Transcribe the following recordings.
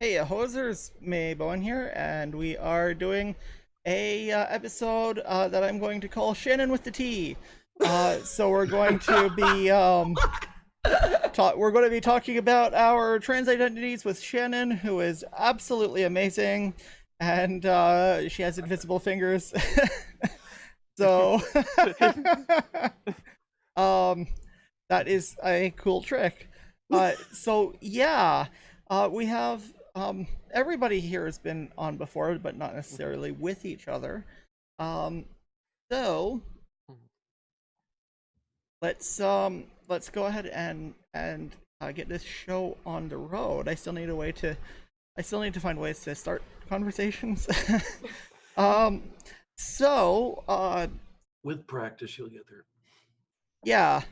Hey, hosers, May Bowen here, and we are doing a episode that I'm going to call Shannon with the T. So we're going to be we're going to be talking about our trans identities with Shannon, who is absolutely amazing, and she has invisible fingers. So um, that is a cool trick. So yeah, we have everybody here has been on before, but not necessarily with each other. Um, so let's go ahead and get this show on the road. I still need to find ways to start conversations. um, so With practice, you'll get there. yeah,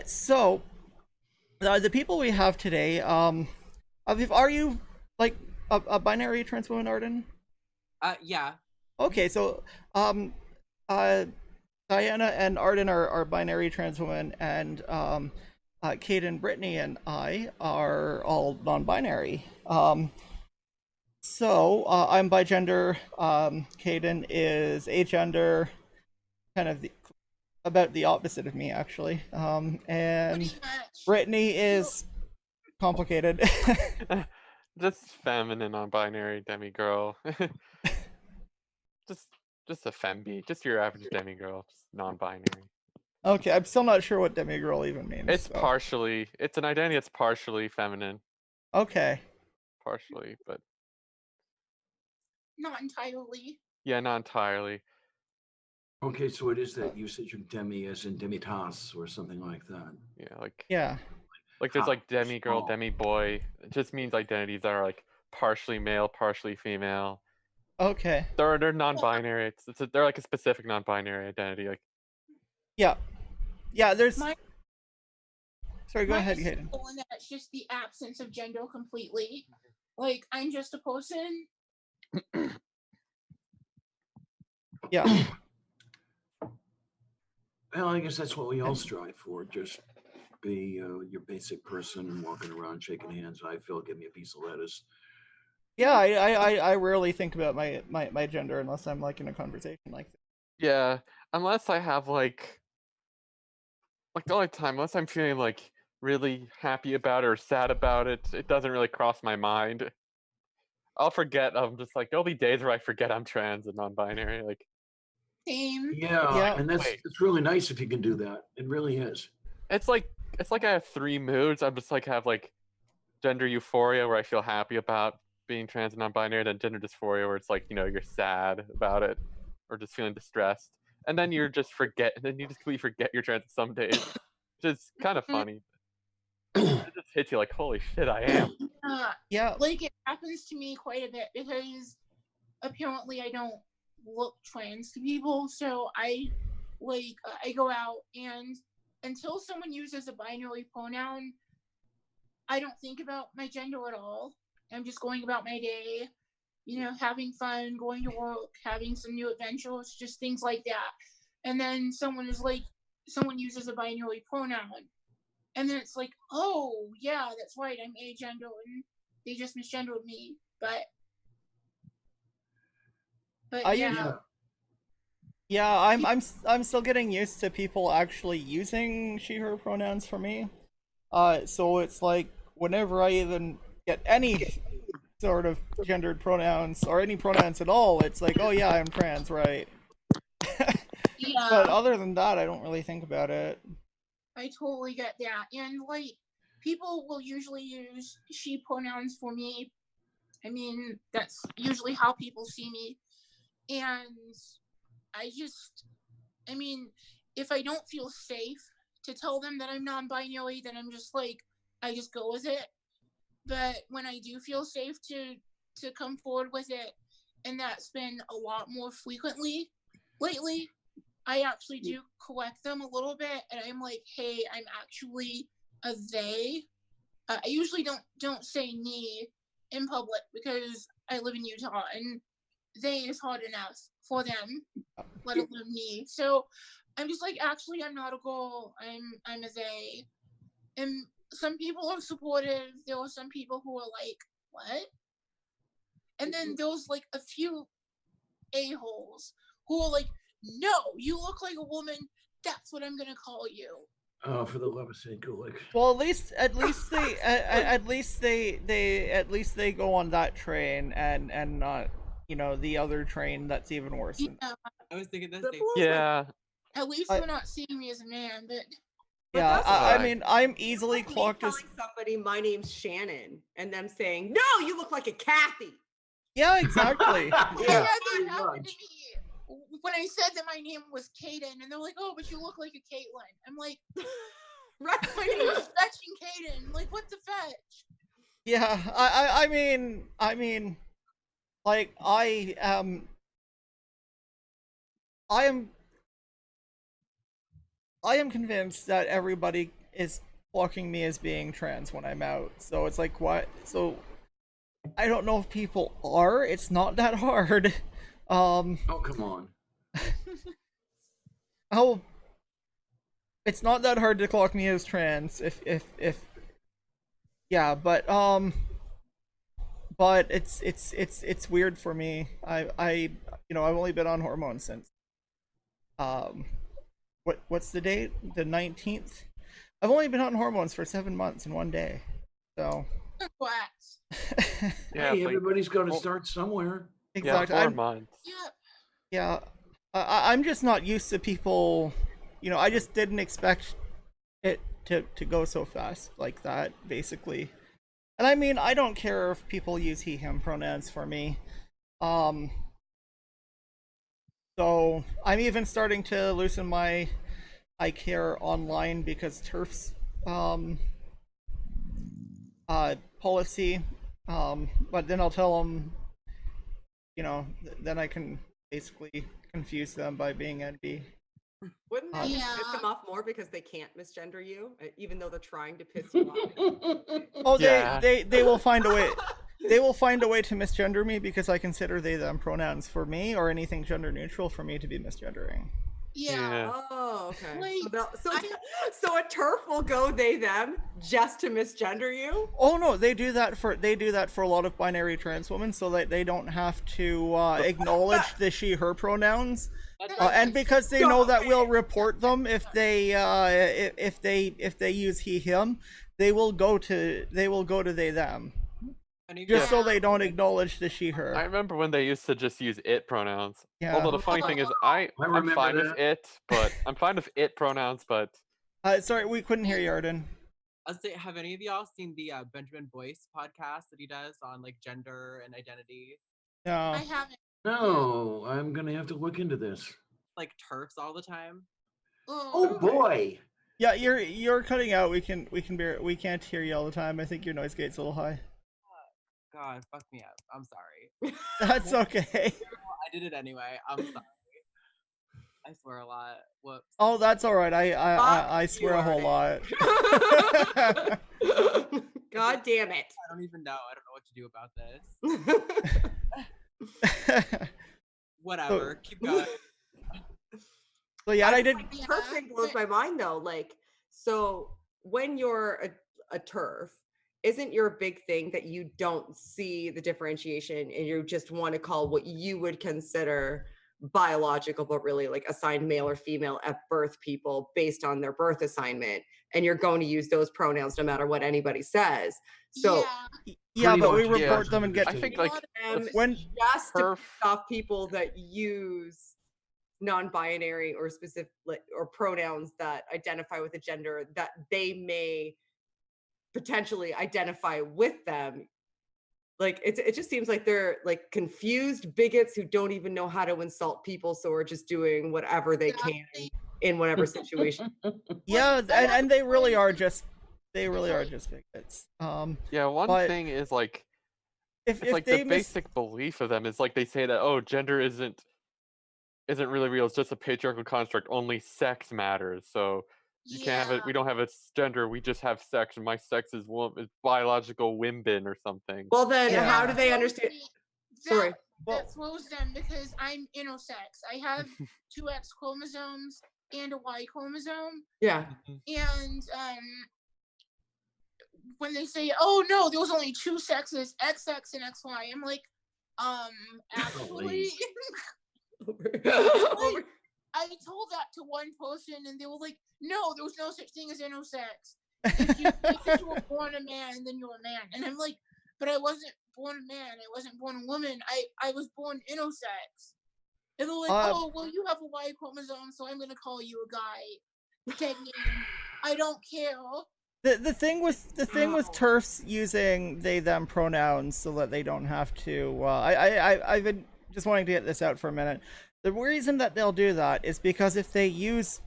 so the people we have today, Aviv, are you like a binary trans woman, Arden? Yeah. Okay, so um, uh, Diana and Arden are binary trans women, and Kate and Brittany and I are all non-binary. So I'm bigender. Caden is agender, kind of about the opposite of me, actually. And Pretty much. Brittany So, is complicated. Just feminine non-binary demigirl. just just a femby. Just your average demigirl. Just non-binary. Okay, I'm still not sure what demigirl even means. It's So. partially it's an identity that's partially feminine. Okay. Partially, but not entirely. yeah, not entirely. Okay, so it is that usage of demi as in demitas or something like that. Yeah, like Yeah. there's like How demigirl, small. demi-boy. It just means identities that are like partially male, partially female. Okay. They're non-binary. They're like a specific non-binary identity. Like Yeah. Yeah. There's. My Sorry. Go mine ahead, is Hayden. simple in that it's just the absence of gender completely. Like I'm just a person. Yeah. Well, I guess that's what we all strive for. Just be your basic person, walking around, shaking hands. Hi, Phil, give me a piece of lettuce. Yeah. I rarely think about my gender unless I'm like in a conversation like this. yeah, unless I have like the only time, unless I'm feeling like really happy about it or sad about it, it doesn't really cross my mind. I'll forget. I'm just like there'll be days where I forget I'm trans and non-binary. Like Same. Yeah, Yeah. and wait, it's really nice if you can do that. It really is. it's like I have three moods. I'm just like have like gender euphoria where I feel happy about being trans and non-binary, then gender dysphoria where it's like you're sad about it or just feeling distressed, and then you're just forget, and then you just completely forget you're trans some days, which is kind of Mm, funny. It just hits you like holy shit, I am. Yeah. like it happens to me quite a bit because apparently I don't look trans to people, so I go out and until someone uses a binary pronoun, I don't think about my gender at all. I'm just going about my day, having fun, going to work, having some new adventures, just things like that. And then someone uses a binary pronoun. And then it's like, oh, yeah, that's right, I'm agender, and they just misgendered me. But I yeah. usually. Yeah. Yeah. I'm still getting used to people actually using she/her pronouns for me. So it's like whenever I even get any sort of gendered pronouns or any pronouns at all, it's like, oh yeah, I'm trans, right? But Yeah, other than that, I don't really think about it. I totally get that. And people will usually use she pronouns for me. I mean, that's usually how people see me. And I just, I mean, if I don't feel safe to tell them that I'm non binary, then I'm just like, I just go with it. But when I do feel safe to come forward with it, and that's been a lot more frequently lately, I actually do correct them a little bit, and I'm like, hey, I'm actually a they. I usually don't say me in public because I live in Utah, and they is hard enough for them, let alone me. So I'm just like, actually, I'm not a girl. I'm a they. And some people are supportive. There are some people who are like, what? And then there's like a few a-holes who are like, no, you look like a woman. That's what I'm gonna call you. Oh, for the love of St. Gulick. Well, at least they go on that train and not, the other train that's even worse. Yeah, I was thinking this. Simple as Yeah. at least I- they're not seeing me as a man, but Yeah, that's I fine. mean, I'm easily like me clocked as. telling somebody my name's Shannon and them saying, "No, you look like a Kathy." Yeah, exactly. yeah, pretty that happened much. to me when I said that my name was Kaden, and they're like, "Oh, but you look like a Caitlyn." I'm like, Right? "My name is Fetching Kaden." Like, what the fetch? Yeah, I mean, like I am convinced that everybody is blocking me as being trans when I'm out. So it's like, what? So I don't know if people are. It's not that hard. Oh, come on. How? It's not that hard to clock me as trans. If yeah, but it's weird for me. I've only been on hormones since what's the date? The 19th. I've only been on hormones for 7 months in one day. So Wax. Yeah, Hey, it's like, everybody's got to well, start somewhere. exactly. yeah, 4 I'm, months. Yeah. yeah. I'm just not used to people. I just didn't expect it to go so fast like that, basically. And I mean, I don't care if people use he him pronouns for me. So I'm even starting to loosen my I care online because turf's policy. But then I'll tell them, then I can basically confuse them by being NB. Wouldn't that just piss Yeah. them off more because they can't misgender you, even though they're trying to piss you off? Oh, Yeah. they will find a way. They will find a way to misgender me because I consider they them pronouns for me, or anything gender neutral for me to be misgendering. Yeah. Oh, okay. So, Like, so a turf will go they them just to misgender you? Oh no, they do that for a lot of binary trans women, so that they don't have to acknowledge the she her pronouns, and because they know that we'll report them if they use he him, they will go to they them, just so they don't acknowledge the she I her. remember when they used to just use it pronouns. Yeah. Although the funny thing is, I'm remember fine with that. it, but I'm fine with it pronouns, but Sorry, we couldn't hear you, Arden. I'll say, have any of y'all seen the Benjamin Boyce podcast that he does on like gender and identity? No. I haven't. No, I'm going to have to look into this. Like turfs all the time. Oh, boy. Yeah, you're cutting out. We can't hear you all the time. I think your noise gate's a little high. God, fuck me up. I'm sorry. That's okay. I did it anyway. I'm sorry. I swear a lot. Whoops. Oh, that's all right. I swear a whole lot. God damn it. I don't even know. I don't know what to do about this. Whatever. Keep going. So yeah, I did. Yeah, Turf thing blows my mind though. Like, so when you're a turf, isn't your big thing that you don't see the differentiation and you just want to call what you would consider biological, but really like assigned male or female at birth people based on their birth assignment, and you're going to use those pronouns no matter what anybody says. So Yeah, Pretty but we much, report yeah. them and get. I think like When just to turf. piss off people that use non-binary or specific or pronouns that identify with a gender that they may potentially identify with them, like it just seems like they're like confused bigots who don't even know how to insult people, so are just doing whatever they can in whatever situation. yeah, and they really are just bigots. Yeah, one but thing is like if it's like they the basic belief of them is like they say that, oh, gender isn't real, it's just a patriarchal construct, only sex matters. So you can't have it, we don't have a gender, we just have sex, and my sex is biological women or something. Well, then Yeah. how do they understand? Sorry. That throws them because I'm intersex. I have 2 X chromosomes and a Y chromosome. Yeah. And when they say, "Oh no, there was only 2 sexes, XX and XY," I'm like, Actually, Over- I told that to one person, and they were like, "No, there was no such thing as intersex. If you were born a man, then you're a man." And I'm like, "But I wasn't born a man. I wasn't born a woman. I was born intersex." And they're like, "Oh, well, you have a Y chromosome, so I'm gonna call you a guy." Dead name. I don't care. The thing with Wow. TERFs using they them pronouns so that they don't have to I've been just wanting to get this out for a minute. The reason that they'll do that is because if they use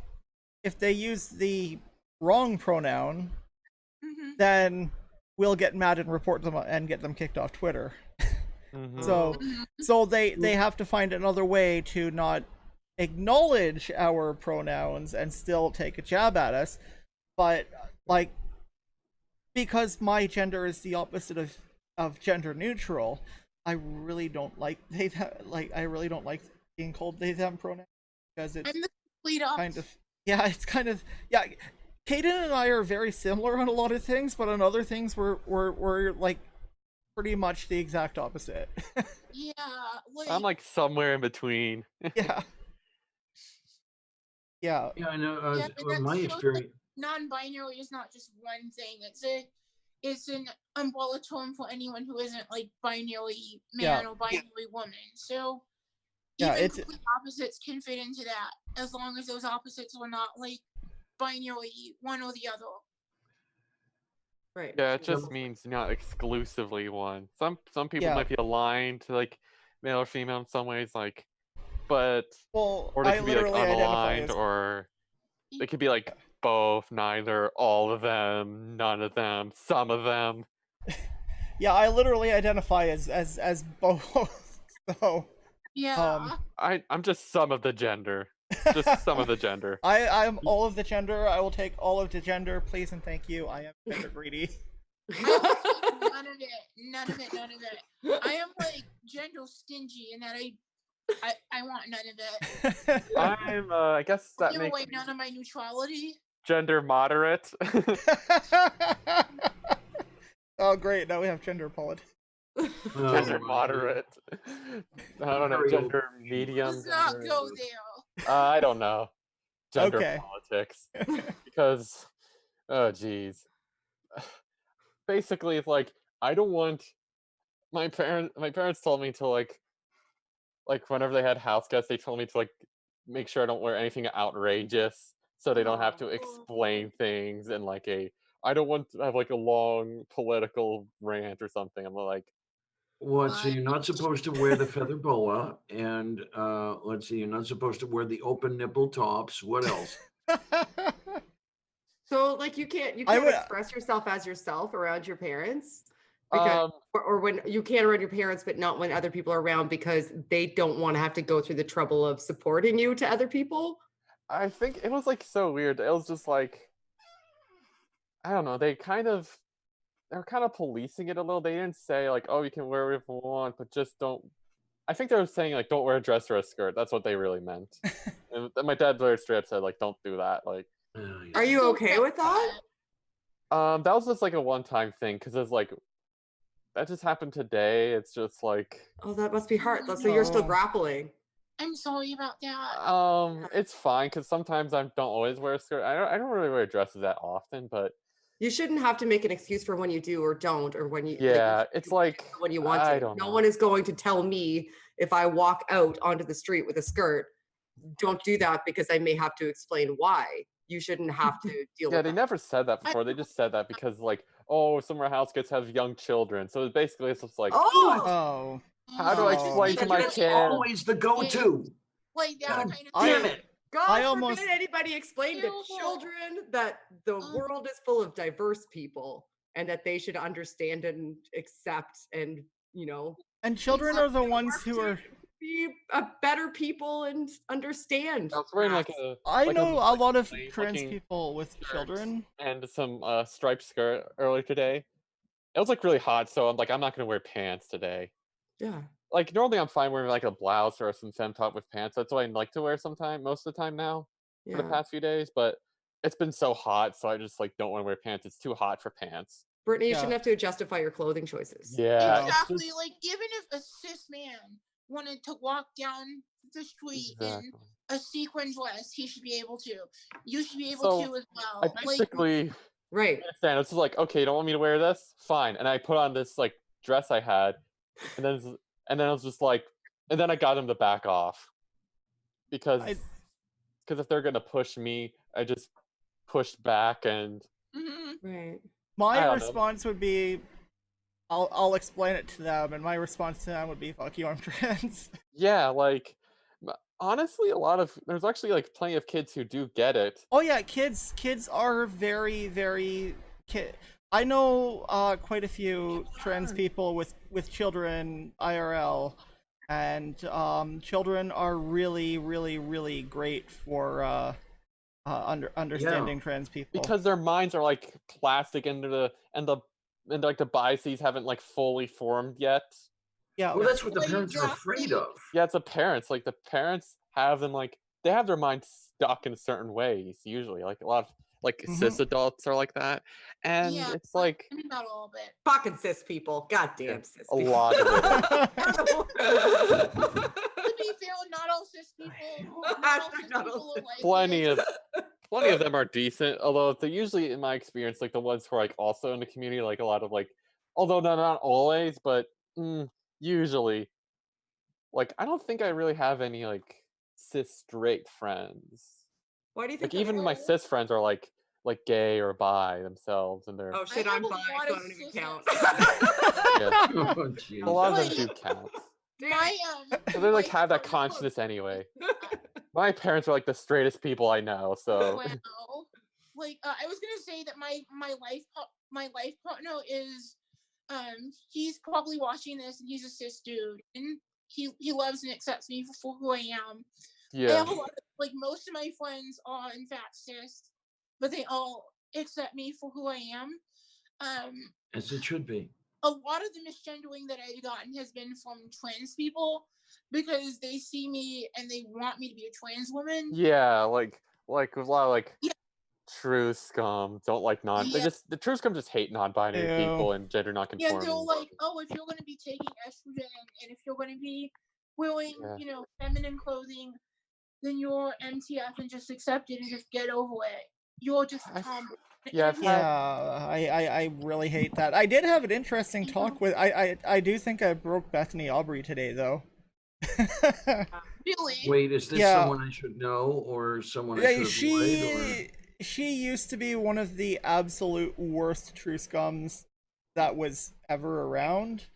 the wrong pronoun, Mhm. then we'll get mad and report them and get them kicked off Twitter. Mhm. So they have to find another way to not acknowledge our pronouns and still take a jab at us. But like, because my gender is the opposite of gender neutral, I really don't like I really don't like being called they them pronouns because it's I'm the complete opposite. it's kind of Kaden and I are very similar on a lot of things, but on other things we're like pretty much the exact opposite. Yeah, I'm like somewhere in between. Yeah. Yeah. Yeah, I know. yeah, but My that's experience. non-binary is not just one thing. It's an umbrella term for anyone who isn't like binary man or binary woman. So Yeah, even it's complete opposites can fit into that, as long as those opposites are not like binary one or the other. Right. Yeah, it just means not exclusively one. Some people Yeah. might be aligned to like male or female in some ways, like, but well, or they I could be like literally identify unaligned, as or they could be like both, neither, all of them, none of them, some of them. yeah, I literally identify as both. So Yeah. I'm just some of the gender. Just some of the gender. I'm all of the gender. I will take all of the gender, please and thank you. I am gender greedy. None of it. None of it. None of it. I am like gender stingy in that I want none of it. I'm I guess that Give makes away none of my neutrality. gender moderate. Oh great, now we have gender politics. Gender moderate. I don't know, Very old. gender medium. Let's not gender- go there. I don't know. Gender Okay. politics. Because, oh geez. Basically, it's like I don't want my parents told me to like whenever they had house guests, they told me to like make sure I don't wear anything outrageous, so they don't have to explain things and like I don't want to have like a long political rant or something. I'm like, What? So you're not supposed to wear the feather boa, and let's see, you're not supposed to wear the open nipple tops. What else? So like you can't would- express yourself as yourself around your parents because or when you can around your parents, but not when other people are around because they don't want to have to go through the trouble of supporting you to other people. I think it was like so weird. It was just like I don't know. They're kind of policing it a little. They didn't say like, oh, you can wear whatever you want, but just don't. I think they were saying like, don't wear a dress or a skirt. That's what they really meant. And my dad very straight up said like, don't do that. Like, Are you okay with that? that was just like a one-time thing because it's like that just happened today. It's just like Oh, that must be hard. So you're still Oh. grappling. I'm sorry about that. it's fine because sometimes I don't always wear a skirt. I don't really wear dresses that often, but You shouldn't have to make an excuse for when you do or don't, or when you yeah, you should it's do like when you want I to. don't No know. one is going to tell me if I walk out onto the street with a skirt, don't do that because I may have to explain why. You shouldn't have to deal Yeah, with they that. never said that before. They just said that because like, oh, some of our house kids have young children. So basically it's just like, Oh, Oh. how do I Oh. explain to my That's kid? always the go-to. Like that God kind of damn thing. it! God I forbid almost- anybody explain to Terrible. children that the world is full of diverse people and that they should understand and accept and, you know, And children are the ones work who to are be a better people and understand. I was wearing like that. a I like know a lot of plain trans looking people with shirt children. and some striped skirt earlier today. It was like really hot, so I'm like, I'm not gonna wear pants today. Yeah. Like normally I'm fine wearing like a blouse or some femme top with pants. That's what I like to wear most of the time now for the Yeah. past few days. But it's been so hot, so I just like don't want to wear pants. It's too hot for pants. Brittany, you Yeah. shouldn't have to justify your clothing choices. Yeah. Exactly. Like, even if a cis man wanted to walk down the street in Exactly. a sequin dress, he should be able to. You should be able So, to as I well. Like, basically Right. understand. It's just like, okay, you don't want me to wear this? Fine. And I put on this like dress I had, and then I was just like, and then I got him to back off because I if they're gonna push me, I just pushed back, and mhm. Right. I my don't know. response would be, I'll explain it to them, and my response to them would be, "Fuck you, I'm trans." Yeah, like honestly, there's actually like plenty of kids who do get it. Oh yeah, kids are very very I know quite a few trans people with children IRL, and children are really really really great for understanding trans people. Because their minds are like plastic and like the biases haven't like fully formed yet. Yeah, Well, that's what the Well, parents are afraid of. Yeah, it's the parents. Like the parents have them like they have their minds stuck in certain ways usually. Like a lot of like cis adults are like that, and Yeah, it's like I mean, not all, but Fucking cis people. Goddamn cis a people. lot of it. to be fair, not all cis people, not all cis Not all people are cis- like plenty this. of them are decent, although they're usually, in my experience, like the ones who are like also in the community, like a lot of like, although not always, but usually, like I don't think I really have any like cis straight friends. Why do you think Like even my Oh. cis friends are like gay or bi themselves, and they're Oh shit, I I'm have a bi, lot so of I don't even cis count. yeah, Oh, geez. a lot of them Like- do count. My So they like my have that partner- consciousness anyway. My parents are like the straightest people I know, so Wow. Like, I was gonna say that my life partner is, he's probably watching this, and he's a cis dude, and he loves and accepts me for who I am. I yeah. have a lot of, like, most of my friends are in fact cis, but they all accept me for who I am. As it should be. A lot of the misgendering that I've gotten has been from trans people because they see me and they want me to be a trans woman. Yeah, like with a lot of like Yeah. true scum don't like Yeah. the true scum just hate non-binary Ew. people and gender Yeah, non-conforming. they're like, oh, if you're going to be taking estrogen and if you're going to be wearing, Yeah. feminine clothing, then you're MTF and just accept it and just get over it. You're just a I've- tomboy. yeah, I've And- had- Yeah, I really hate that. I did have an interesting talk with I do think I broke Bethany Aubrey today though. Really? Wait, is this Yeah. someone I should know or someone I Yeah, should avoid? she used to be one of the absolute worst true scums that was ever around.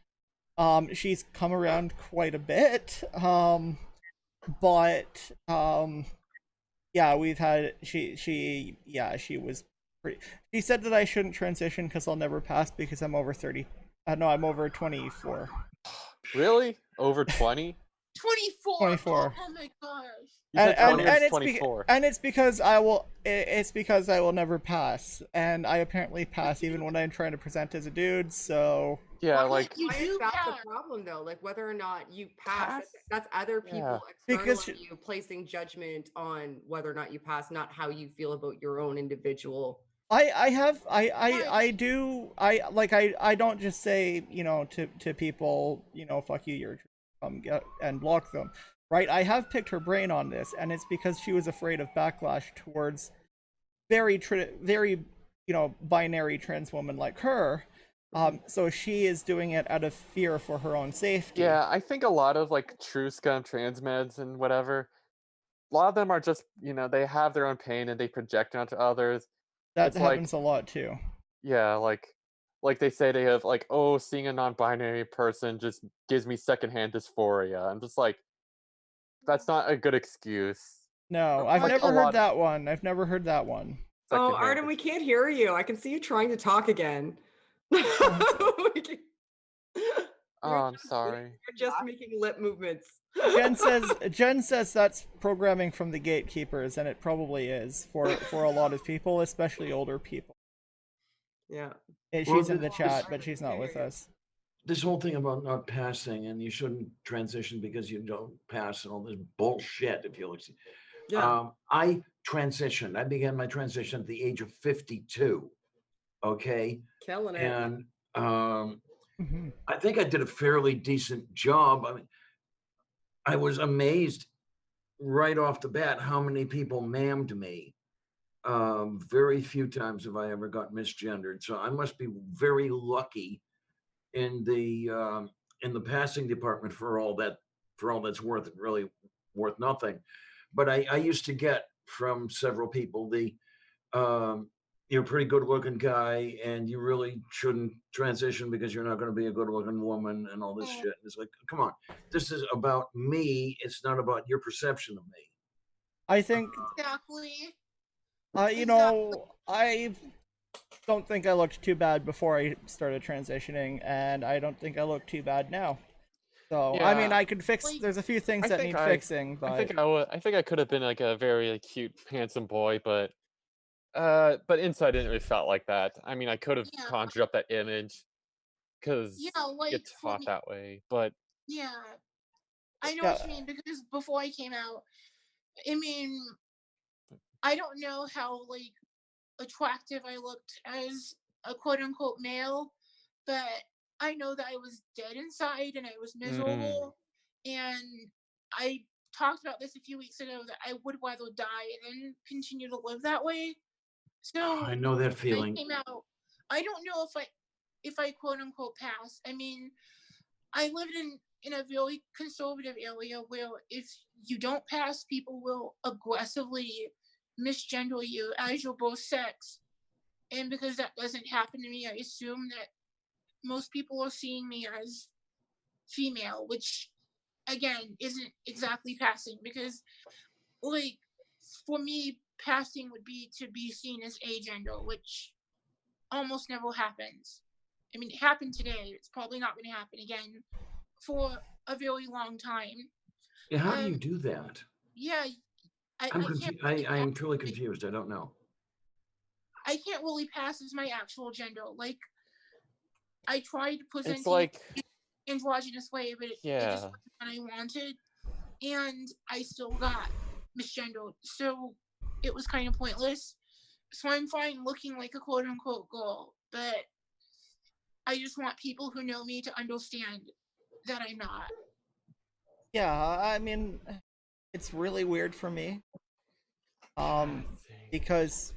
She's come around quite a bit. But yeah, we've had she was pretty. She said that I shouldn't transition because I'll never pass because I'm over 30. No, I'm over 24. Really? Over 20? 24. 24. Oh my gosh. You said 20 or it's 24. and it's because I will. It's because I will never pass, and I apparently pass even when I'm trying to present as a dude. So Yeah, Well, like you Why do is that pass. the problem though? Like whether or not you pass, Pass? that's other people Yeah. external Because- of you placing judgment on whether or not you pass, not how you feel about your own individual. I do I don't just say to people fuck you, you're get and block them, right? I have picked her brain on this, and it's because she was afraid of backlash towards very binary trans woman like her. So she is doing it out of fear for her own safety. yeah, I think a lot of like true scum trans meds and whatever, a lot of them are just, they have their own pain and they project it onto others. That it's like- happens a lot too. Yeah, like they say they have like, oh, seeing a non-binary person just gives me secondhand dysphoria. I'm just like, that's not a good excuse. No, I've Like, never a heard lot- that one. I've never heard that one. Oh, Secondhand Arden, we can't hear you. I can see you trying to talk again. We can- Oh, I'm sorry. You're just making lip movements. Jen says that's programming from the gatekeepers, and it probably is for a lot of people, especially older people. Yeah. She's Well, in the this- chat, but she's not with us. This whole thing about not passing and you shouldn't transition because you don't pass and all this bullshit, if you'll excuse. Yeah. I transitioned. I began my transition at the age of 52. Okay. Killing it. And Mhm. I think I did a fairly decent job. I mean, I was amazed right off the bat how many people mammed me. Very few times have I ever got misgendered, so I must be very lucky in the passing department for all that's worth, really worth nothing. But I used to get from several people you're a pretty good looking guy and you really shouldn't transition because you're not going to be a good looking woman and all this Oh. shit. And it's like, come on, this is about me. It's not about your perception of me. I think, Exactly. you know, I don't think I looked too bad before I started transitioning, and I don't think I look too bad now. So, I mean, Yeah. I could fix. Like- There's a few things I that think need fixing, but I think I could have been like a very like, cute, handsome boy, but inside I didn't really felt like that. I mean, I could have Yeah. conjured up that image because Yeah, like you're for taught me, that way, but yeah. I know yeah, what you mean because before I came out, I mean, I don't know how like attractive I looked as a quote unquote male, but I know that I was dead inside and I was miserable. And I talked about this a few weeks ago that I would rather die than continue to live that way. So I know that when I feeling. came out, I don't know if I quote unquote passed. I mean, I lived in a very conservative area where if you don't pass, people will aggressively misgender you as your both sex. And because that doesn't happen to me, I assume that most people are seeing me as female, which again isn't exactly passing because like for me passing would be to be seen as agender, which almost never happens. I mean, it happened today. It's probably not going to happen again for a very long time. Yeah, how do you Um, do that? yeah, I'm I can't confused. really I pass. am truly confused. I don't know. I can't really pass as my actual gender. Like I tried it's presenting like, it androgynous way, but it just yeah, wasn't what I wanted, and I still got misgendered. So it was kind of pointless. So I'm fine looking like a quote unquote girl, but I just want people who know me to understand that I'm not. yeah. I mean, it's really weird for me, passing. because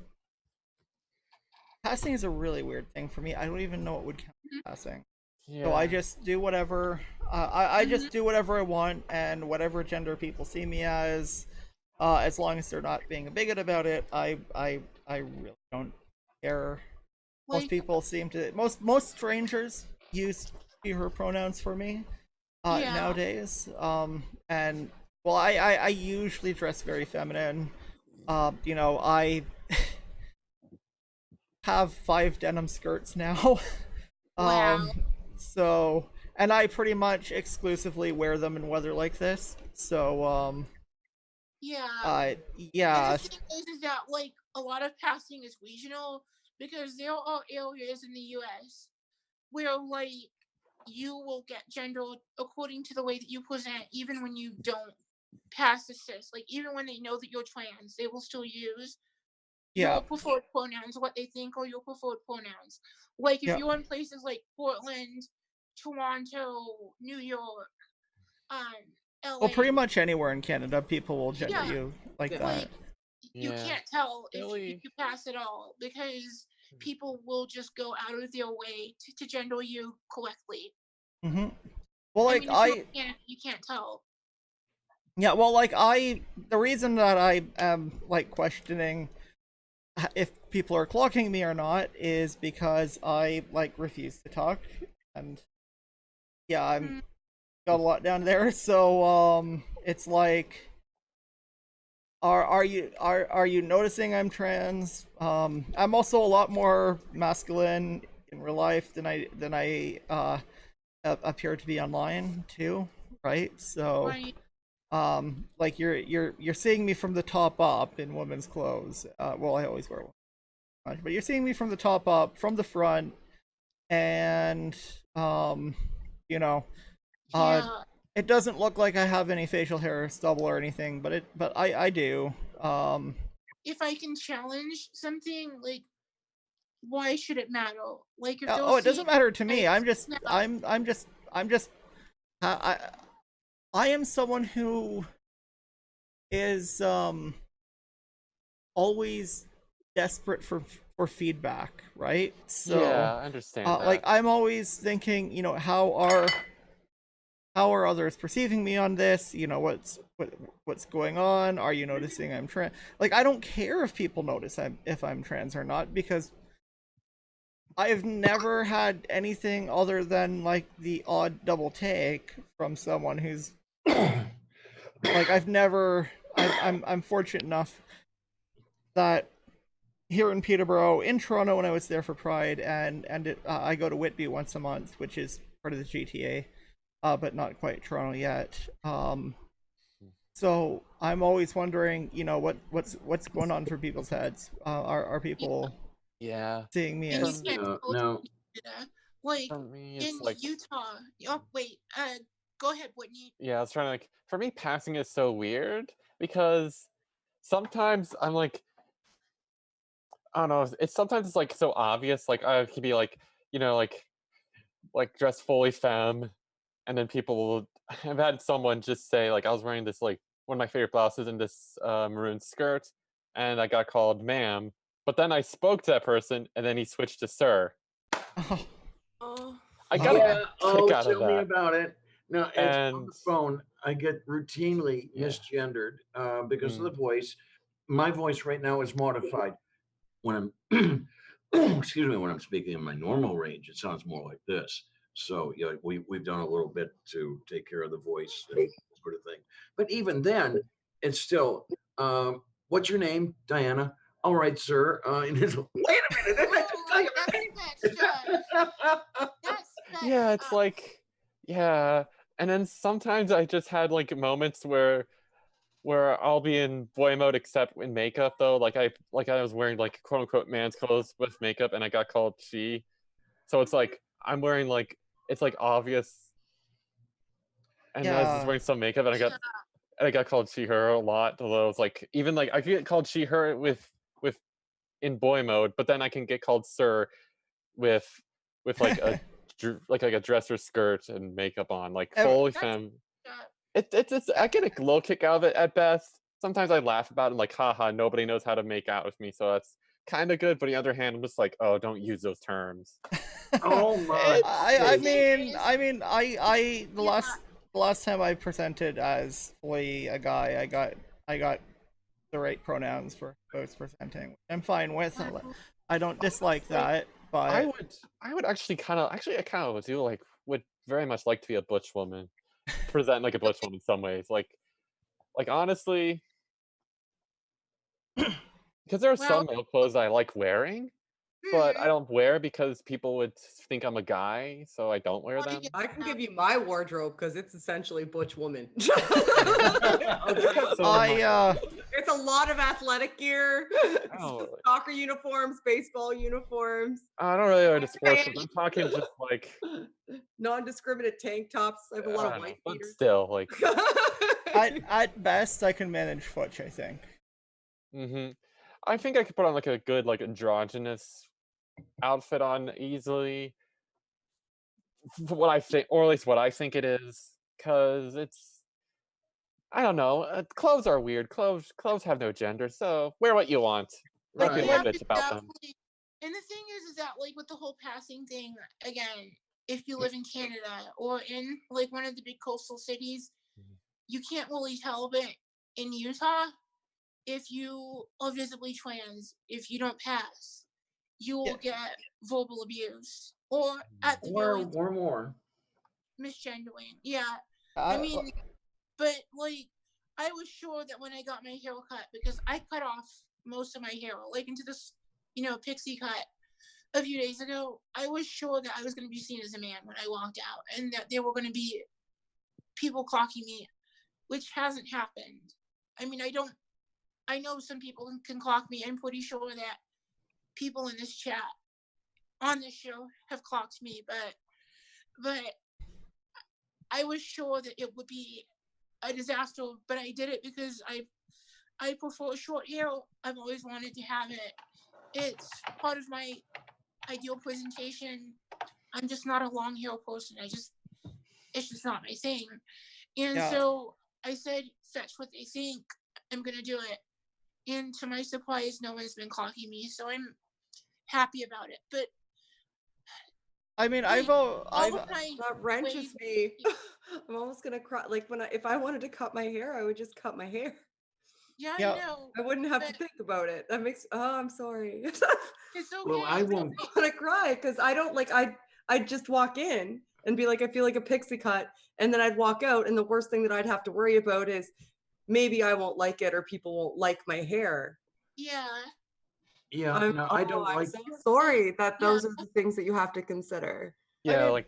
passing is a really weird thing for me. I don't even know what would count Mhm. as passing. Yeah. So I just do whatever. I Mhm. just do whatever I want, and whatever gender people see me as long as they're not being a bigot about it, I really don't care. Most Like, people seem to most strangers use he her pronouns for me yeah, nowadays. And well, I usually dress very feminine. You know, I have 5 denim skirts now. wow, So, and I pretty much exclusively wear them in weather like this. So, yeah. And yeah, the thing is that like a lot of passing is regional because there are areas in the U.S. where like you will get gendered according to the way that you present, even when you don't pass the cis. Like even when they know that you're trans, they will still use yeah, your preferred pronouns, what they think are your preferred pronouns. Like if yeah. you're in places like Portland, Toronto, New York, Well, LA, pretty much anywhere in Canada, people will gender yeah, you like Yeah. that. like you Yeah. can't tell if Philly. you pass at all because people will just go out of their way to gender you correctly. Hmm. Well, I like mean, if you're in Canada, you can't tell. yeah, well, like the reason that I am like questioning if people are clocking me or not is because I like refuse to talk, and yeah, I'm Mm, got a lot down there. So it's like, are you noticing I'm trans? I'm also a lot more masculine in real life than I appear to be online too, right? So right. like you're seeing me from the top up in women's clothes. Well, I always wear one, but you're seeing me from the top up, from the front, and you know, uh, Yeah. it doesn't look like I have any facial hair stubble or anything, but I do. If I can challenge something, like why should it matter? Like if Oh, it doesn't matter to me. I'm just no. I I am someone who is always desperate for feedback, right? So Yeah, I understand like that. I'm always thinking, you know, how are others perceiving me on this? You know, what's going on? Are you noticing I'm trans? Like I don't care if people notice if I'm trans or not, because I've never had anything other than like the odd double take from someone who's like I'm fortunate enough that here in Peterborough, in Toronto, when I was there for Pride, I go to Whitby once a month, which is part of the GTA, but not quite Toronto yet. So I'm always wondering, you know, what's going on for people's heads? Are people Yeah. seeing me And you as can't No, go to no. Canada. Like For me, in it's like, Utah. Oh wait, go ahead, Whitney. yeah, I was trying to like, for me, passing is so weird because sometimes I'm like, I don't know, it's sometimes it's like so obvious. Like I could be like, you know, like dressed fully femme, and then people will. I've had someone just say like I was wearing this like one of my favorite blouses and this maroon skirt, and I got called ma'am. But then I spoke to that person, and then he switched to sir. oh, Oh. I got a Yeah. kick Oh, out of tell me that, about it. No, it's on and the phone. I get routinely yeah. misgendered because of the Mm. voice. My voice right now is modified. When I'm, excuse me, when I'm speaking in my normal range, it sounds more like this. So yeah, we've done a little bit to take care of the voice and sort of thing. But even then, it's still, what's your name, Diana? All right, sir. And it's, wait a minute, didn't I just tell you That's That's Yeah, messed it's up. like, yeah. And then sometimes I just had like moments where I'll be in boy mode except in makeup though. Like I was wearing like quote unquote man's clothes with makeup and I got called she. So it's like I'm wearing like it's like obvious and I was just yeah. wearing some makeup and Yeah. I got called she her a lot. Although it's like even like I could get called she her with in boy mode, but then I can get called sir with like a like a dresser skirt and makeup on, like fully That's femme. up. It's I get a little kick out of it at best. Sometimes I laugh about it and like, haha, nobody knows how to make out with me, so that's kind of good. But on the other hand, I'm just like, oh, don't use those terms. Oh my I days. mean, Yeah. the last time I presented as fully a guy, I got the right pronouns for both presenting. I'm fine with. I don't dislike Honestly, that, but I would actually I kind of do like would very much like to be a butch woman, present like a butch woman in some ways. Like honestly, because there are Well, some male clothes that I like wearing, but I hmm, don't wear because people would think I'm a guy, so I don't wear well, I them. get I can that. give you my wardrobe because it's essentially butch woman. Okay. So It's a lot of athletic gear, Oh, soccer uniforms, baseball uniforms, I don't really wear the sports, Okay. but I'm talking just like non-discriminate tank tops. I have a I lot of don't know, white but beaters. still, like, at best I can manage Futch, I think. hmm I think I could put on like a good like androgynous outfit on easily. What I think, or at least what I think it is, because it's I don't know. Clothes are weird. Clothes have no gender, so wear what you want. Let Like people Yeah, when bitch but about them. definitely. And the thing is that like with the whole passing thing, again, if you live in Canada or in like one of the big coastal cities, you can't really tell. But in Utah, if you are visibly trans, if you don't pass, you yeah, will get verbal abuse or at the very least Or more. misgendering. Yeah, I I, mean, but like I was sure that when I got my hair cut, because I cut off most of my hair, like into this, pixie cut a few days ago, I was sure that I was going to be seen as a man when I walked out, and that there were going to be people clocking me, which hasn't happened. I mean, I know some people can clock me. I'm pretty sure that people in this chat on this show have clocked me, but I was sure that it would be a disaster. But I did it because I prefer short hair. I've always wanted to have it. It's part of my ideal presentation. I'm just not a long hair person. It's just not my thing. And Yeah. so I said, fetch what they think. I'm gonna do it. And to my surprise, no one's been clocking me, so I'm happy about it. But I mean, like, all I've of my That wrenches ways- me. I'm almost gonna cry. Like if I wanted to cut my hair, I would just cut my hair. Yeah, Yeah. I know. I wouldn't have to But think about it. That makes. Oh, I'm sorry. it's okay. Well, I but won't. I'm gonna cry because I don't like. I'd just walk in and be like, I feel like a pixie cut, and then I'd walk out, and the worst thing that I'd have to worry about is maybe I won't like it or people won't like my hair. Yeah. Yeah, no, I don't I'm like. so sorry that Yeah. those are the things that you have to consider. Yeah, mean, like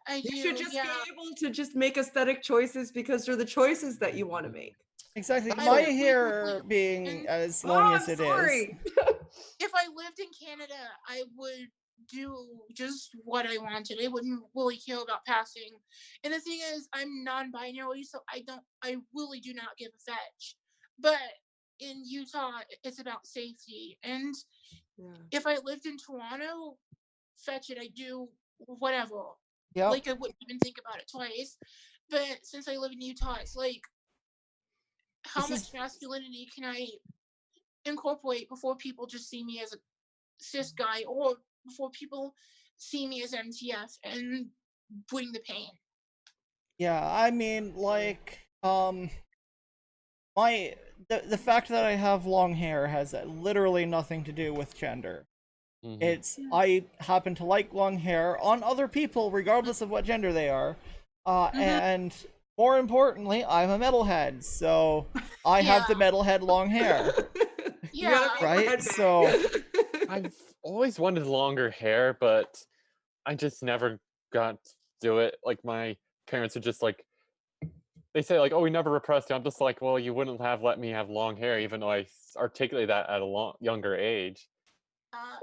I do. You should just yeah. be able to just make aesthetic choices because they're the choices that you want to make. exactly I my would hair completely- being and- as long Oh, as I'm it is. sorry. If I lived in Canada, I would do just what I wanted. I wouldn't really care about passing. And the thing is, I'm non-binary, so I really do not give a fetch. But in Utah, it's about safety. And Yeah. if I lived in Toronto, fetch it. I do whatever. Yep. Like I wouldn't even think about it twice. But since I live in Utah, it's like, how This much is- masculinity can I incorporate before people just see me as a cis guy, or before people see me as MTF and bring the pain? Yeah, I mean, like, the fact that I have long hair has literally nothing to do with gender. mhm. It's I happen to like long hair on other people, regardless of what gender they are, and more importantly, I'm a metalhead, so I have the metalhead long hair. You gotta be a Right, redneck. so- I've always wanted longer hair, but I just never got to do it. Like my parents are just like, they say like, "Oh, we never repressed you." I'm just like, "Well, you wouldn't have let me have long hair, even though I articulated that at a younger age."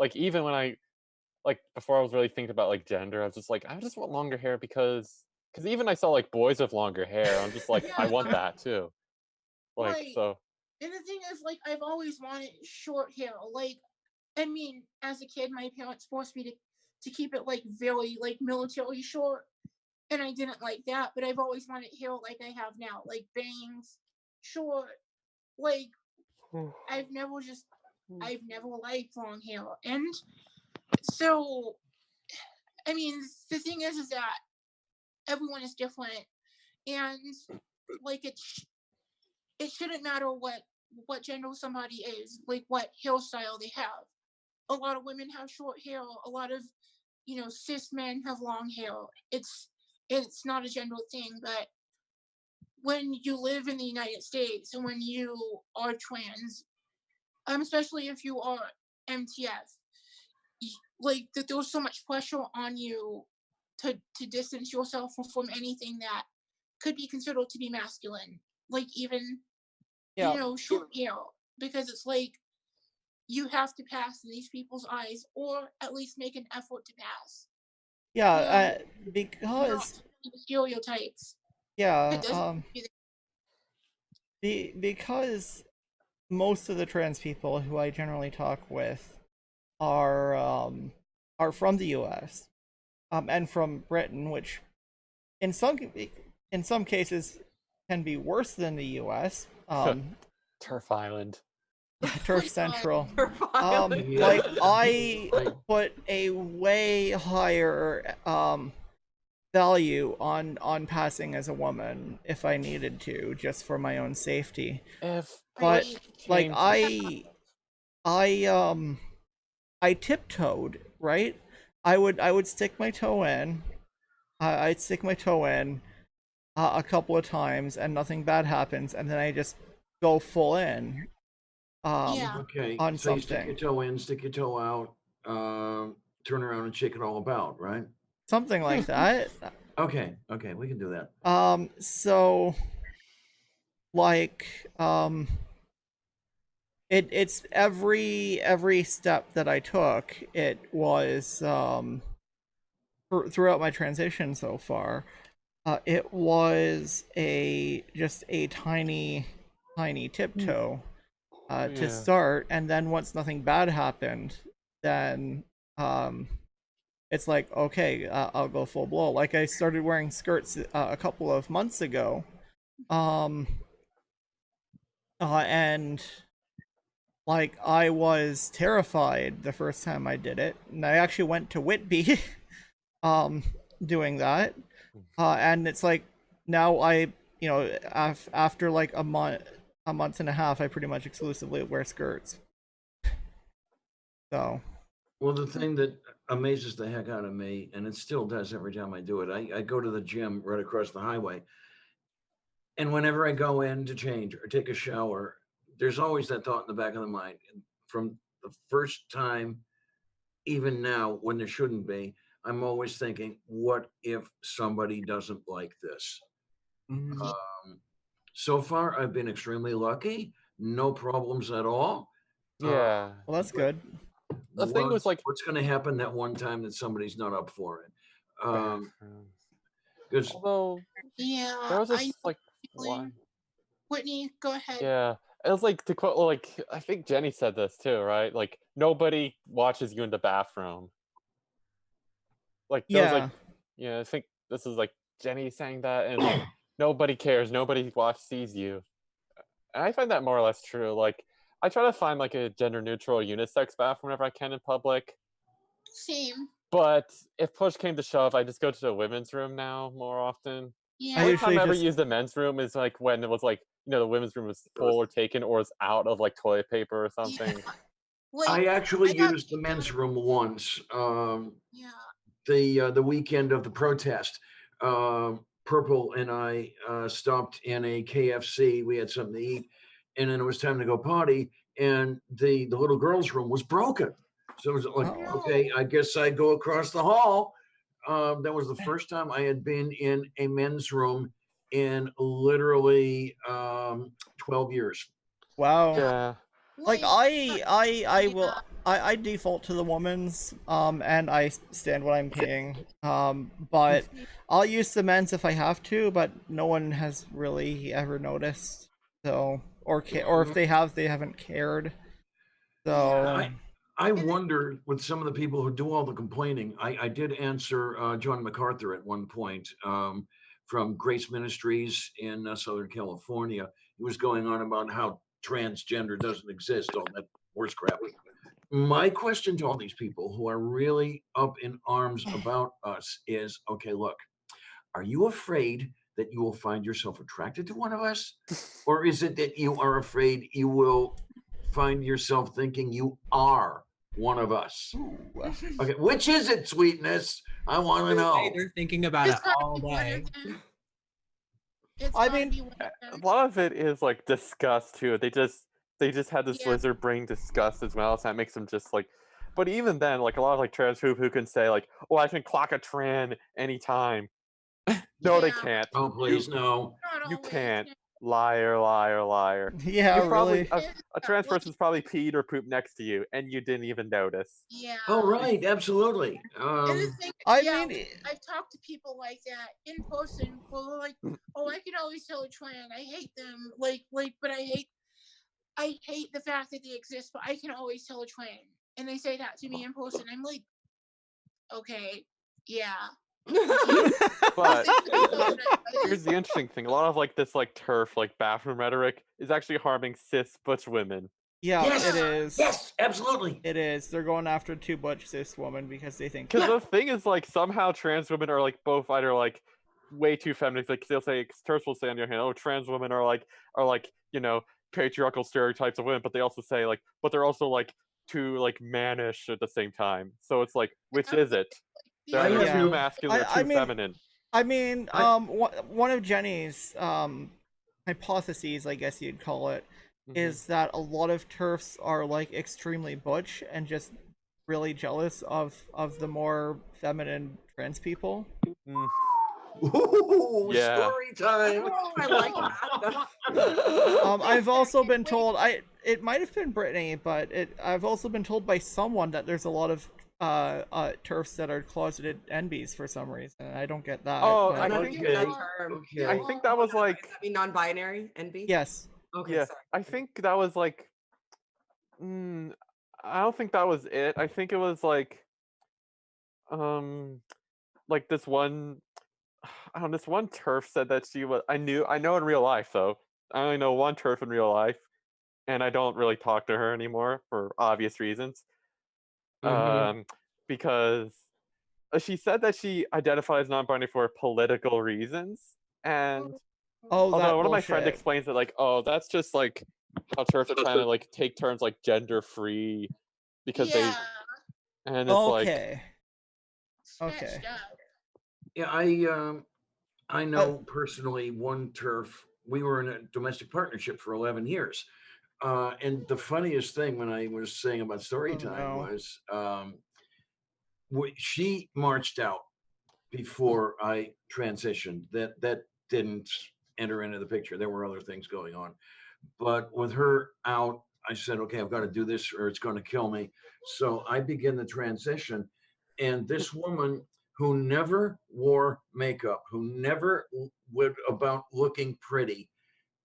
Like even when like before I was really thinking about like gender, I was just like, I just want longer hair because even I saw like boys with longer hair. I'm just like, I want that too. Like Right. so. And the thing is, like, I've always wanted short hair. Like, I mean, as a kid, my parents forced me to keep it like very like military short, and I didn't like that. But I've always wanted hair like I have now, like bangs, short. Like, I've never liked long hair, and so I mean, the thing is that everyone is different, and like it shouldn't matter what gender somebody is, like what hairstyle they have. A lot of women have short hair. A lot of cis men have long hair. It's not a gender thing, but when you live in the United States and when you are trans, especially if you are MTF, like that there's so much pressure on you to distance yourself from anything that could be considered to be masculine, like even Yeah. short hair, because it's like you have to pass in these people's eyes, or at least make an effort to pass. Yeah, Not because the stereotypes. yeah, It doesn't because most of the trans people who I generally talk with are from the U.S. And from Britain, which in some cases can be worse than the U.S. Turf Island. Turf Central. Violent. Yeah. Like I Like- put a way higher value on passing as a woman if I needed to, just for my own safety. If But push like came to- I tiptoed, right? I would stick my toe in. I'd stick my toe in a couple of times, and nothing bad happens, and then I just go full in. Yeah. Okay, On so you stick something. your toe in, stick your toe out, turn around and shake it all about, right? Something like that. Okay, we can do that. So like it's every step that I took, it was throughout my transition so far, it was just a tiny tiptoe to Yeah. start, and then once nothing bad happened, then it's like, okay, I'll go full blow. Like I started wearing skirts a couple of months ago, um, and like I was terrified the first time I did it, and I actually went to Whitby, um, doing that, and it's like now after like a month and a half, I pretty much exclusively wear skirts. So Well, the thing that amazes the heck out of me, and it still does every time I do it, I go to the gym right across the highway. And whenever I go in to change or take a shower, there's always that thought in the back of the mind. And from the first time, even now, when there shouldn't be, I'm always thinking, what if somebody doesn't like this? Mhm. So far, I've been extremely lucky. No problems at all. Yeah. well, that's But good. The thing was like what's going to happen that one time that somebody's not up for it? bathrooms. Because Although Yeah, there was I this know like the feeling. one. Whitney, go ahead. Yeah. It was like to quote like I think Jenny said this too, right? Like nobody watches you in the bathroom. Like there was like Yeah. I think this is like Jenny saying that and like nobody cares, nobody sees you. And I find that more or less true. Like I try to find like a gender neutral unisex bathroom whenever I can in public. Same. But if push came to shove, I just go to the women's room now more often. Yeah. I Only time usually I ever just used the men's room is like when it was like the women's room was full or taken or was out of like toilet paper or something. Yeah. Like I actually got used the kicked out men's of- room once. Yeah. The weekend of the protest. Purple and I stopped in a KFC. We had something to eat, and then it was time to go potty. And the little girls' room was broken, so it was like, Oh. okay, I guess I go across the hall. That was the first time I had been in a men's room in literally 12 years. Wow. Yeah. Like I default to the woman's and I stand what I'm paying. But I'll use the men's if I have to, but no one has really ever noticed. So or if they have, they haven't cared. So I wonder with some of the people who do all the complaining. I did answer John MacArthur at one point from Grace Ministries in Southern California. He was going on about how transgender doesn't exist, all that horse crap. My question to all these people who are really up in arms about us is, okay, look, are you afraid that you will find yourself attracted to one of us? Or is it that you are afraid you will find yourself thinking you are one of us? Okay, which is it, sweetness? I want to know. They're thinking about it It's gotta all be one day. of them. It's I gotta mean, be one of A them. lot of it is like disgust too. They just had this Yeah. lizard brain disgust as well, so that makes them just like. But even then, like a lot of like trans who can say like, "Oh, I can clock a tran anytime." No, they Yeah. can't. Oh, please, no. Not You always. can't. Liar, liar, liar. yeah, You probably really. a trans person's probably peed or pooped next to you, and you didn't even notice. Yeah. Oh, right, absolutely. And the thing, I yeah, mean, I've talked to people like that in person. Well, they're like, oh, I can always tell a trans. I hate them. But I hate the fact that they exist. But I can always tell a trans. And they say that to me in person. I'm like, okay, yeah. But here's the interesting thing: a lot of like this like turf like bathroom rhetoric is actually harming cis butch women. yeah, Yes, it is. yes, absolutely. It is. They're going after two butch cis women because they think. Because the thing is, like, somehow trans women are like both either like way too feminist. Like they'll say, turfs will say on the other hand, oh, trans women are like patriarchal stereotypes of women, but they also say like, but they're also like too like mannish at the same time. So it's like, which is it? They're I either have Yeah. too masculine or I too mean- feminine. I mean, I- one of Jenny's hypotheses, I guess you'd call it, Mhm. is that a lot of turfs are like extremely butch and just really jealous of the more feminine trans people. Mm. Ooh, Yeah. story time. Oh, I like that. I've also been told it might have been Brittany, but I've also been told by someone that there's a lot of turfs that are closeted NBs for some reason. And I don't get that. Oh, but- I don't Okay. get that term. Okay. I think that was like, Does that mean non-binary? NB? yes. Okay, yeah, sorry. I think that was like, I don't think that was it. I think it was like like this one, I don't know, this one turf said that she was. I know in real life though. I only know one turf in real life, and I don't really talk to her anymore for obvious reasons. Mhm. Because she said that she identifies non-binary for political reasons, and Oh, although that one of my friends bullshit. explains that like, oh, that's just like how turfs are trying to like take turns like gender free because Yeah, and it's like Okay. Okay. sketched up. Yeah, I know personally one turf. We were in a domestic partnership for 11 years. And the funniest thing when I was saying about story time no. was she marched out before I transitioned. That didn't enter into the picture. There were other things going on. But with her out, I said, okay, I've got to do this or it's going to kill me. So I begin the transition. And this woman who never wore makeup, who never would about looking pretty,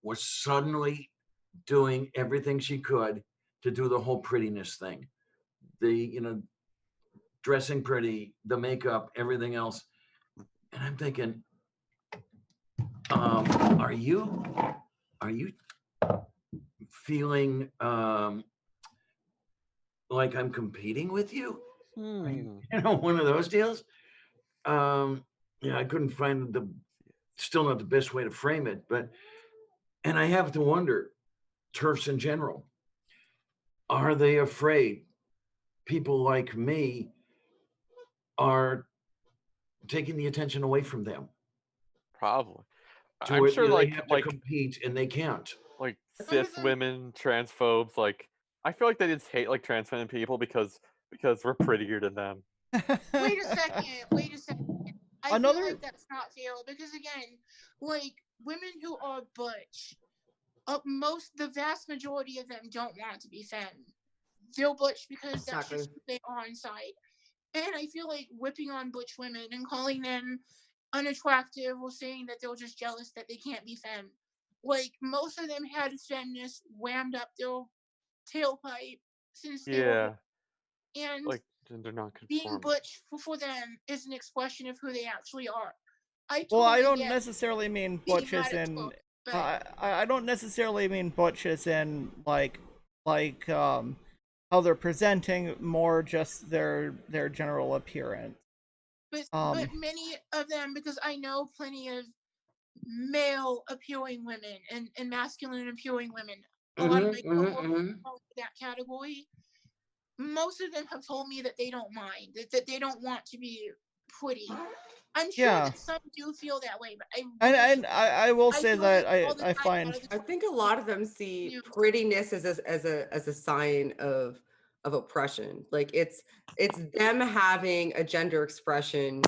was suddenly doing everything she could to do the whole prettiness thing. Dressing pretty, the makeup, everything else. And I'm thinking, are you feeling like I'm competing with you? One of those deals. Yeah, I couldn't find still not the best way to frame it, and I have to wonder, turfs in general, are they afraid people like me are taking the attention away from them? probably. To I'm where sure they have to like compete and they can't. cis women, transphobes, like I feel like they just hate like trans women people because we're prettier than them. Wait a second. Wait a second. I feel like that's not fair because again, like women who are butch, the vast majority of them don't want to be femme. They're butch because that's just who they are inside. And I feel like whipping on butch women and calling them unattractive or saying that they're just jealous that they can't be femme. Like most of them had feminists whammed up their tailpipe since they were Yeah, and like gender being non-conforming. butch for them is an expression of who they actually are. I Well, I totally don't get necessarily mean being butch mad as at in. Trump, but I don't necessarily mean butch as in like how they're presenting, more just their general appearance. but many of them, because I know plenty of male appealing women and masculine appealing women. A lot of my coworkers fall into that category. Most of them have told me that they don't mind, that they don't want to be pretty. I'm sure that some do feel that way, but I will say that I find I think a lot of them see prettiness as a sign of oppression. Like it's them having a gender expression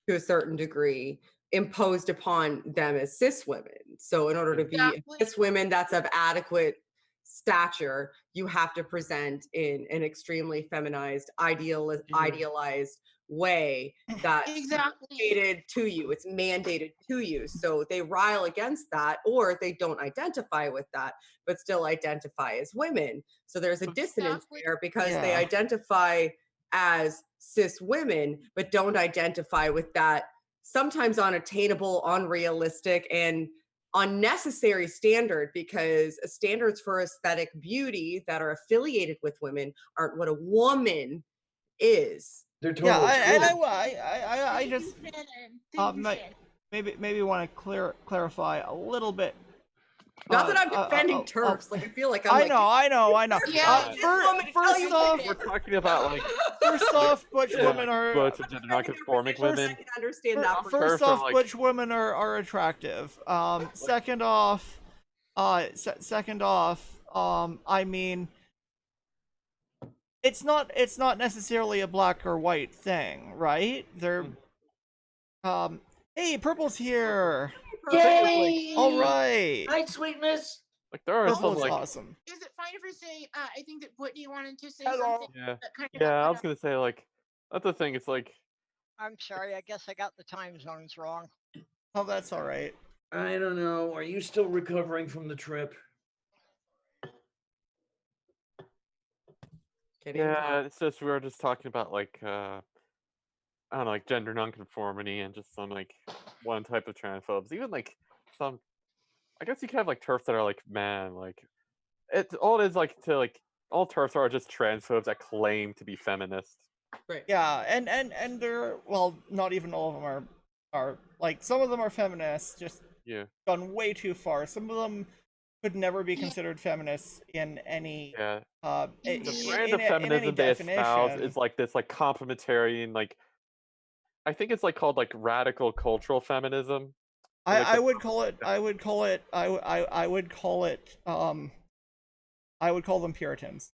to a certain degree imposed upon them as cis women. So in order to be cis women that's of adequate stature, you have to present in an extremely feminized, idealized way that's mandated to you. It's mandated to you. So they rile against that, or they don't identify with that, but still identify as women. So there's a dissonance there because they identify as cis women, but don't identify with that sometimes unattainable, unrealistic, and unnecessary standard, because standards for aesthetic beauty that are affiliated with women aren't what a woman is. They're totally I just maybe want to clarify a little bit. Not that I'm defending turfs. Like I feel like I know. Yeah. First off, we're talking about like butch women are butch and gender non-conforming women. I can understand that. First off, butch women are attractive. Second off, I mean, it's not necessarily a black or white thing, right? They're hey, Purple's here. Yay! All right. Hi, sweetness. Like there are Purple's some like awesome. Is it fine if I say I think that Brittany wanted to say Hello. something? Yeah, That kind of I was gonna say like that's the thing. It's like I'm sorry, I guess I got the time zones wrong. Oh, that's all right. I don't know. Are you still recovering from the trip? yeah, it's just we were just talking about like I don't know, like gender nonconformity and just some like one type of transphobes. Even like some, I guess you could have like turfs that are like, man, like it's all it is like to like all turfs are just transphobes that claim to be feminist. Right. Yeah, and they're, well, not even all of them are like, some of them are feminists, just Yeah, gone way too far. Some of them could never be considered feminists in any yeah. in, The Indeed. brand of in any feminism they espouse definition. is like this like complementary and like I think it's like called like radical cultural feminism. So, like I the would call it I would call it I would call it I would call them Puritans.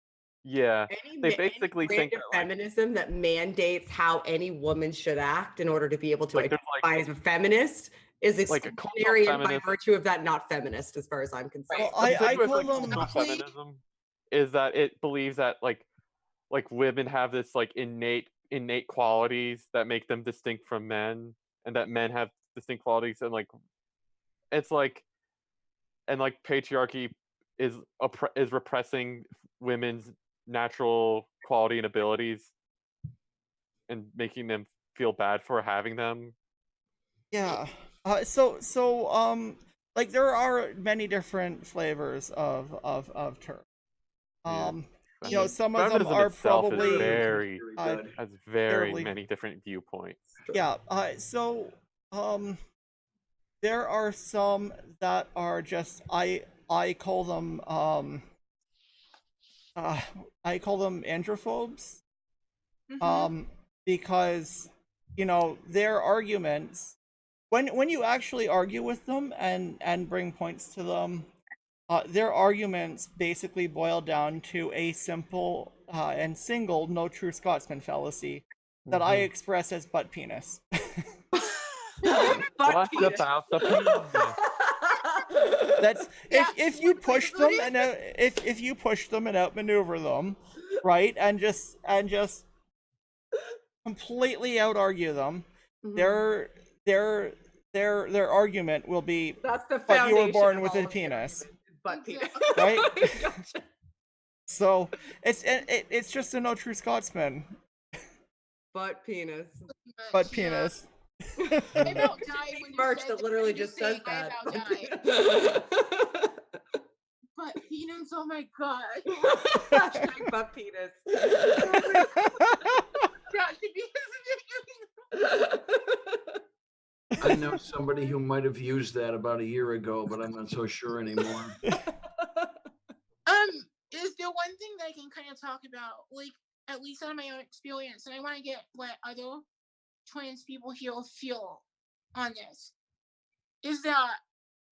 yeah, they Any basically brand think of that like feminism that mandates how any woman should act in order to be able to Like, there's, identify as a feminist is like a cultural exclusionary and by feminist. virtue of that not feminist as far as I'm concerned. Well, The I thing with call like them cultural feminism is that it believes that like women have this like innate qualities that make them distinct from men, and that men have distinct qualities, and like it's like and like patriarchy is is repressing women's natural quality and abilities and making them feel bad for having them. Yeah. Like, there are many different flavors of turf. Yeah. You know, some of them Feminism are itself is probably very uh, good. has very fairly- many different viewpoints. yeah. There are some that are just, I call them I call them androphobes. Because, you know, their arguments, when you actually argue with them and bring points to them, their arguments basically boil down to a simple and single no true Scotsman fallacy that I express as butt penis. What about the penis? That's That's if you one way push to them put it. and if you push them and outmaneuver them, right, and just completely out argue them, Mhm. their argument will be, That's the but you were foundation born of with all a of the penis, arguments, butt penis. Exactly. right? Gotcha. So it's just a no true Scotsman, Butt penis. but Yeah. penis. I about died when you Merch said that that. literally I'm just says saying I that. about died. But penis, oh my god. Hashtag butt penis. That should be I know somebody who might have used that about a year ago, but I'm not so sure anymore. Is there one thing that I can kind of talk about, like, at least on my own experience, and I want to get what other trans people here feel on this, is that,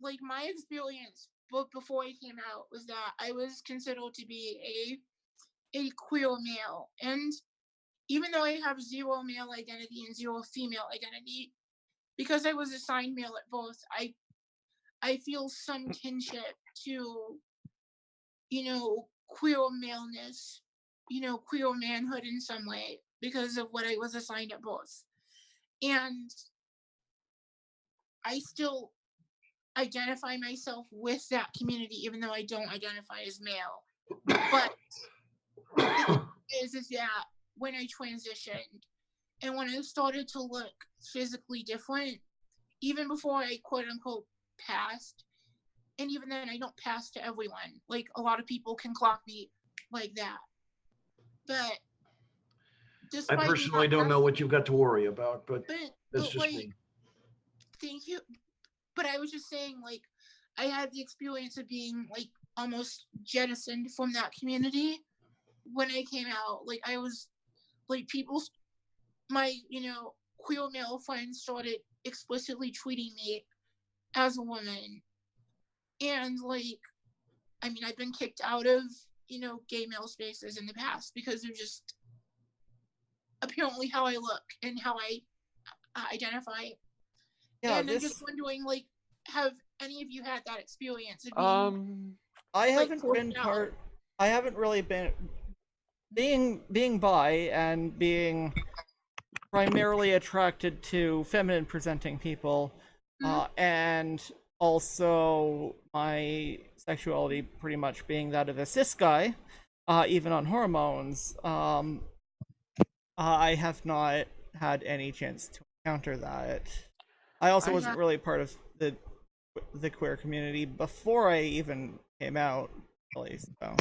like, my experience before I came out was that I was considered to be a queer male, and even though I have zero male identity and zero female identity, because I was assigned male at both, I feel some kinship to, you know, queer maleness, you know, queer manhood in some way because of what I was assigned at both. And I still identify myself with that community, even though I don't identify as male. But the thing is that when I transitioned and when I started to look physically different, even before I quote unquote passed, and even then I don't pass to everyone. Like, a lot of people can clock me like that. But I despite personally don't know what you've got to worry about, but that's but just like, me. thank you. But I was just saying, like, I had the experience of being like almost jettisoned from that community when I came out. Like, I was like, my, you know, queer male friends started explicitly treating me as a woman. And like, I mean, I've been kicked out of, you know, gay male spaces in the past because of just apparently how I look and how I identify. Yeah, And I'm just wondering, like, have any of you had that experience of being I like, haven't forced been out? part. I haven't really been being bi and being primarily attracted to feminine presenting people, and also my sexuality pretty much being that of a cis guy, even on hormones. I have not had any chance to encounter that. I also I- wasn't really part of the queer community before I even came out, really. So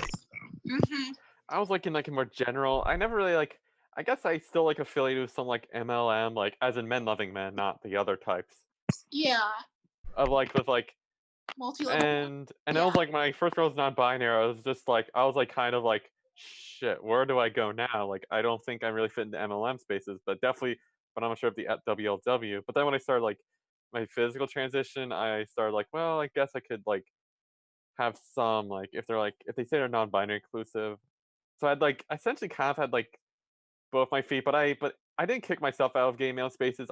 Hmm. I was like in like a more general. I never really like. I guess I still like affiliated with some like MLM, like as in men loving men, not the other types Yeah, of like with like multi-level. and it Yeah. was like my first girl was non-binary. I was just like I was like kind of like shit. Where do I go now? Like I don't think I really fit into MLM spaces, but definitely. But I'm not sure if the WLW. But then when I started like my physical transition, I started like, well, I guess I could like have some like if they're like if they say they're non-binary inclusive. So I'd like essentially kind of had like both my feet, but I didn't kick myself out of gay male spaces.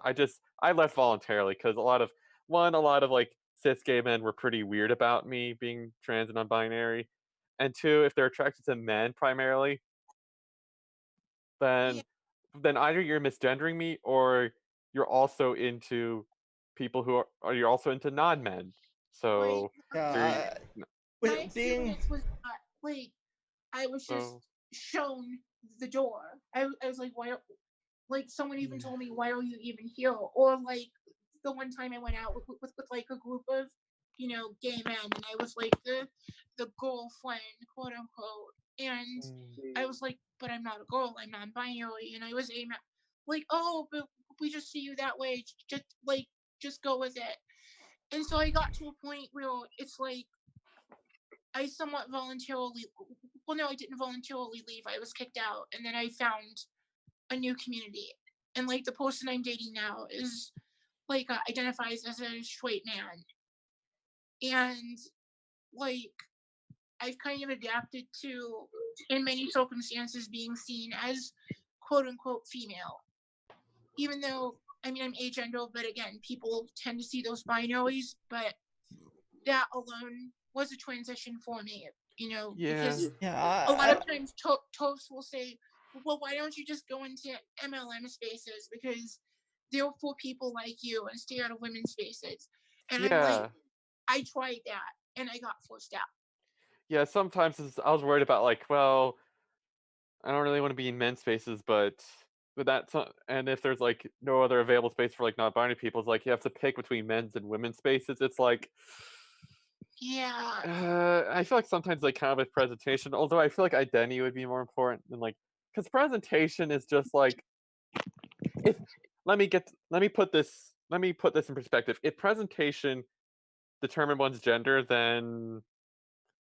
I left voluntarily because a lot of like cis gay men were pretty weird about me being trans and non-binary, and two, if they're attracted to men primarily, Yeah. then either you're misgendering me or you're also into people who are or you're also into non-men. Like So you're yeah, my with being experience was not like I was just so shown the door. I was like, why? Like someone even told me, why are you even here? Or like the one time I went out with like a group of gay men, and I was like the girlfriend, quote unquote, and I was like, but I'm not a girl, I'm non-binary, and I was like, oh, but we just see you that way, just go with it. And so I got to a point where it's like I somewhat voluntarily, well, no, I didn't voluntarily leave. I was kicked out, and then I found a new community. And like the person I'm dating now is like identifies as a straight man, and like I've kind of adapted to, in many circumstances, being seen as quote unquote female, even though I mean I'm agender, but again, people tend to see those binaries, but that alone was a transition for me, yeah. because yeah, a lot of times toasts will say, well, why don't you just go into MLM spaces, because they're for people like you, and stay out of women's spaces. And I'm like, Yeah. I tried that and I got forced out. Yeah, sometimes I was worried about like, well, I don't really want to be in men's spaces, but that's not, and if there's like no other available space for like non-binary people, it's like you have to pick between men's and women's spaces. It's like Yeah. I feel like sometimes like kind of with presentation, although I feel like identity would be more important than like because presentation is just like if let me put this in perspective. If presentation determined one's gender, then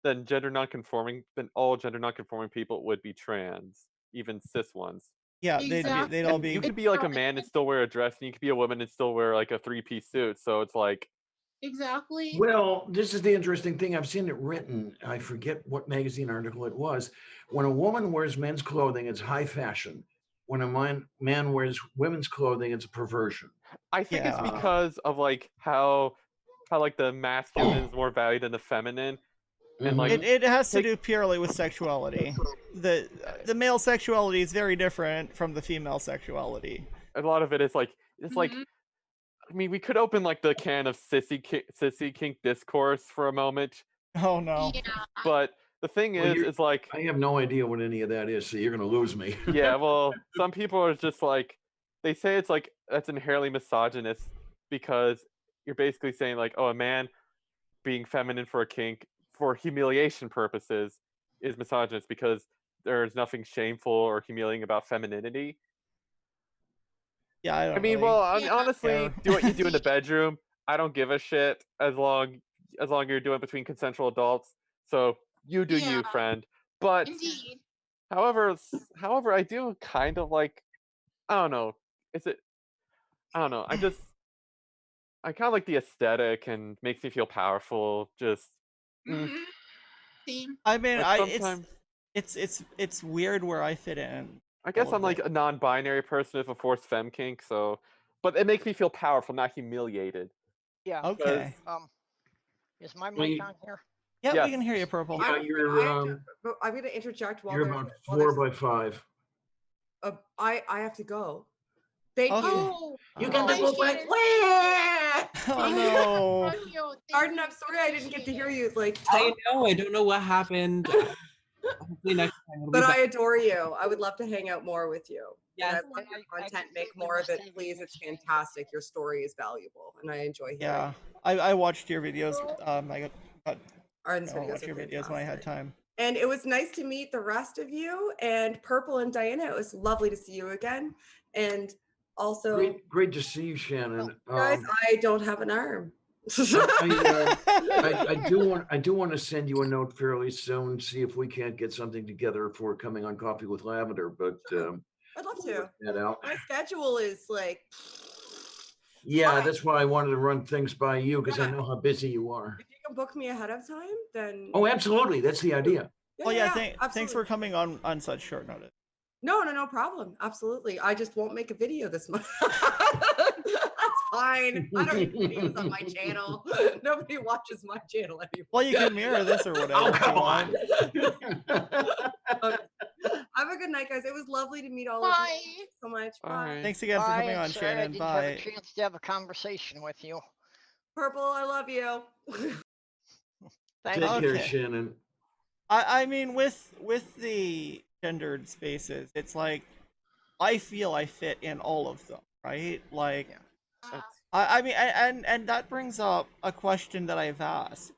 then all gender nonconforming people would be trans, even cis ones. yeah, Exactly. they'd all And you be. could be like a man and still wear a dress, and you could be a woman and still wear like a three-piece suit. So it's like, Exactly. Well, this is the interesting thing. I've seen it written. I forget what magazine article it was. When a woman wears men's clothing, it's high fashion. When a man wears women's clothing, it's a perversion. I think it's Yeah. because of like how like the masculine is more valued than the feminine, and like Mhm. It has to take do purely with sexuality. The male sexuality is very different from the female sexuality. a lot of it is like it's like Mhm. I mean we could open like the can of sissy kink discourse for a moment, Oh no. Yeah. but the thing Well, is like I have no idea what any of that is, so you're going to lose me. yeah, well, some people are just like they say it's like that's inherently misogynist because you're basically saying like, oh, a man being feminine for a kink for humiliation purposes is misogynist because there's nothing shameful or humiliating about femininity. Yeah, I I don't mean, really well, I mean, Yeah. honestly, care. do what you do in the bedroom. I don't give a shit as long you're doing it between consensual adults. So you do you, Yeah. friend. But Indeed. however, I do kind of like I don't know. Is it? I don't know. I kind of like the aesthetic and makes me feel powerful. Just Mhm. Same. I mean, like I sometimes it's weird where I fit in I all guess I'm of like it. a non-binary person with a forced femme kink. So, but it makes me feel powerful, not humiliated. Yeah. Because Okay. Is my Well, mic you- on here? Yeah, we yes, can hear you, Purple. Yeah, I'm going to interject while you're there's about while 4x5. I have to go. Thank Okay. you. Oh, You Oh. can Bye, go back. Shannon. Oh no. Thank Arden, I'm you. sorry I didn't get to hear you. Like, I talk. know. I don't know what happened. Hopefully next time it'll be But I better. adore you. I would love to hang out more with you. And Yes. I want your I content. Make completely more of it, understand what please. you're It's saying. fantastic. Your story is valuable, and I enjoy hearing Yeah, it. I watched your videos. I Arden's watch videos are your videos when I had fantastic. time. And it was nice to meet the rest of you. And Purple and Diana, it was lovely to see you again. And also, Great to see you, Shannon. guys, I don't have an arm. I do want to send you a note fairly soon, see if we can't get something together for coming on Coffee with Lavender. But I'd love we'll to. work that out. My schedule is like, Yeah, fine. that's why I wanted to run things by you because I know how busy you are. If you can book me ahead of time, then Oh, absolutely. That's the idea. Well, yeah, thanks absolutely. for coming on such short notice. No problem. Absolutely. I just won't make a video this month. That's fine. I don't need videos on my channel. Nobody watches my channel anymore. Well, you can mirror this or whatever Oh, if you come want. on. Have a good night, guys. It was lovely to meet all Bye. of you. Thank you so much. Bye. Bye. Thanks again for coming Bye. on, Sorry I Shannon. didn't have Bye. a chance to have a conversation with you. Purple, I love you. Thank Take you. care, Okay. Shannon. I mean, with the gendered spaces, it's like I feel I fit in all of them, right? Like, Yeah. I mean, and that brings up a question that I've asked,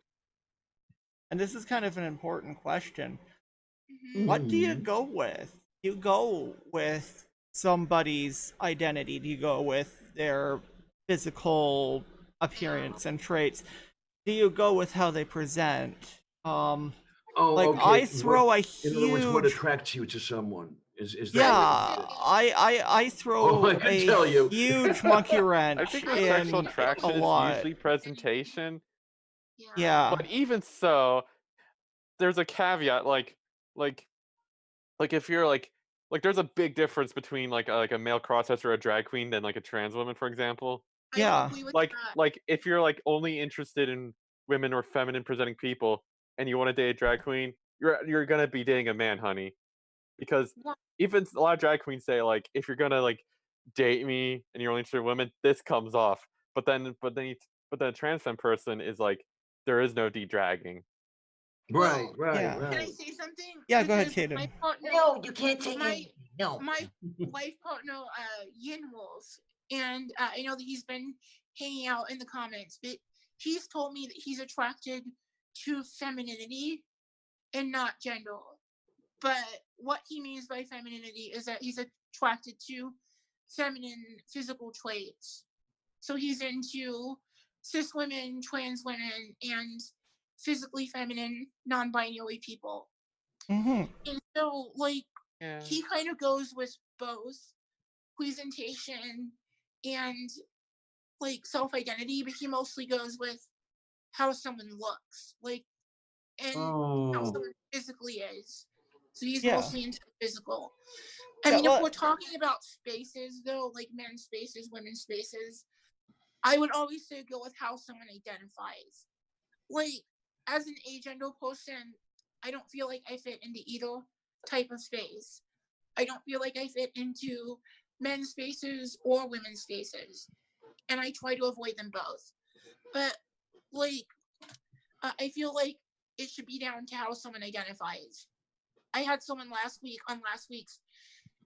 and this is kind of an important question. What do you go with? Do you go with somebody's identity? Do you go with their physical appearance and traits? Do you go with how they present? Oh, Like okay. I throw a In other words, what huge attracts you to someone? Is that yeah, what it is? I throw Oh, I can tell a you. huge monkey I wrench think with in sexual a attraction is lot. usually presentation, Yeah, but even so, there's a caveat. Like if you're like there's a big difference between like a male crossdresser or a drag queen than like a trans woman, for example. I yeah. agree with Like that. like if you're like only interested in women or feminine presenting people and you want to date a drag queen, you're gonna be dating a man, honey. Because Well, even a lot of drag queens say like if you're gonna like date me and you're only interested in women, this comes off. But then a trans femme person is like there is no de-dragging. Right, Yeah. Can I right. say something? Yeah, go ahead, Because Kaden. My partner, No, you can't say my anything. No. my life partner, Yin Wolf, and I know that he's been hanging out in the comments, but he's told me that he's attracted to femininity and not gender. But what he means by femininity is that he's attracted to feminine physical traits. So he's into cis women, trans women, and physically feminine, non-binary people. Mm-hmm. And so, like, Yeah. he kind of goes with both presentation and like self-identity, but he mostly goes with how someone looks, like, and how Oh, someone physically is. So he's Yeah. mostly into physical. I Yeah, mean, well- if we're talking about spaces, though, like men's spaces, women's spaces, I would always say go with how someone identifies. Like, as an agender person, I don't feel like I fit into either type of space. I don't feel like I fit into men's spaces or women's spaces. And I try to avoid them both. But, like, I feel like it should be down to how someone identifies. I had someone last week's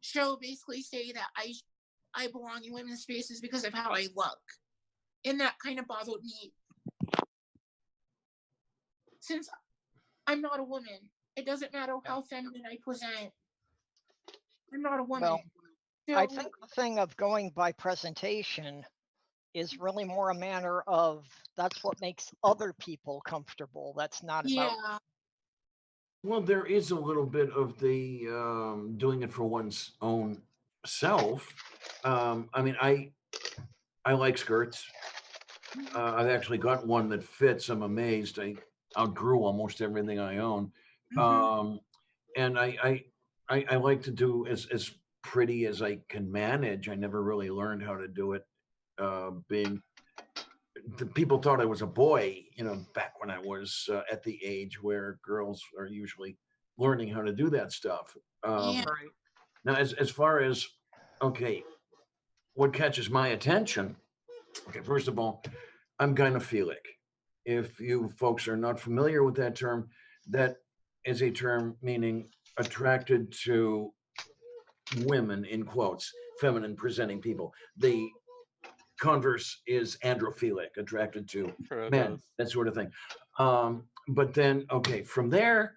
show basically say that I belong in women's spaces because of how I look. And that kind of bothered me. Since I'm not a woman, it doesn't matter how feminine I present. I'm not a woman. Well, So, I think the thing of going by presentation is really more a matter of that's what makes other people comfortable. That's not about yeah. well, there is a little bit of the doing it for one's own self. I mean, I like skirts. I've actually got one that fits. I'm amazed. I outgrew almost everything I own. Mhm. And I like to do as pretty as I can manage. I never really learned how to do it. Being the people thought I was a boy, back when I was at the age where girls are usually learning how to do that stuff. Yeah. Right. Now, as far as okay, what catches my attention? Okay, first of all, I'm gynophilic. If you folks are not familiar with that term, that is a term meaning attracted to women, in quotes, feminine presenting people. The converse is androphilic, attracted to Sure it men, does. that sort of thing. But then, okay, from there,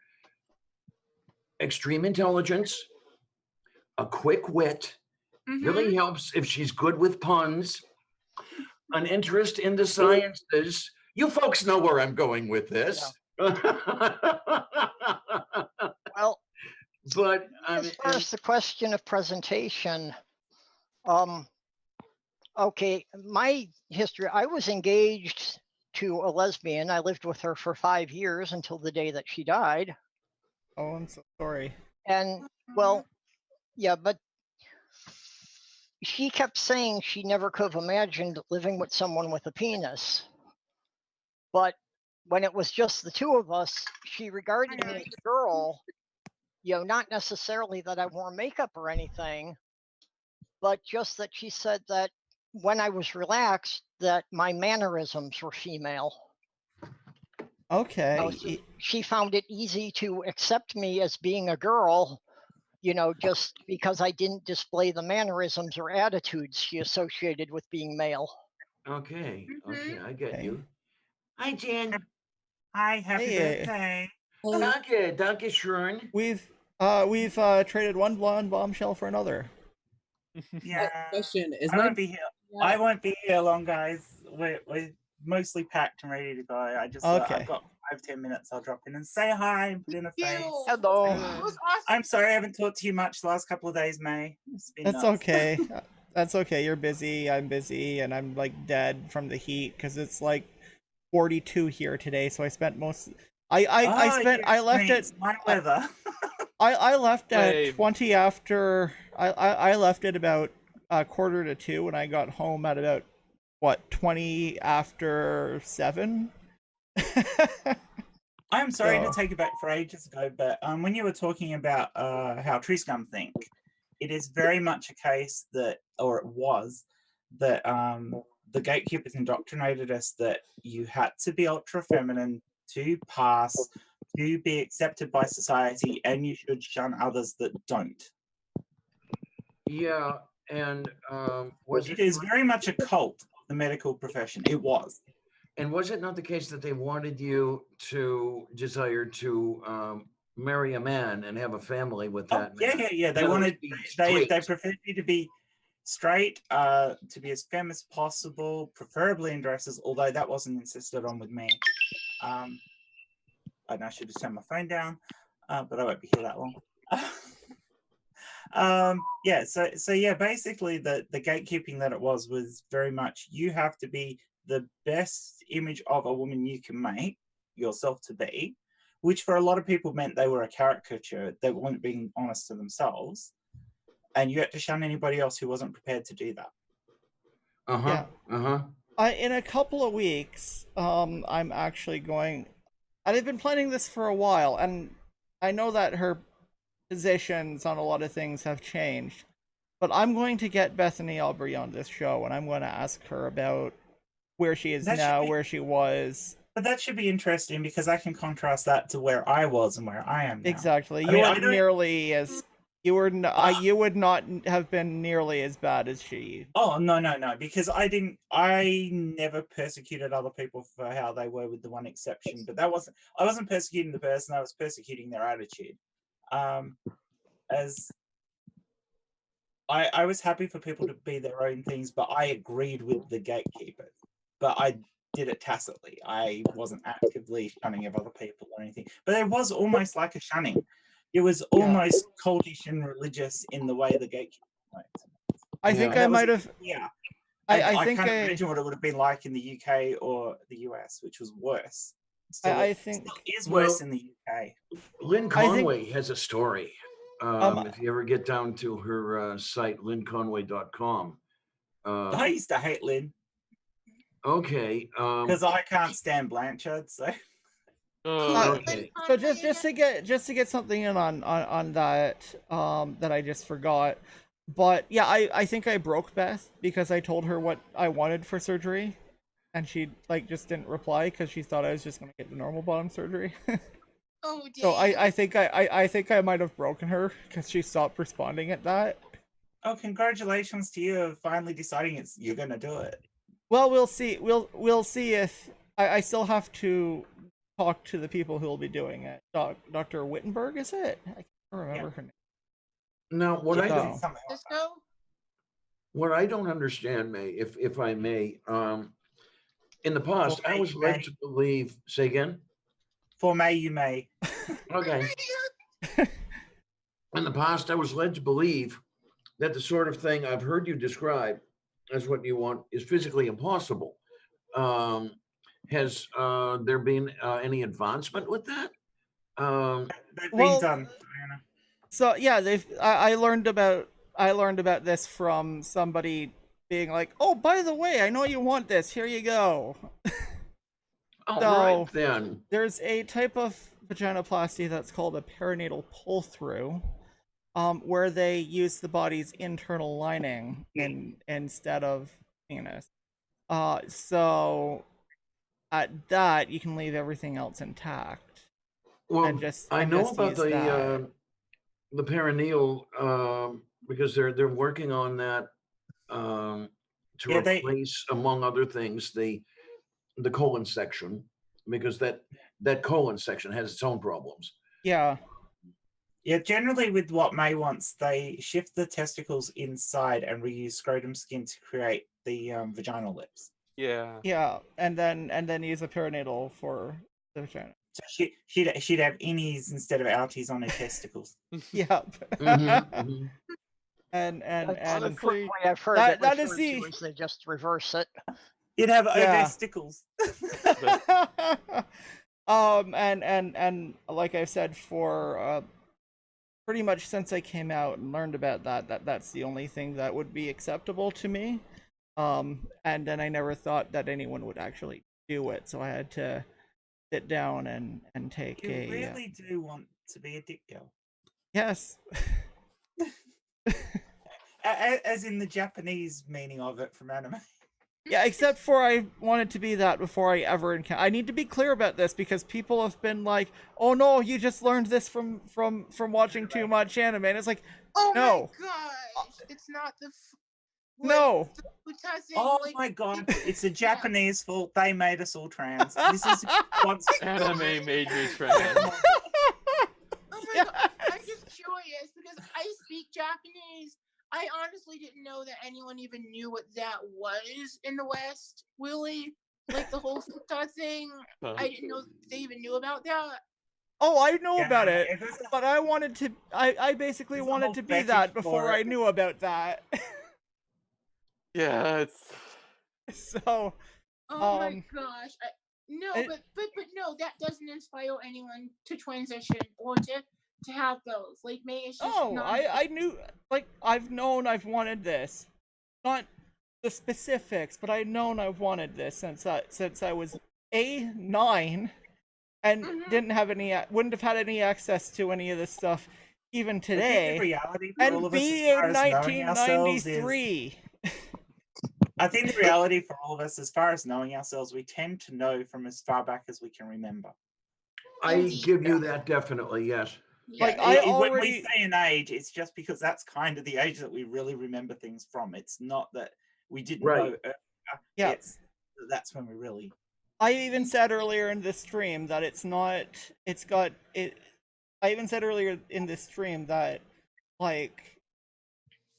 extreme intelligence, a quick wit, really helps if she's good with puns, an interest in the sciences. You folks know where I'm going with this. Well, But I mean, as far as the question of presentation, okay, my history, I was engaged to a lesbian. I lived with her for 5 years until the day that she died. Oh, I'm so sorry. And well, yeah, but she kept saying she never could have imagined living with someone with a penis. But when it was just the two of us, she regarded me as a girl, not necessarily that I wore makeup or anything, but just that she said that when I was relaxed, that my mannerisms were female. Okay. So she found it easy to accept me as being a girl, just because I didn't display the mannerisms or attitudes she associated with being male. okay, I get Okay. you. Hi, Jen. Hi, happy Hey. birthday. Danke schön. We've traded one blonde bombshell for another. Yeah. Question is I my won't be here. I won't be here long, guys. We're mostly packed and ready to go. I just Okay. I've got 5-10 minutes. I'll drop in and say hi and put in a face. Hello. It was awesome. I'm sorry I haven't talked to you much the last couple of days, May. It's been That's nuts. okay. That's okay. You're busy. I'm busy, and I'm like dead from the heat because it's like 42 here today. So I spent most. I left at my weather. I left at Same. 20 after. I left at about 1:45, and I got home at about 20 after 7. I'm sorry to So- take it back for ages ago, but when you were talking about how tree scum think, it is very much a case that, or it was, that the gatekeepers indoctrinated us that you had to be ultra feminine to pass, to be accepted by society, and you should shun others that don't. Yeah, and was It it is very much a cult, the medical profession. It was. and was it not the case that they wanted you to desire to marry a man and have a family with Oh, that yeah, man? yeah. They In other wanted, words, be they straight. preferred you to be straight, to be as femme as possible, preferably in dresses, although that wasn't insisted on with me. I know I should have turned my phone down, but I won't be here that long. Yeah, so yeah, basically the gatekeeping that it was very much, you have to be the best image of a woman you can make yourself to be, which for a lot of people meant they were a caricature, they weren't being honest to themselves, and you had to shun anybody else who wasn't prepared to do that. Uh-huh. Yeah. Uh-huh. In a couple of weeks, I'm actually going. And I've been planning this for a while, and I know that her positions on a lot of things have changed. But I'm going to get Bethany Albury on this show, and I'm going to ask her about where she is That should now, be- where she was. But that should be interesting because I can contrast that to where I was and where I am now. Exactly. I You mean, I weren't don't- nearly as. You were. You would not have been nearly as bad as she. Oh, no, because I never persecuted other people for how they were, with the one exception, but I wasn't persecuting the person, I was persecuting their attitude. As I was happy for people to be their own things, but I agreed with the gatekeepers, but I did it tacitly. I wasn't actively shunning of other people or anything, but it was almost like a shunning. It was almost cultish and religious in the way the gatekeepers worked. I think Yeah. I might have. Yeah. I think can't imagine what it would have been like in the UK or the US, which was worse. I think. Still is worse Well- in the UK. Lynn I think- Conway has a story. If you ever get down to her site, lynnconway.com. I used to hate Lynn Okay. because I can't stand Blanchard. So Okay. So just to get something in on that that I just forgot. But yeah, I think I broke Beth because I told her what I wanted for surgery, and she just didn't reply because she thought I was just gonna get the normal bottom surgery. Oh, So dang. I think I might have broken her because she stopped responding at that. Oh, congratulations to you of finally deciding you're gonna do it. Well, we'll see. We'll see if I still have to talk to the people who will be doing it. Dr. Wittenberg, is it? I can't remember her name. Now, what Yeah, I it's don't, something like that. Cisco? what I don't understand, May, if I may, in the past, I May was you led may. to believe. Say again. For May you may. Okay. In the past, I was led to believe that the sort of thing I've heard you describe as what you want is physically impossible. Um, has there been any advancement with that? They've Well, been done, Diana. So yeah, I learned about this from somebody being like, "Oh, by the way, I know you want this. Here you go." All So- right then. There's a type of vaginoplasty that's called a perinatal pull through, where they use the body's internal lining instead of penis. So at that you can leave everything else intact. Well, just- I and know just about use that. the perineal because they're working on that to Yeah, they- replace, among other things, the colon section, because that colon section has its own problems. Yeah. Yeah, generally with what May wants, they shift the testicles inside and reuse scrotum skin to create the vaginal lips. Yeah. Yeah, and then use a perinatal for the vagina. So she'd have innies instead of outies on her testicles. Yep. Mhm. and That's the quick honestly, way I've heard that- it that is referred the- to is they just reverse it. You'd have Yeah. ovesticles. And like I've said, for pretty much since I came out and learned about that's the only thing that would be acceptable to me. And then I never thought that anyone would actually do it, so I had to sit down and take You a really do want to be a dick girl. yes. As in the Japanese meaning of it from anime. Yeah, except for I wanted to be that before I ever encounter. I need to be clear about this because people have been like, "Oh no, you just learned this from watching too much anime." And it's like, Oh No. my gosh. It's not the. no. Oh like, my god, it's the Japanese fault. They made us all trans. This is what's anime made me trans. Oh my Yeah. god. I'm just curious because I speak Japanese. I honestly didn't know that anyone even knew what that was in the West, Willie. Like the whole futa thing. I didn't know they even knew about that. Oh, I know about it, If there's a- but I wanted to. I basically There's a wanted whole to be fetish that for before I it. knew about that. Yeah, it's So, Oh my Um, gosh. No, it- but no, that doesn't inspire anyone to transition or to have those. Like May is just oh, not I knew. Like I've known I've wanted this, not the specifics, but I've known I've wanted this since I was A9, and Mhm. didn't have wouldn't have had any access to any of this stuff even I think today. the reality for all And of us B as in far as knowing ourselves is 1993. I think the reality for all of us as far as knowing ourselves, we tend to know from as far back as we can remember. I Indeed. give you that definitely, yes. Like, yeah, I When already- we say an age, it's just because that's kind of the age that we really remember things from. It's not that we didn't Right. know earlier. Yeah. It's that's when we really. I even said earlier in this stream that it's not. It's got it. I even said earlier in this stream that, like,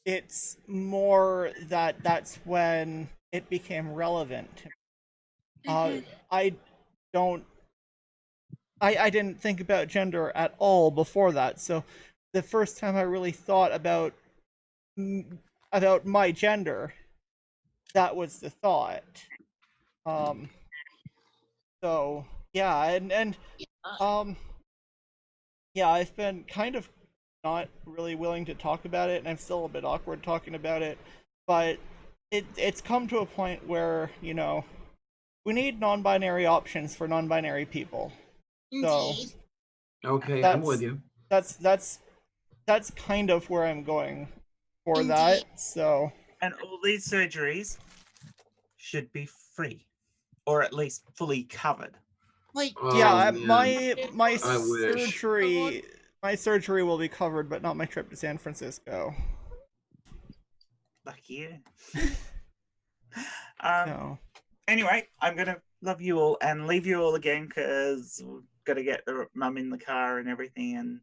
it's more that that's when it became relevant to me. Mhm. I don't. I didn't think about gender at all before that. So, the first time I really thought about my gender, that was the thought. So yeah, and yeah, I've been kind of not really willing to talk about it, and I'm still a bit awkward talking about it, but it's come to a point where, you know, we need non-binary options for non-binary people. So Indeed. Okay, I'm That's- with you. that's kind of where I'm going for that. So And all these surgeries should be free, or at least fully covered. Like, Yeah, man. my I wish. surgery will be covered, but not my trip to San Francisco. Lucky you. No. Anyway, I'm gonna love you all and leave you all again because we've got to get the mum in the car and everything and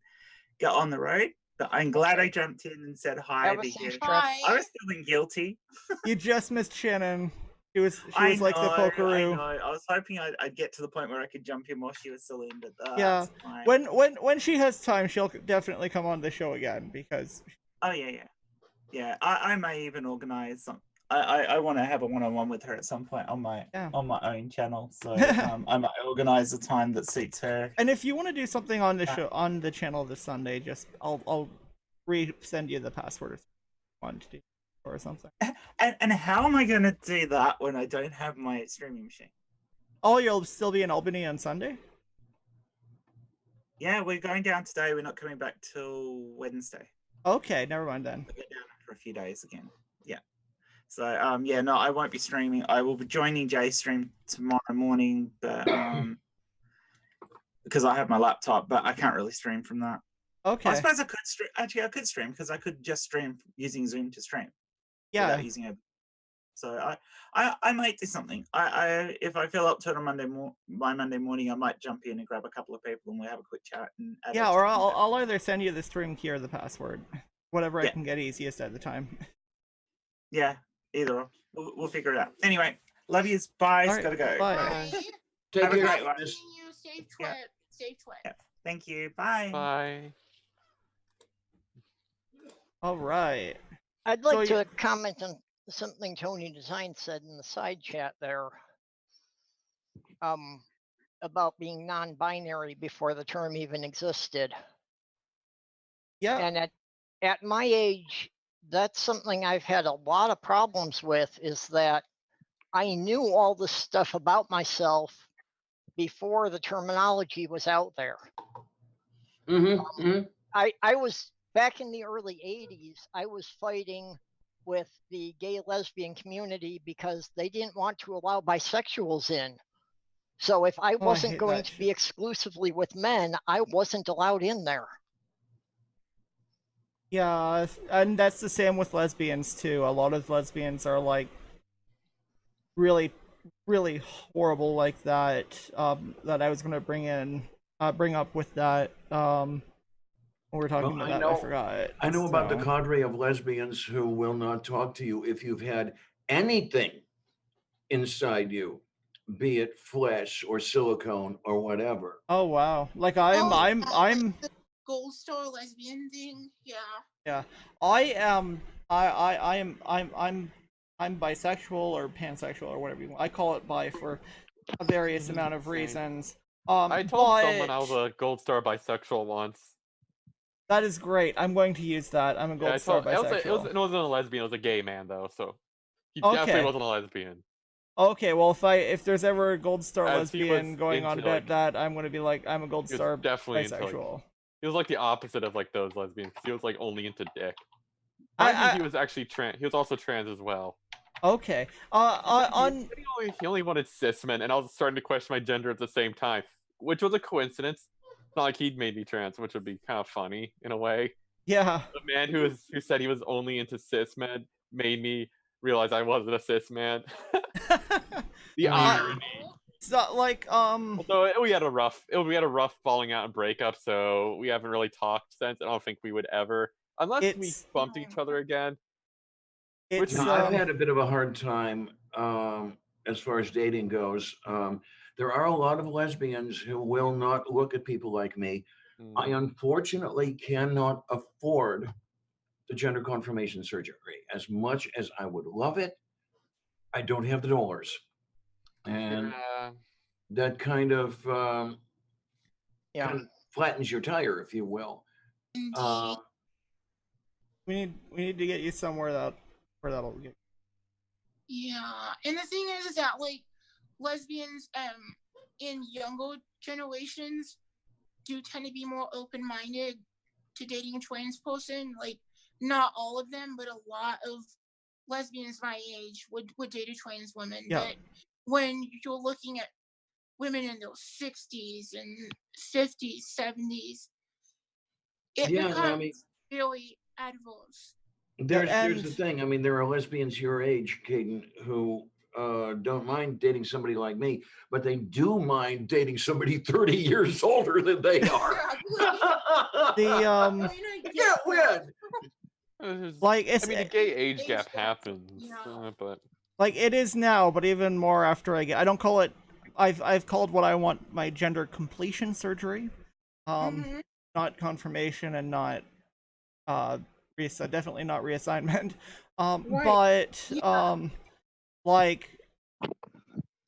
get on the road. But I'm glad I jumped in and said hi Have a because safe trip. hi. I was feeling guilty. You just missed Shannon. She was I like the know. pokeroo. I was hoping I'd get to the point where I could jump in while she was still in, but Yeah. that's fine. When she has time, she'll definitely come on the show again because. Oh yeah. I may even organize some. I want to have a one-on-one with her at some point on my own channel. So I might organize a time that suits her. And if you want to do something on the show on the channel this Sunday, just I'll resend you the password or something. And how am I going to do that when I don't have my streaming machine? Oh, you'll still be in Albany on Sunday? Yeah, we're going down today. We're not coming back till Wednesday. Okay, never mind then. We'll get down for a few days again. Yeah. So no, I won't be streaming. I will be joining Jay's stream tomorrow morning, but because I have my laptop, but I can't really stream from that. Okay. I suppose I could stream. Actually, I could stream because I could just stream using Zoom to stream. Yeah. Without using it. So I might do something. I if I feel up to it on Monday morning, I might jump in and grab a couple of people and we'll have a quick chat. And yeah, or I'll either send you the stream key or the password, whatever I can get easiest at the time. Yeah, either or. We'll figure it out. Anyway, love yous. Bye. Right, Gotta go. bye. Take Have a care. great one. Wishing you safe trip. Yeah. Safe trip. Yeah. Thank you. Bye. Bye. All right. I'd like to comment on something Tony Design said in the side chat there. About being non-binary before the term even existed. Yeah. And at my age, that's something I've had a lot of problems with, is that I knew all this stuff about myself before the terminology was out there. I was, back in the early 80s, I was fighting with the gay lesbian community because they didn't want to allow bisexuals in. So if I wasn't going to be exclusively with men, I wasn't allowed in there. Yeah, and that's the same with lesbians too. A lot of lesbians are like really horrible like that. That I was gonna bring up with that. When we're talking about that, I forgot. I know about the cadre of lesbians who will not talk to you if you've had anything inside you, be it flesh or silicone or whatever. Oh wow! Like I'm the gold star lesbian thing. Yeah. Yeah, I'm bisexual or pansexual or whatever you want. I call it bi for a various amount of reasons. I told someone I was a gold star bisexual once. That is great. I'm going to use that. I'm a gold star bisexual. It wasn't a lesbian. It was a gay man though, so he definitely wasn't a lesbian. Okay, well if there's ever a gold star lesbian going on about that, I'm gonna be like, I'm a gold star definitely bisexual. He was like the opposite of like those lesbians. He was like only into dick. I think he was actually trans. He was also trans as well. Okay. He only wanted cis men, and I was starting to question my gender at the same time, which was a coincidence. It's not like he'd made me trans, which would be kind of funny in a way. Yeah. The man who said he was only into cis men made me realize I wasn't a cis man. The irony. So like Although we had a rough falling out and breakup, so we haven't really talked since. I don't think we would ever, unless we bumped each other again. I've had a bit of a hard time as far as dating goes. There are a lot of lesbians who will not look at people like me. I unfortunately cannot afford the gender confirmation surgery. As much as I would love it, I don't have the dollars. And that kind of flattens your tire, if you will. We need to get you somewhere where that'll get. Yeah, and the thing is that like lesbians in younger generations do tend to be more open-minded to dating a trans person. Like not all of them, but a lot of lesbians my age would date a trans woman. Yeah. But when you're looking at women in their 60s and 50s, 70s, it Yeah, becomes I mean, really adverse. there's the and thing. I mean, there are lesbians your age, Caden, who don't mind dating somebody like me, but they do mind dating somebody 30 years older than they are. the I mean, I You get can't that. win. like I mean, the gay age age gap gap, happens, yeah. but like it is now, but even more after I don't call it. I've called what I want my gender completion surgery, Mhm. not confirmation and not uh definitely not reassignment, Right. but Yeah. like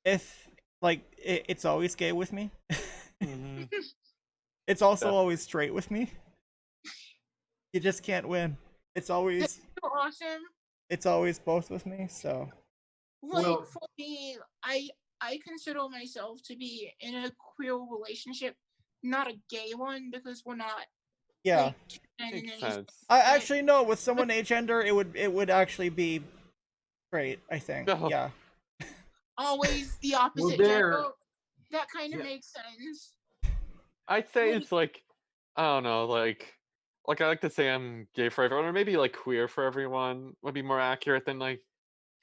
if like it's always gay with me. mhm. It's also Yeah. always straight with me. You just can't win. It's That's always so awesome. both with me. So Like Well, for me, I consider myself to be in a queer relationship, not a gay one because we're not yeah, like two men in Makes any sense. I but actually know with someone agender, it would actually be straight. I think. No. Yeah. always the well, opposite there. gender. That kind of Yeah. makes sense. I'd say Like, it's like, I don't know, like I like to say I'm gay for everyone, or maybe like queer for everyone would be more accurate than like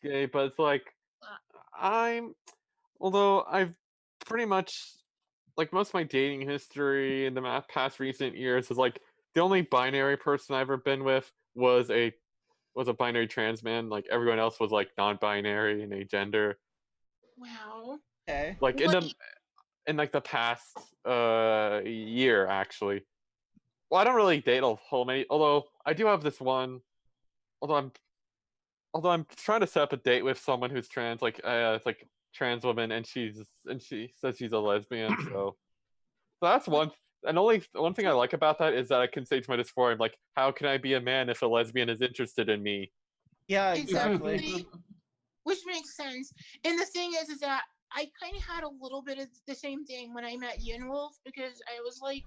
gay. But it's like uh, I'm, although I've pretty much like most of my dating history in the past recent years is like the only binary person I've ever been with was a binary trans man. Like everyone else was like non-binary and agender. wow. Okay. Like Like, in like the past year actually. Well, I don't really date a whole many. Although I do have this one. Although I'm trying to set up a date with someone who's trans, like it's like trans woman, and she says she's a lesbian. So that's one. And only one thing I like about that is that I can say to my dysphoria, like, how can I be a man if a lesbian is interested in me? Yeah. Exactly. exactly. Which makes sense. And the thing is that I kind of had a little bit of the same thing when I met Yin Wolf because I was like,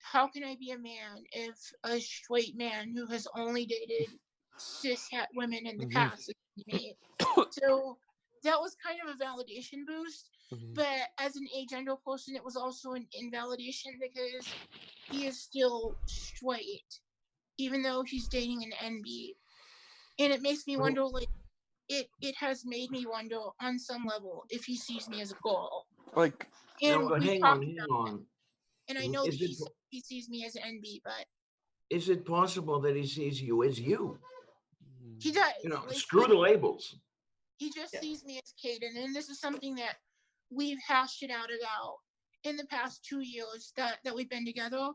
how can I be a man if a straight man who has only dated cishet women in the Mhm. past is me? So that was kind of a validation boost. Mhm. But as an agender person, it was also an invalidation because he is still straight, even though he's dating an NB. And it makes me Well, wonder, like, it has made me wonder on some level if he sees me as a goal. Like, And well, we've hang talked on, hang about that. on. And I know that Is it he sees me as an NB, but is it possible that he sees you as you? he does. You know, Like screw the labels. he just Yeah. sees me as Caden, and this is something that we've hashed it out about in the past 2 years that we've been together,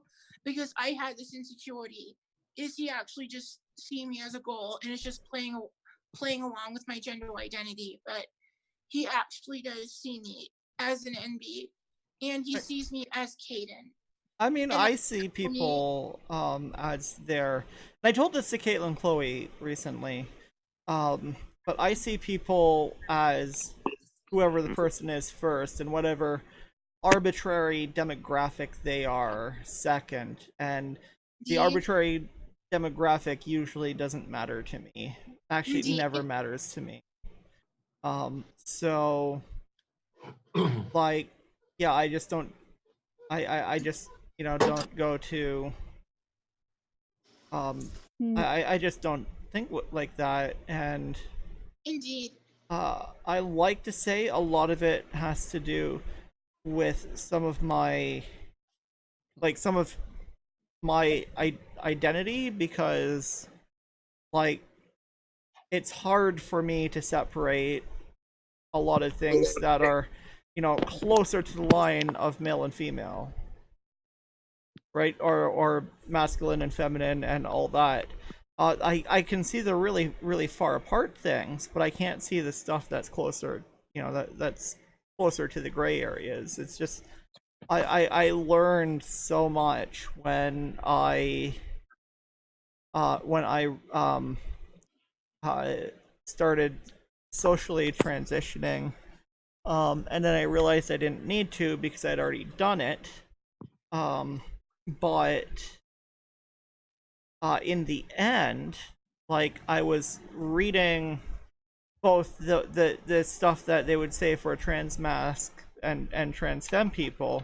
because I had this insecurity. Is he actually just seeing me as a goal, and it's just playing along with my gender identity? But he actually does see me as an NB, and he sees me as Caden. I mean, And I see for me, people as their. I told this to Caitlin Chloe recently. Um, but I see people as whoever the person is first, and whatever arbitrary demographic they are second, and the indeed, arbitrary demographic usually doesn't matter to me. Actually, it indeed, never matters to me. So like, yeah, I just don't. I just don't go to. Um, I just don't think like that, and indeed. I like to say a lot of it has to do with some of my identity, because like it's hard for me to separate a lot of things that are closer to the line of male and female, right, or masculine and feminine and all that. I can see the really really far apart things, but I can't see the stuff that's closer, that's closer to the gray areas. It's just I learned so much when I uh, started socially transitioning, and then I realized I didn't need to because I'd already done it. But in the end, like I was reading both the stuff that they would say for a trans mask and trans femme people,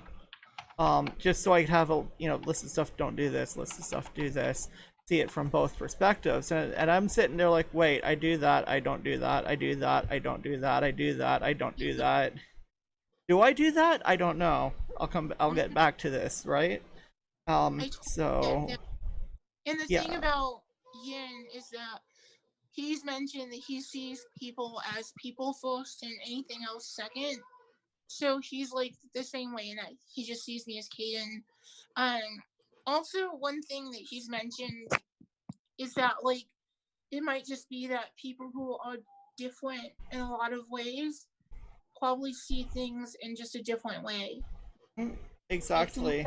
just so I could have a list of stuff. Don't do this. List of stuff. Do this. See it from both perspectives, and I'm sitting there like, wait, I do that. I don't do that. I do that. I don't do that. I do that. I don't do that. Do I do that? I don't know. I'll get back to this, right? I totally get So that. And the yeah. thing about Yin is that he's mentioned that he sees people as people first and anything else second. So he's like the same way in that he just sees me as Caden. Also, one thing that he's mentioned is that like it might just be that people who are different in a lot of ways probably see things in just a different way. Exactly.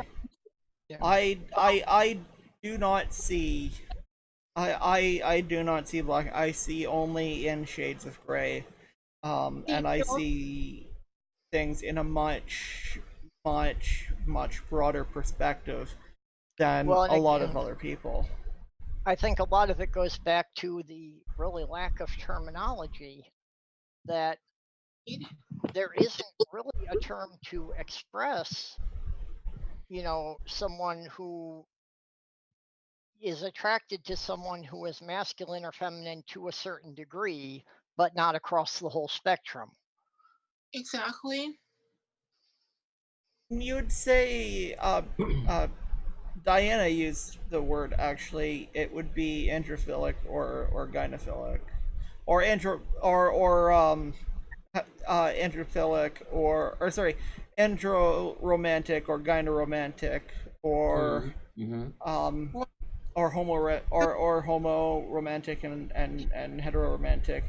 Yeah. I do not see. I do not see black. I see only in shades of gray. And I see things in a much broader perspective than Well, and a lot of again, other people. I think a lot of it goes back to the really lack of terminology, that there isn't really a term to express, someone who is attracted to someone who is masculine or feminine to a certain degree, but not across the whole spectrum. Exactly. You would say, Diana used the word, actually. It would be androphilic or gynophilic, or androphilic, or sorry, androromantic or gynoromantic, or Mm-hmm. or homo romantic and heteroromantic,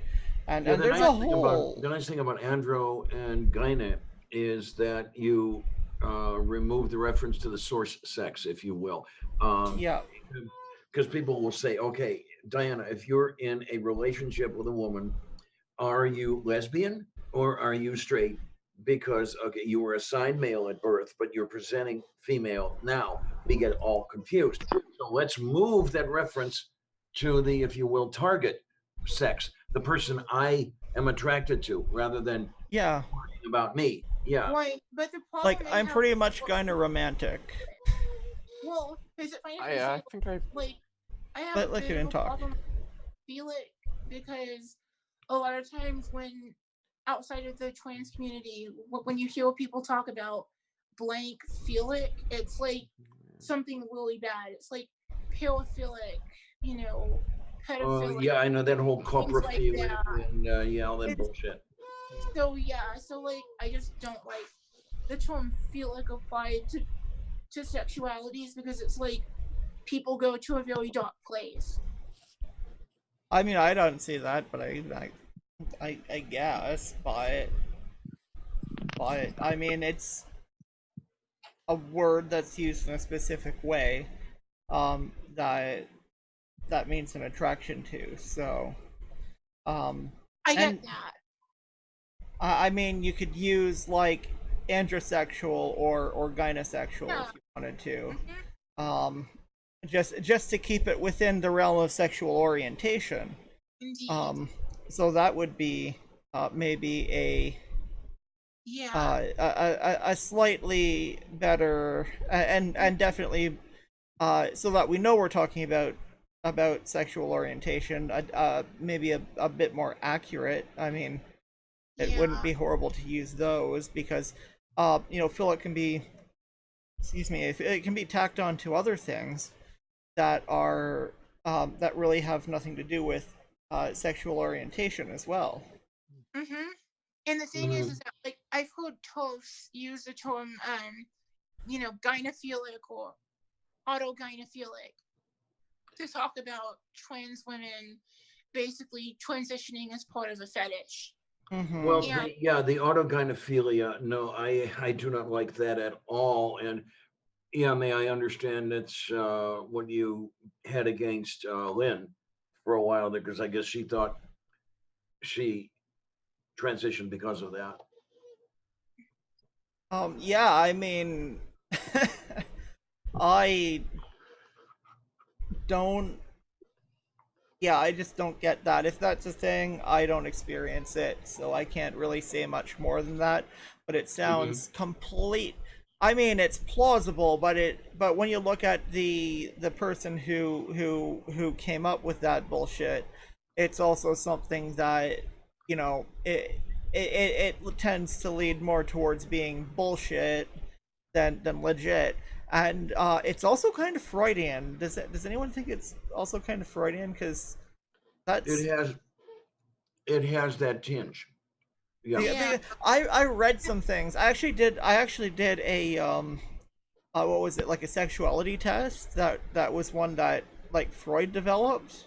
and Yeah, there's a whole. the nice thing about andro and gyne is that you remove the reference to the source sex, if you will. Yeah. Because people will say, okay, Diana, if you're in a relationship with a woman, are you lesbian or are you straight? Because, okay, you were assigned male at birth, but you're presenting female now. We get all confused. So let's move that reference to the, if you will, target sex, the person I am attracted to, rather than Yeah. worrying about me. Yeah. Right, but the problem Like, I I'm have pretty much gynoromantic. well, is it funny if I, I say I think I like I have a Let bit Kaden of a talk. problem feel it because a lot of times when outside of the trans community, when you hear people talk about blank philic, it's like something really bad. It's like paraphilic, pedophilic, Yeah, I know that whole things like coprophilic that. and yeah, all that It's, bullshit. so yeah, so like I just don't like the term philic applied to sexualities because it's like people go to a very dark place. I mean, I don't see that, but I guess, but I mean, it's a word that's used in a specific way, that means an attraction to. So, I get and that. I mean, you could use like androsexual or gynosexual Yeah. if you wanted to. Mhm. Um, just to keep it within the realm of sexual orientation. Indeed. So that would be maybe Yeah. a slightly better, and definitely, so that we know we're talking about sexual orientation, maybe a bit more accurate. I mean, it wouldn't Yeah. be horrible to use those because, philic can be, excuse me, if it can be tacked on to other things that are, that really have nothing to do with sexual orientation as well. Mhm. And the thing is that like I've heard TERFs use the term gynophilic or autogynophilic to talk about trans women basically transitioning as part of a fetish. Mm-hmm. Well, And the autogynephilia, no, I do not like that at all. And yeah, may I understand it's what you had against Lynn for a while there, because I guess she thought she transitioned because of that. Yeah, I mean, I don't yeah, I just don't get that. If that's a thing, I don't experience it, so I can't really say much more than that. But it sounds complete. I mean, it's plausible, but when you look at the person who came up with that bullshit, it's also something that, you know, it tends to lead more towards being bullshit than legit. And it's also kind of Freudian. Does anyone think it's also kind of Freudian? Because that's It has that tinge. Yeah. Yeah. I read some things. I actually did a what was it, like a sexuality test, that was one that like Freud developed.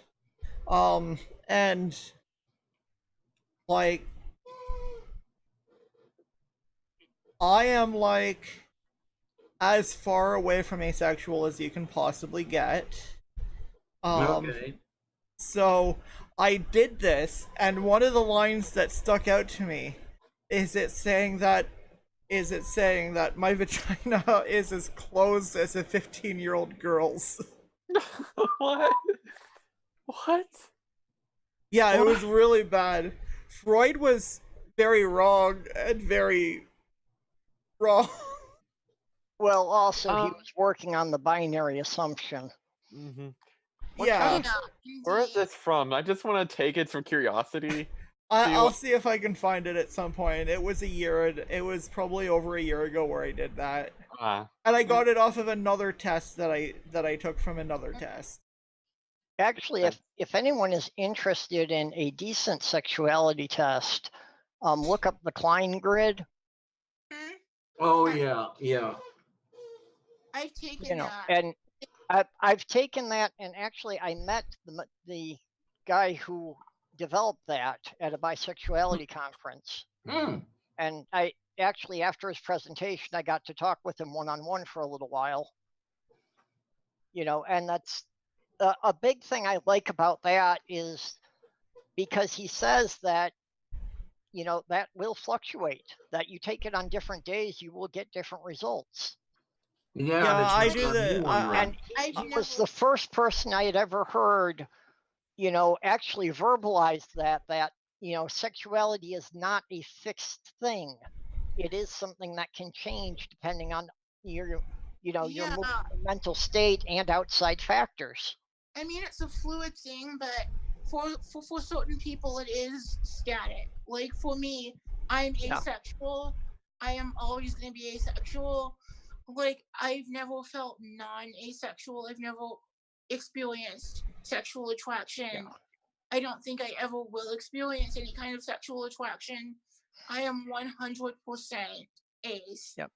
And like I am like as far away from asexual as you can possibly get. Okay. So I did this, and one of the lines that stuck out to me is it saying that my vagina is as closed as a 15-year-old girl's. What? What? Yeah, it was really bad. Freud was very wrong and very wrong. Well, also he Um, was working on the binary assumption. Mm-hmm. Yeah, Where is this from? I just want to take it from curiosity. I'll see if I can find it at some point. It was it was probably over a year ago where I did that. Ah, And I got it off of another test that I took from another test. Actually, if anyone is interested in a decent sexuality test, look up the Klein grid. Oh yeah, yeah. I've taken You know, that. and I've taken that, and actually I met the guy who developed that at a bisexuality conference. Hmm. And I actually, after his presentation, I got to talk with him one-on-one for a little while. You know, and that's a big thing I like about that, is because he says that, you know, that will fluctuate, that you take it on different days, you will get different results. Yeah, Yeah, that's I what's do on the- you one, I- Red. And I've he was never- the first person I had ever heard, you know, actually verbalize that, you know, sexuality is not a fixed thing. It is something that can change depending on your, you know, your Yeah. mental state and outside factors. I mean, it's a fluid thing, but for certain people, it is static. Like for me, I'm Yeah. asexual. I am always going to be asexual. Like I've never felt non-asexual. I've never experienced sexual attraction. Yeah. I don't think I ever will experience any kind of sexual attraction. I am 100% ace. Yep.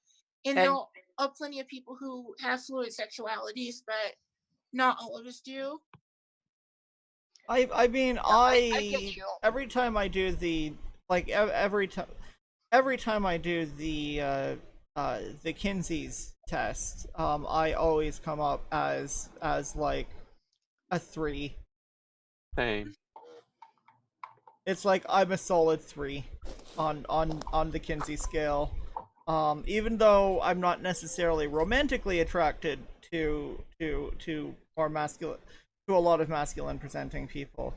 And And- there are plenty of people who have fluid sexualities, but not all of us do. I mean, I get you. every time I do the like every time I do the Kinsey's test, I always come up as like a 3. same. It's like I'm a solid 3 on the Kinsey scale. Even though I'm not necessarily romantically attracted to more masculine, to a lot of masculine presenting people,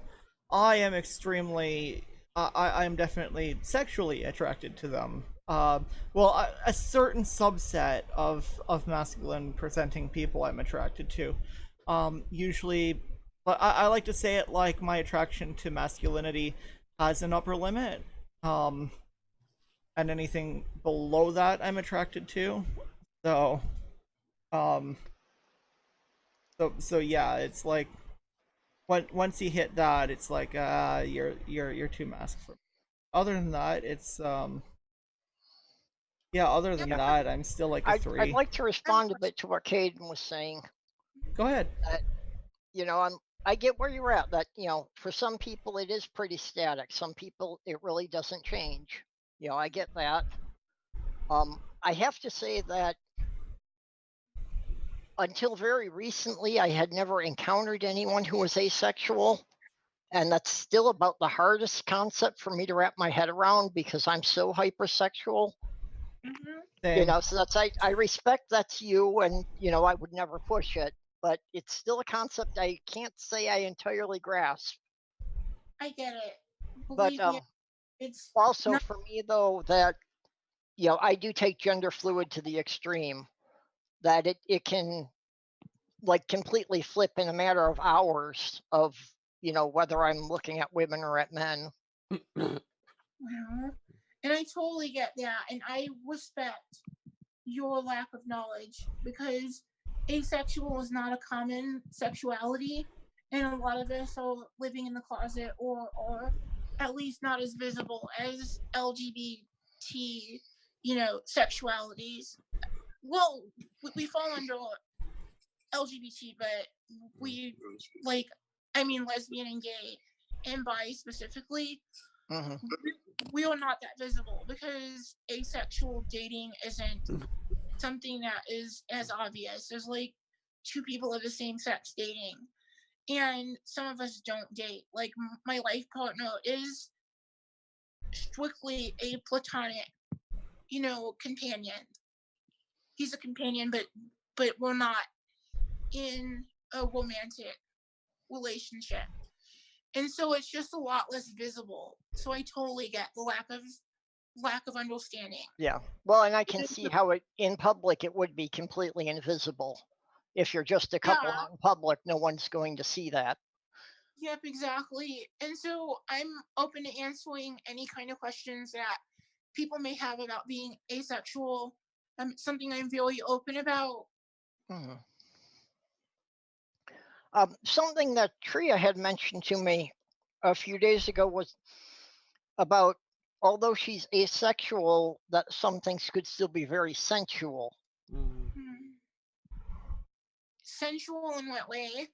I am extremely I am definitely sexually attracted to them. Well, a certain subset of masculine presenting people I'm attracted to. Usually, but I like to say it like my attraction to masculinity has an upper limit. And anything below that I'm attracted to. So so yeah, it's like once you hit that, it's like you're too masked for me. Other than that, it's yeah, other than that, I'm still like a 3. I'd like to respond a bit to what Caden was saying. Go ahead. You know, I get where you're at, that, you know, for some people it is pretty static. Some people it really doesn't change. You know, I get that. I have to say that until very recently, I had never encountered anyone who was asexual. And that's still about the hardest concept for me to wrap my head around, because I'm so hypersexual. Same. You know, so that's, I respect that's you, and, you know, I would never push it. but it's still a concept I can't say I entirely grasp. I get it. But Believe me, it's also not. for me though, that I do take gender fluid to the extreme. That it can like completely flip in a matter of hours of whether I'm looking at women or at men. Well, and I totally get that, and I respect your lack of knowledge because asexual is not a common sexuality, and a lot of us are living in the closet or at least not as visible as LGBT, sexualities. Well, we fall under LGBT, but we like, I mean, lesbian and gay and bi specifically, Hmm. we are not that visible because asexual dating isn't something that is as obvious. There's like two people of the same sex dating, and some of us don't date. Like my life partner is strictly a platonic, companion. He's a companion, but we're not in a romantic relationship. And so it's just a lot less visible. So I totally get the lack of understanding. Yeah. Well, and I can see how in public it would be completely invisible. If you're just a couple Yeah. out in public, no one's going to see that. Yep, exactly. And so I'm open to answering any kind of questions that people may have about being asexual. Something I'm very open about. Mhm. Something that Tria had mentioned to me a few days ago was about, although she's asexual, that some things could still be very sensual. Sensual in what way?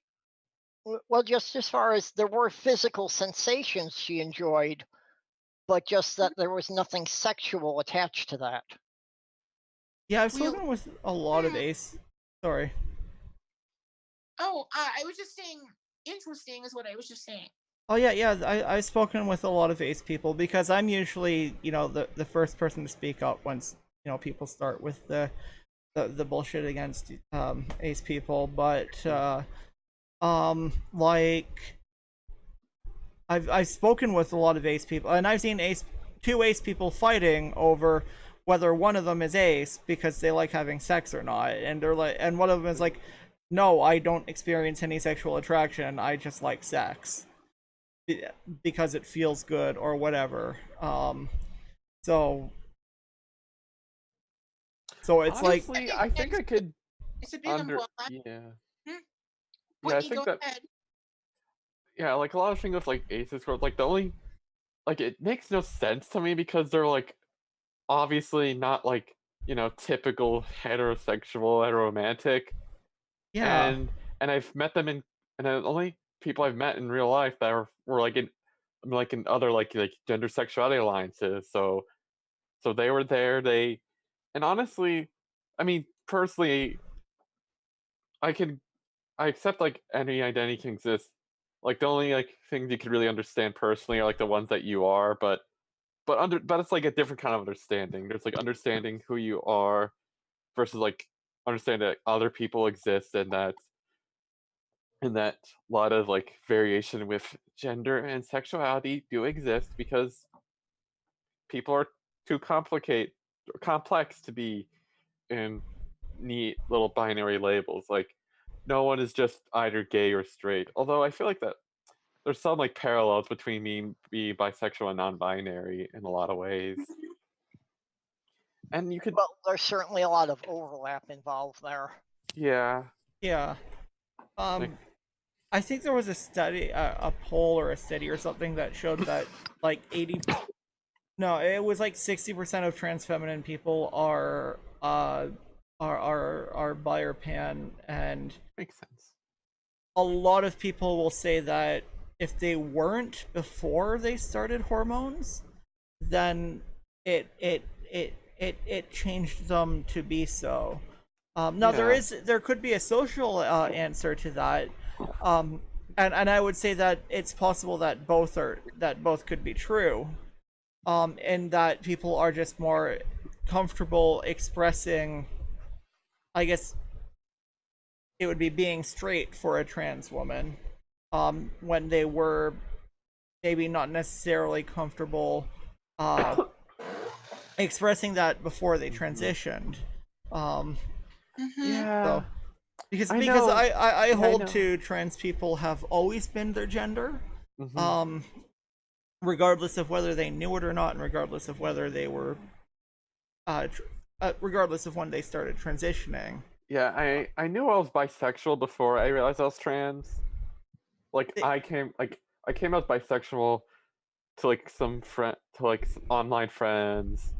Well, just as far as there were physical sensations she enjoyed, but just that there was nothing sexual attached to that. Yeah, I've spoken with a lot of ace. Sorry. Oh, I was just saying, interesting is what I was just saying. Oh yeah. I've spoken with a lot of ace people because I'm usually the first person to speak up once people start with the bullshit against ace people. But like I've spoken with a lot of ace people, and I've seen two ace people fighting over whether one of them is ace because they like having sex or not, and they're like, and one of them is like, no, I don't experience any sexual attraction, I just like sex because it feels good or whatever. So it's Honestly, like I think I could It's a big umbrella. yeah. Hmm? Yeah, I Whitney, think go that ahead. yeah, like a lot of things with like aces where like the only like it makes no sense to me because they're like obviously not like, typical heterosexual, heteromantic. yeah. And I've met them in and the only people I've met in real life that were like in other like gender sexuality alliances. So they were there, and honestly, I mean, personally, I can I accept like any identity can exist. Like the only like things you could really understand personally are like the ones that you are, but it's like a different kind of understanding. There's like understanding who you are versus like understanding that other people exist and that a lot of like variation with gender and sexuality do exist because people are too complex to be in neat little binary labels. Like no one is just either gay or straight. Although I feel like that there's some like parallels between me being bisexual and non-binary in a lot of ways. And you could Well, there's certainly a lot of overlap involved there. yeah. Yeah. I think there was a study, a poll or a study or something that showed that like 80, no, it was like 60% of trans feminine people are bi or pan, and Makes sense. a lot of people will say that if they weren't before they started hormones, then it changed them to be so. Now Yeah. there could be a social answer to that, and I would say that it's possible that both could be true, and that people are just more comfortable expressing, I guess, it would be being straight for a trans woman, when they were maybe not necessarily comfortable expressing that before they transitioned. Um, Yeah. so because I because know. I Yeah, I hold know. to trans people have always been their gender, Mhm. regardless of whether they knew it or not, and regardless of whether they were, regardless of when they started transitioning. Yeah, I knew I was bisexual before I realized I was trans. Like It- I came out bisexual to like online friends,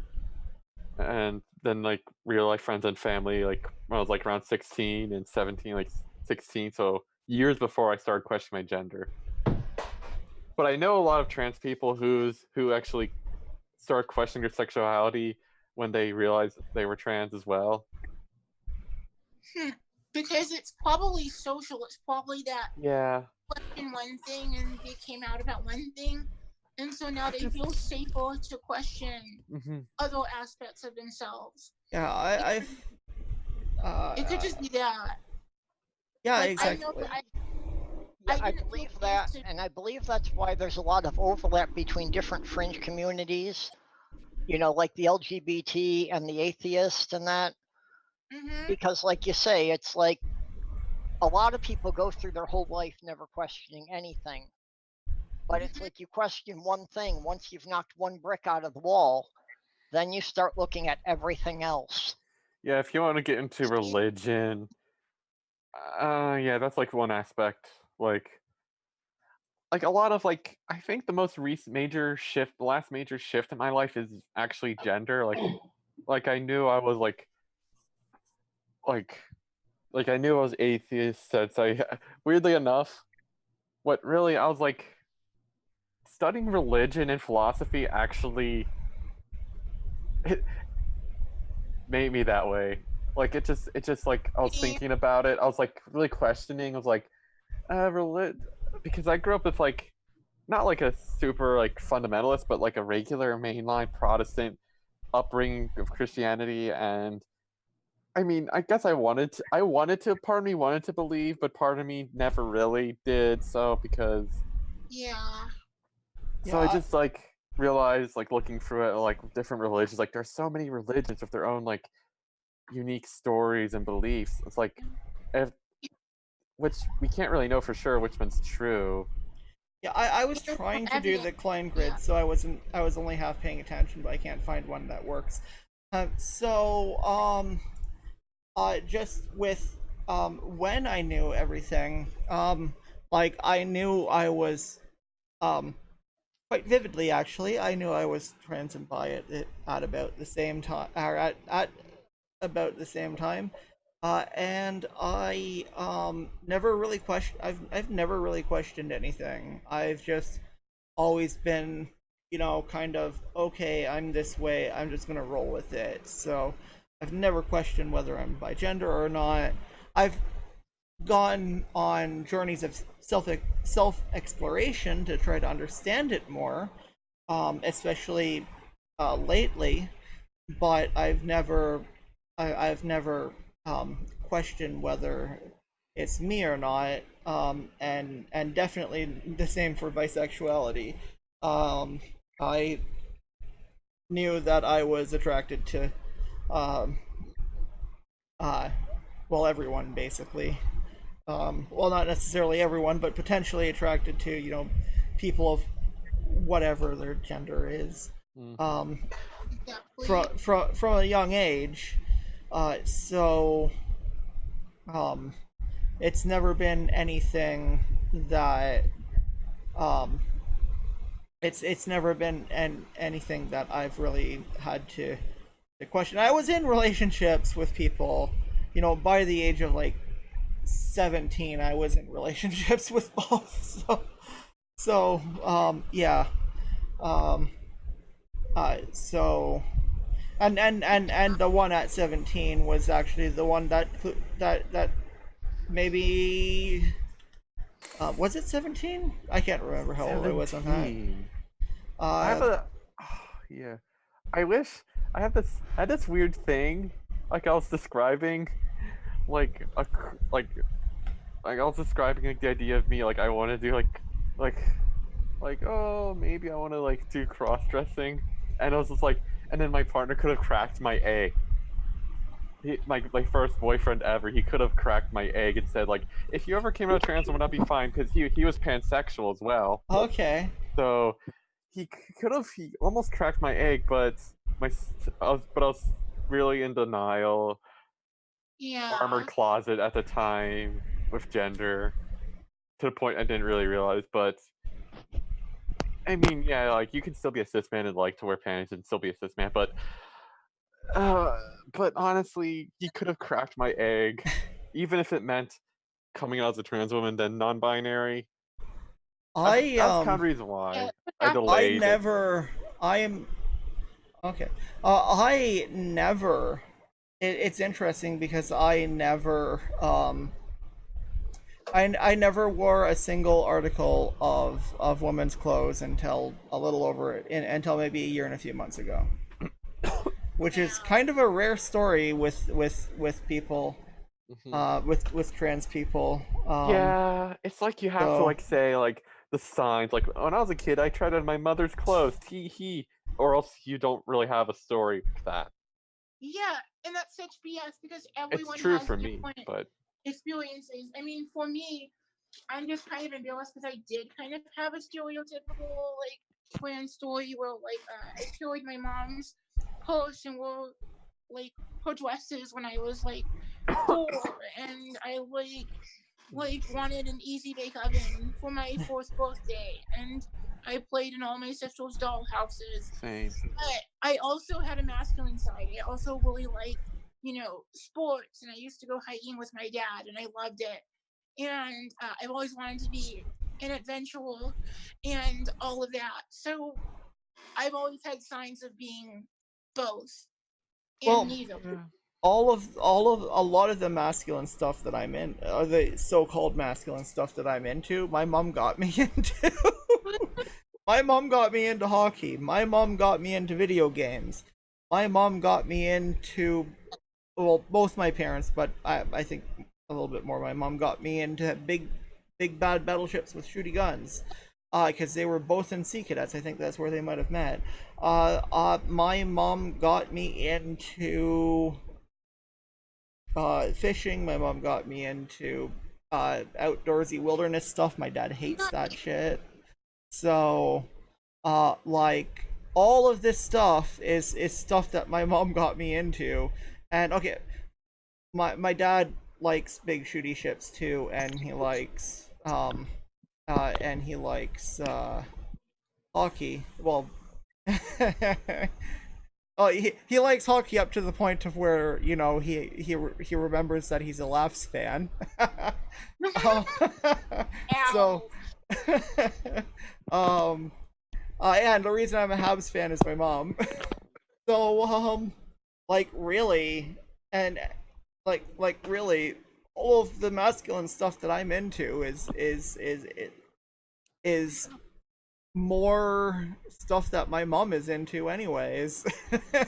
and then like real life friends and family like when I was like around 16 and 17, like 16, so years before I started questioning my gender. But I know a lot of trans people who actually start questioning their sexuality when they realize they were trans as well. Because it's probably social. It's probably that Yeah. question one thing and they came out about one thing, and so now they feel safer to question Mm-hmm. other aspects of themselves. yeah, It could just be that. yeah, Like, exactly. I know that Yeah, I I didn't believe feel that, safe to. and I believe that's why there's a lot of overlap between different fringe communities. You know, like the LGBT and the atheist and that, because, like you say, it's like a lot of people go through their whole life never questioning anything. But it's like you question one thing, once you've knocked one brick out of the wall, then you start looking at everything else. Yeah, if you want to get into religion, yeah, that's like one aspect. Like a lot of like I think the most recent major shift, the last major shift in my life is actually gender. Like I knew I was like like I knew I was atheist. Since I weirdly enough, what really I was like studying religion and philosophy actually it made me that way. Like it just like I was thinking about it. I was like really questioning. I was like, because I grew up with like not like a super like fundamentalist, but like a regular mainline Protestant upbringing of Christianity, and I mean, I guess I wanted to, part of me wanted to believe, but part of me never really did. So Yeah. so I Yeah, just like realized like looking through it like different religions, like there's so many religions with their own like unique stories and beliefs. It's like if which we can't really know for sure which one's true. yeah. I was There's no trying to do evidence. the Klein grid, Yeah. so I was only half paying attention, but I can't find one that works. Just with when I knew everything, like I knew I was um quite vividly actually. I knew I was trans and bi at about the same time, or at about the same time. And I never really I've never really questioned anything. I've just always been, kind of okay, I'm this way, I'm just gonna roll with it. So I've never questioned whether I'm bi gender or not. I've gone on journeys of self exploration to try to understand it more, especially lately. But I've never questioned whether it's me or not, and definitely the same for bisexuality. I knew that I was attracted to, um, uh, well, everyone basically. Well, not necessarily everyone, but potentially attracted to, people of whatever their gender is. Mhm. Exactly. From a young age. So it's never been anything that um, it's never been anything that I've really had to question. I was in relationships with people, by the age of like 17. I was in relationships with both. Yeah. Um, so and the one at 17 was actually the one that maybe was it 17? I can't remember how old I was on that. 17. I have a yeah. I wish I had this weird thing like I was describing like I was describing like the idea of me like I want to do like oh maybe I want to like do cross dressing, and I was just like, and then my partner could have cracked my egg. My first boyfriend ever, he could have cracked my egg and said like, if you ever came out trans, would that be fine? Because he was pansexual as well. Okay. So he he almost cracked my egg, but I was really in denial. Yeah. Armored closet at the time with gender to the point I didn't really realize. But I mean, yeah, like you can still be a cis man and like to wear panties and still be a cis man, uh, but honestly, he could have cracked my egg, even if it meant coming out as a trans woman, then non-binary. I That's kind of the reason why Yeah, I I delayed it. never. I am. Okay. I never. It's interesting because I never. I never wore a single article of women's clothes until a little over until maybe a year and a few months ago, which is kind of a rare story with people, Mhm. with trans people. Yeah, it's like you have to So like say like the signs. Like when I was a kid, I tried on my mother's clothes, tee hee, or else you don't really have a story with that. Yeah, and that's such BS because It's everyone true has for me, different but experiences. I mean, for me, I'm just kind of embarrassed because I did kind of have a stereotypical like twin story where like I carried my mom's purse and wore like her dresses when I was like 4, and I like wanted an easy bake oven for my 4th birthday, and I played in all my sister's doll houses. same. But I also had a masculine side. I also really liked, sports, and I used to go hiking with my dad, and I loved it. And I've always wanted to be an adventurer and all of that. So I've always had signs of being both and well, neither. Yeah. all of a lot of the masculine stuff that I'm in, or the so-called masculine stuff that I'm into, my mom got me into. My mom got me into hockey. My mom got me into video games. My mom got me into, well, both my parents, but I think a little bit more. My mom got me into big bad battleships with shooty guns, because they were both in Sea Cadets. I think that's where they might have met. My mom got me into fishing. My mom got me into outdoorsy wilderness stuff. My dad hates that shit. So, like all of this stuff is stuff that my mom got me into. And okay, my dad likes big shooty ships too, and he likes hockey. Well, oh, he likes hockey up to the point of where he remembers that he's a Laughs fan. Um, so, um, and the reason I'm a Habs fan is my mom. So, like really, and like really, all of the masculine stuff that I'm into is more stuff that my mom is into, anyways.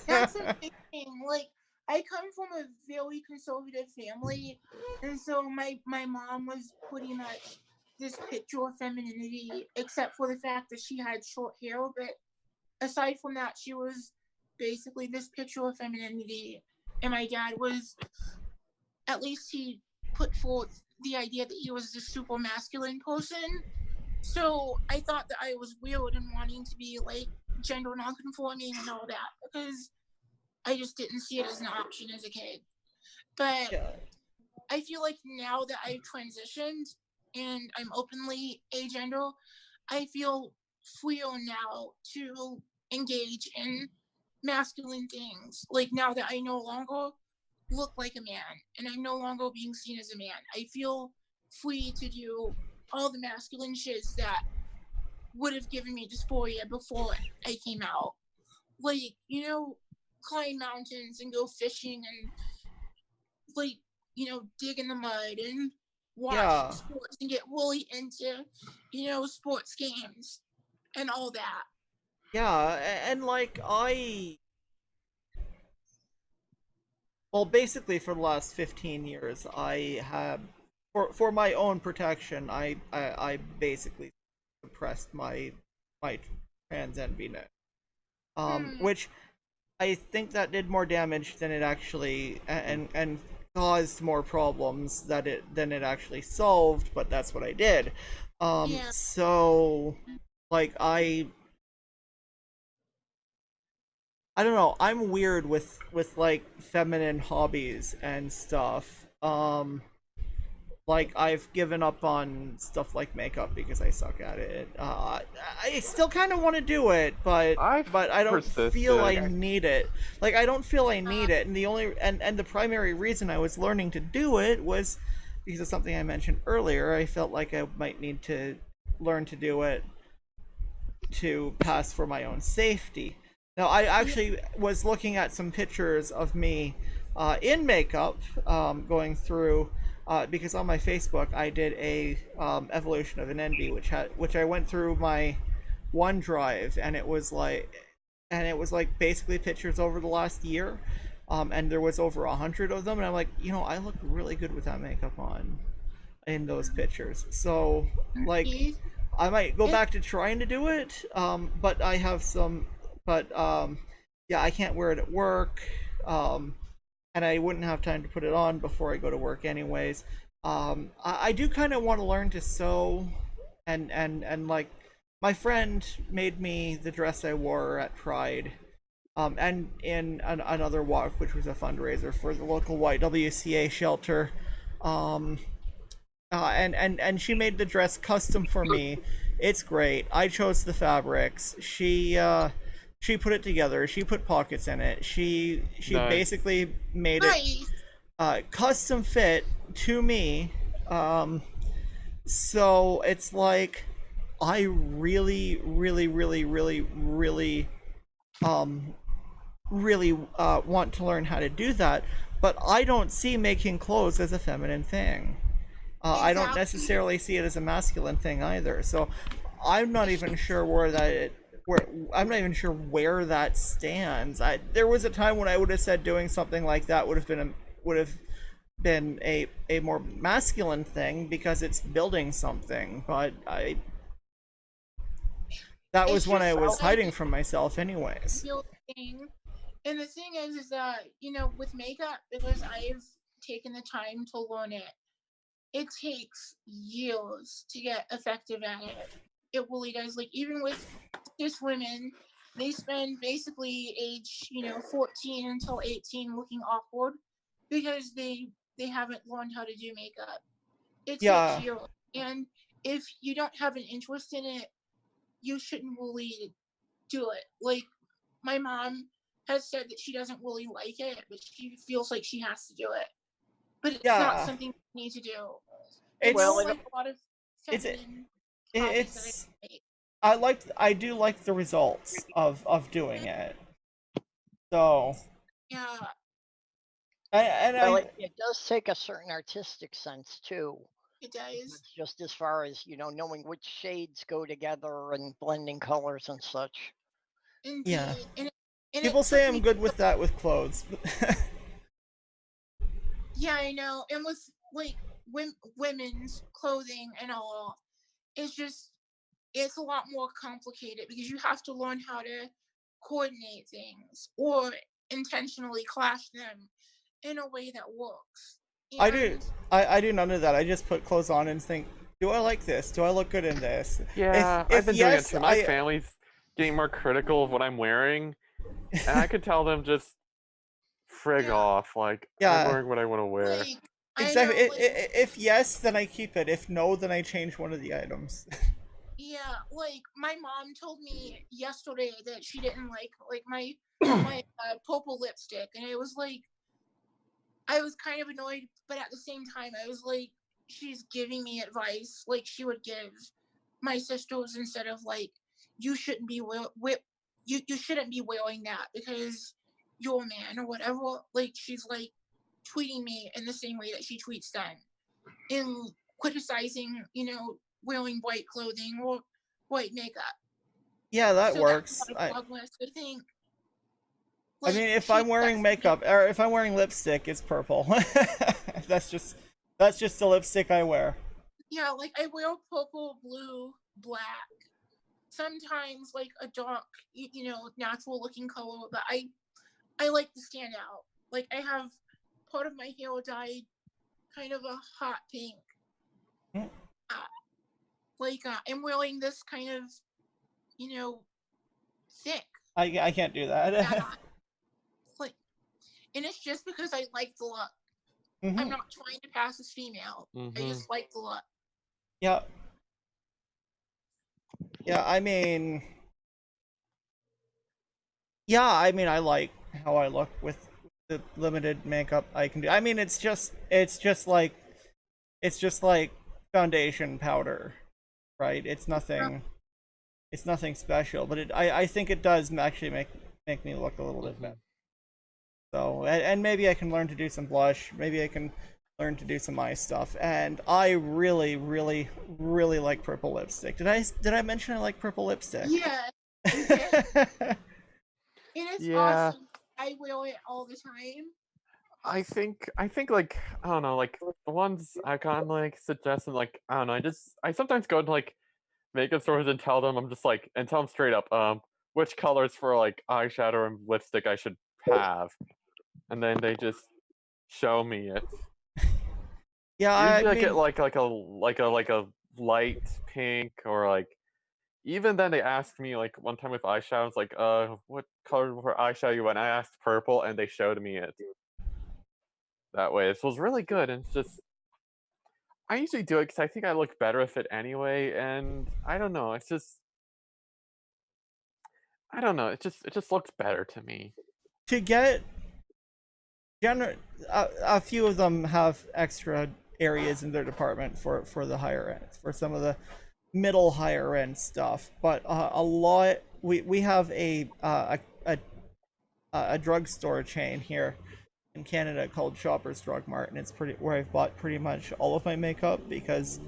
That's the big thing. Like, I come from a very conservative family, and so my mom was pretty much this picture of femininity, except for the fact that she had short hair. But aside from that, she was basically this picture of femininity. And my dad was, at least he put forth the idea that he was this super masculine person. So I thought that I was weird and wanting to be like gender nonconforming and all that because I just didn't see it as an option as a kid. But Yeah. I feel like now that I've transitioned and I'm openly agender, I feel freer now to engage in masculine things. Like now that I no longer look like a man and I'm no longer being seen as a man, I feel free to do all the masculine shiz that would have given me dysphoria before I came out. Like, climb mountains and go fishing and like, dig in the mud and watch Yeah. sports and get really into, sports games and all that. Yeah, and like well, basically for the last 15 years, I have, for my own protection, I basically suppressed my trans enviness, Hmm. which I think that did more damage than it actually and caused more problems than it actually solved. But that's what I did. Yeah. So like I don't know. I'm weird with like feminine hobbies and stuff. Like I've given up on stuff like makeup because I suck at it. I still kind of want to do it, I've but I don't feel I persisted. need it. Like I don't feel I need it, and the only and the primary reason I was learning to do it was because of something I mentioned earlier. I felt like I might need to learn to do it to pass for my own safety. Now, I Yeah. actually was looking at some pictures of me in makeup, going through because on my Facebook I did a evolution of an envy, which I went through my OneDrive, and it was like basically pictures over the last year, and there was over 100 of them, and I'm like, I look really good with that makeup on in those pictures. So like He's- I might go it- back to trying to do it, but I have some, but yeah, I can't wear it at work, and I wouldn't have time to put it on before I go to work, anyways. I do kind of want to learn to sew, and like my friend made me the dress I wore at Pride, and in another walk, which was a fundraiser for the local YWCA shelter. Um, and she made the dress custom for me. It's great. I chose the fabrics. She put it together. She put pockets in it. She Nice. basically made it nice. custom fit to me. So it's like I really, really, really, really, really, um, really want to learn how to do that. But I don't see making clothes as a feminine thing. I don't Exactly. necessarily see it as a masculine thing either. So I'm not even sure where where I'm not even sure where that stands. There was a time when I would have said doing something like that would have been a more masculine thing because it's building something. But I that It's was when I just was like hiding from myself, anyways. real thing. And the thing is that, with makeup, because I've taken the time to learn it takes years to get effective at it. It really does. Like, even with cis women, they spend basically age, 14 until 18 looking awkward because they haven't learned how to do makeup. It takes Yeah, years. And if you don't have an interest in it, you shouldn't really do it. Like, my mom has said that she doesn't really like it, but she feels like she has to do it. But it's not yeah. something you need to do. And It's Well, like a lot of it's feminine hobbies that I it's make. I do like the results of doing it. So Yeah, and well, I it does take a certain artistic sense too. it does. It's just as far as knowing which shades go together and blending colors and such. yeah. Indeed. And it People say took I'm me, good with that with clothes. yeah, I know. And with like women's clothing and all, it's just, it's a lot more complicated because you have to learn how to coordinate things or intentionally clash them in a way that works. I do And I do none of that. I just put clothes on and think, do I like this? Do I look good in this? Yeah, I've If been doing it yes, too. My family's getting more critical of what I'm wearing, and I could tell them just frig yeah, off. Like, I'm yeah, wearing what I want to wear. like I exactly. know, like, If yes, then I keep it. If no, then I change one of the items. yeah, like my mom told me yesterday that she didn't like my purple lipstick, and it was like I was kind of annoyed, but at the same time I was like, she's giving me advice like she would give my sisters instead of like, you shouldn't be you shouldn't be wearing that because you're a man or whatever. Like, she's like tweeting me in the same way that she tweets them, in criticizing, wearing white clothing or white makeup. Yeah, that So that's works. a lot of progress. I think, I mean, if I'm wearing makeup or if I'm wearing lipstick, it's purple. that's just the lipstick I wear. Yeah, like I wear purple, blue, black. Sometimes like a dark, natural looking color, but I like to stand out. Like I have part of my hair dyed kind of a hot pink. Mm. I'm wearing this kind of, thick. I can't do that. Like, and it's just because I like the look. Mhm. I'm not trying to pass as female. I just like the look. Yeah. Yeah, I mean, I like how I look with the limited makeup I can do. I mean, it's just like foundation powder, right? It's nothing special, but I think it does actually make me look a little bit better. So, and maybe I can learn to do some blush. Maybe I can learn to do some eye stuff. And I really, really, really like purple lipstick. Did I mention I like purple lipstick? Yeah. It is awesome. I wear it all the time. I think like I don't know, like the ones I gotten like suggested, like I don't know, I sometimes go to like makeup stores and tell them straight up which colors for like eyeshadow and lipstick I should have, and then they just show me it. Yeah, Usually I I mean, get like a light pink, or like even then they asked me like one time with eyeshadow, I was like, what color for eyeshadow you want? I asked purple and they showed me it that way. This was really good, and it's just I usually do it because I think I look better with it anyway, and I don't know, it's just I don't know, it just looks better to me. to get a few of them have extra areas in their department for the higher end, for some of the middle higher end stuff, but a lot we have a drugstore chain here in Canada called Shoppers Drug Mart, and it's pretty where I've bought pretty much all of my makeup because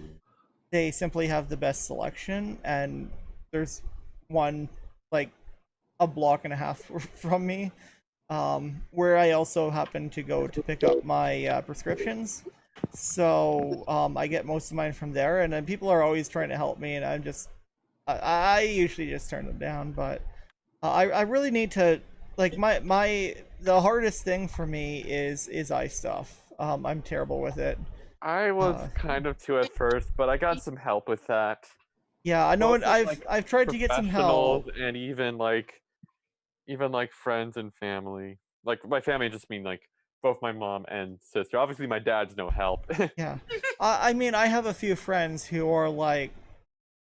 they simply have the best selection, and there's one like a block and a half from me, where I also happen to go to pick up my prescriptions. So I get most of mine from there, and then people are always trying to help me, and I usually just turn them down. But I really need to, like, the hardest thing for me is eye stuff. I'm terrible with it. I was kind of too at first, but I got some help with that. Yeah, I know. Both with, I've tried to get some help. professionals and even like friends and family. Like by family, I just mean like both my mom and sister. Obviously, my dad's no help. Yeah, I mean, I have a few friends who are like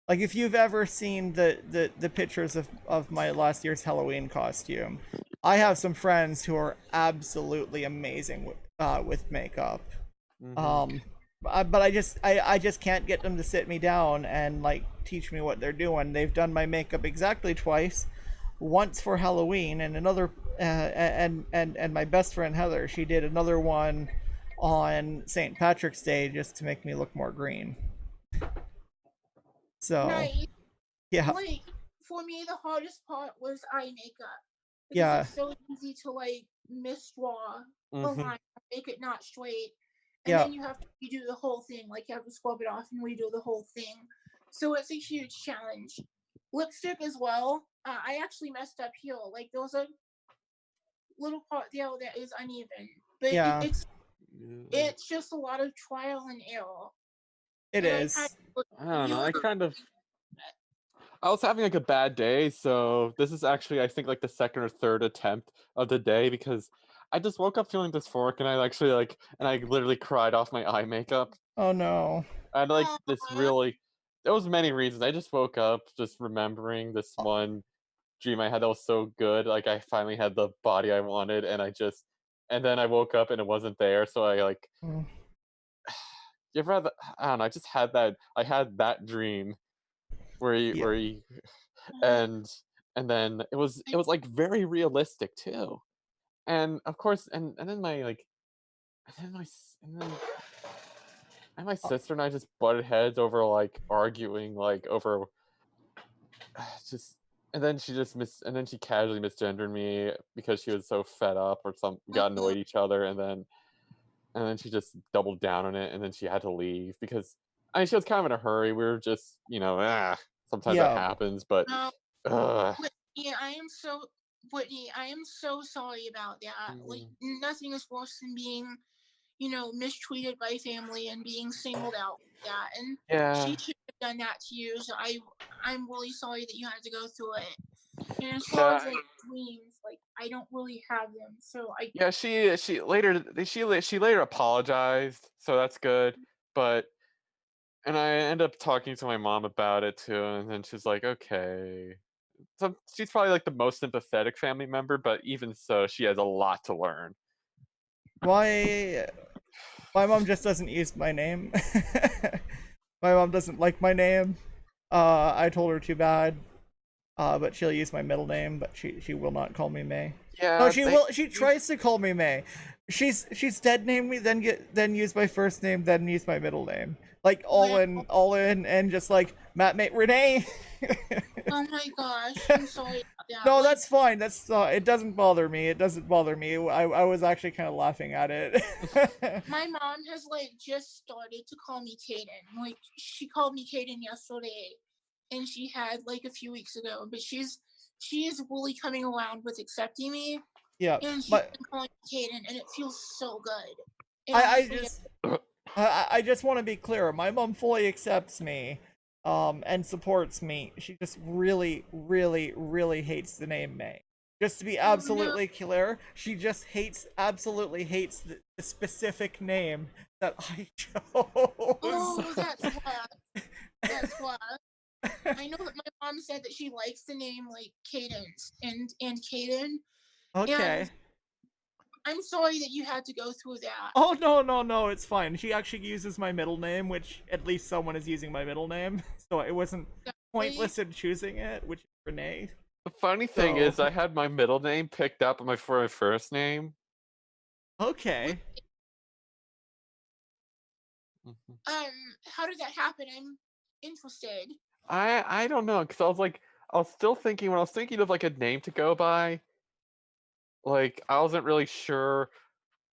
if you've ever seen the pictures of my last year's Halloween costume, I have some friends who are absolutely amazing with makeup. But I just can't get them to sit me down and like teach me what they're doing. They've done my makeup exactly twice, once for Halloween, and another and my best friend Heather, she did another one on St. Patrick's Day just to make me look more green. So Nice. yeah, Like for me, the hardest part was eye makeup because yeah, it's so easy to like misdraw a line, make it not straight, and yeah. then you have to redo the whole thing. Like you have to scrub it off and redo the whole thing. So it's a huge challenge. Lipstick as well. I actually messed up here. Like there was a little part there that is uneven, but Yeah. it's just a lot of trial and error. It And is. I don't know. I was having like a bad day, so this is actually I think like the second or third attempt of the day, because I just woke up feeling dysphoric, and I literally cried off my eye makeup. Oh no. I had like this really there was many reasons. I just woke up just remembering this one dream I had that was so good. Like I finally had the body I wanted, and then I woke up and it wasn't there, so I like Mm. you ever had I don't know, I had that dream where you and then it was like very realistic too. And of course and then my like and then my s- and my sister and I just butted heads over like arguing like over just and then she casually misgendered me because she was so fed up or got annoyed at each other, and then she just doubled down on it, and then she had to leave because I mean she was kind of in a hurry. We were just sometimes that Yeah. happens, but Um, ugh. Whitney, Whitney, I am so sorry about that. Like, nothing is worse than being, mistreated by family and being singled out like that. And Yeah. she shouldn't have done that to you. So I'm really sorry that you had to go through it. And as far as like dreams, like I don't really have them. So Yeah, she later apologized, so that's good. But and I end up talking to my mom about it too, and then she's like, okay. So she's probably like the most sympathetic family member, but even so, she has a lot to learn. My mom just doesn't use my name. My mom doesn't like my name. I told her too bad. But she'll use my middle name, but she will not call me May. Yeah, No, she tries to call me May. She's dead named me, then use my first name, then use my middle name. Like all in, and just like Matt, May, Renee. oh my gosh, I'm sorry about that. No, Like, that's fine. That's it doesn't bother me. It doesn't bother me. I was actually kind of laughing at it. my mom has like just started to call me Kaden. Like she called me Kaden yesterday, and she had like a few weeks ago. But she is really coming around with accepting me. Yeah, And she's been calling me Kaden, and it feels so good. And I just want to be clear. My mom fully accepts me, and supports me. She just really, really, really hates the name May. Just to be absolutely clear, she just absolutely hates the specific name that I chose. Oh, that's why. That's why. I know that my mom said that she likes the name like Cadence and Kaden. Okay. And I'm sorry that you had to go through that. Oh no, it's fine. She actually uses my middle name, which at least someone is using my middle name, so it wasn't pointless in choosing it, which is Renee. The funny thing is, I had my middle name picked up for my first name. Okay. How did that happen? I'm interested. I don't know, because I was still thinking when I was thinking of like a name to go by. Like I wasn't really sure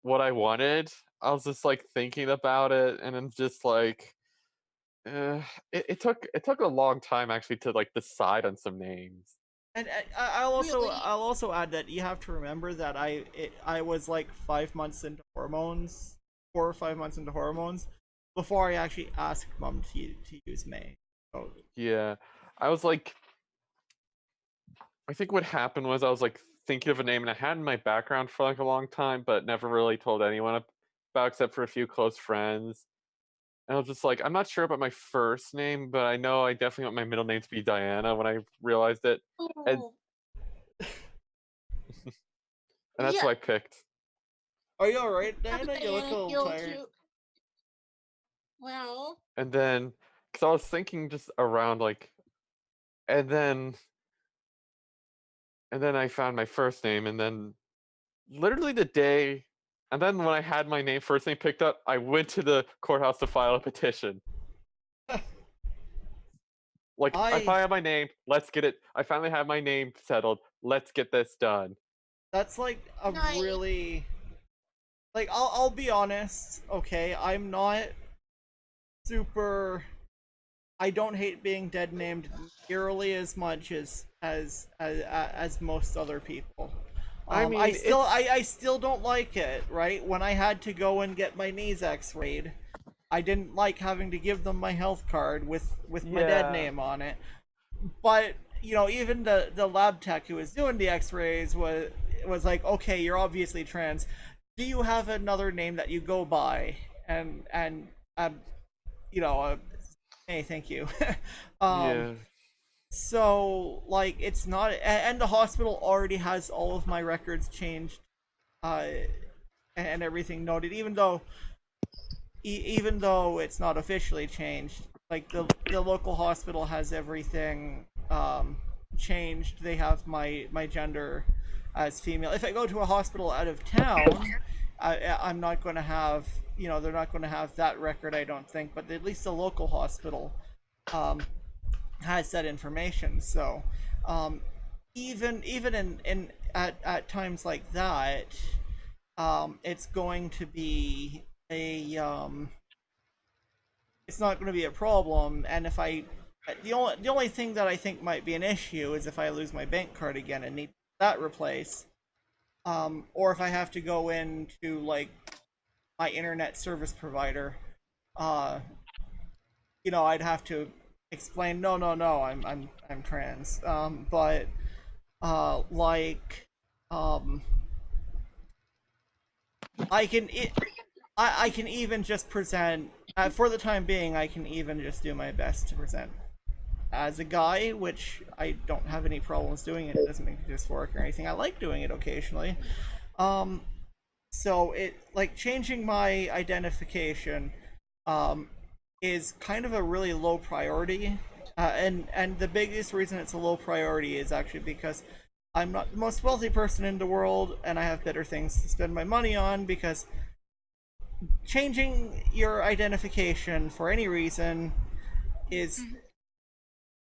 what I wanted. I was just like thinking about it, and then just like, it took a long time actually to like decide on some names. And I'll also add that you have to remember that I was like 5 months into hormones, 4 or 5 months into hormones, before I actually asked mom to use May. So yeah, I was like, I think what happened was I was like thinking of a name, and I had in my background for like a long time, but never really told anyone about except for a few close friends. And I was just like, I'm not sure about my first name, but I know I definitely want my middle name to be Diana when I realized it. And, and that's what I picked. Are you alright, Diana? You look a little tired. Well. And then, because I was thinking just around like, and then I found my first name, and then literally the day, and then when I had my first name picked up, I went to the courthouse to file a petition. Like, I finally have my name, let's get it. I finally have my name settled, let's get this done. That's like a really, like, I'll be honest, okay, I'm not super, I don't hate being dead named nearly as much as most other people. I mean, I still don't like it, right? When I had to go and get my knees x-rayed, I didn't like having to give them my health card with my dead name on it. But, you know, even the lab tech who was doing the x-rays was like, okay, you're obviously trans. Do you have another name that you go by? And you know, hey, thank you. yeah. So, like, it's not, and the hospital already has all of my records changed, and everything noted, even though it's not officially changed. Like, the local hospital has everything changed. They have my gender as female. If I go to a hospital out of town, I'm not going to have, you know, they're not going to have that record, I don't think, but at least the local hospital has that information. So even in at times like that, it's going to be it's not going to be a problem. And if I the only thing that I think might be an issue is if I lose my bank card again and need that replaced, or if I have to go into like my internet service provider, uh, I'd have to explain, no, I'm trans. But like, I can I can even just present for the time being. I can even just do my best to present as a guy, which I don't have any problems doing. It doesn't make me dysphoric or anything. I like doing it occasionally. Um, so it like changing my identification um, is kind of a really low priority, and the biggest reason it's a low priority is actually because I'm not the most wealthy person in the world, and I have better things to spend my money on. Because changing your identification for any reason is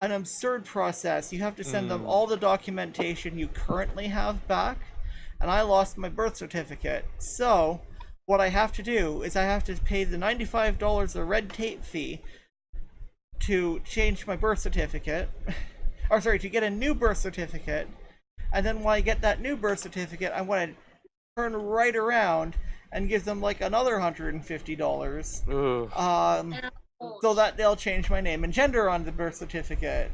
an absurd process. You have to send them all the documentation you currently have back, and I lost my birth certificate. So what I have to do is I have to pay the $95 a red tape fee to change my birth certificate, or sorry, to get a new birth certificate. And then when I get that new birth certificate, I want to turn right around and give them like another $150, so that they'll change my name and gender on the birth certificate.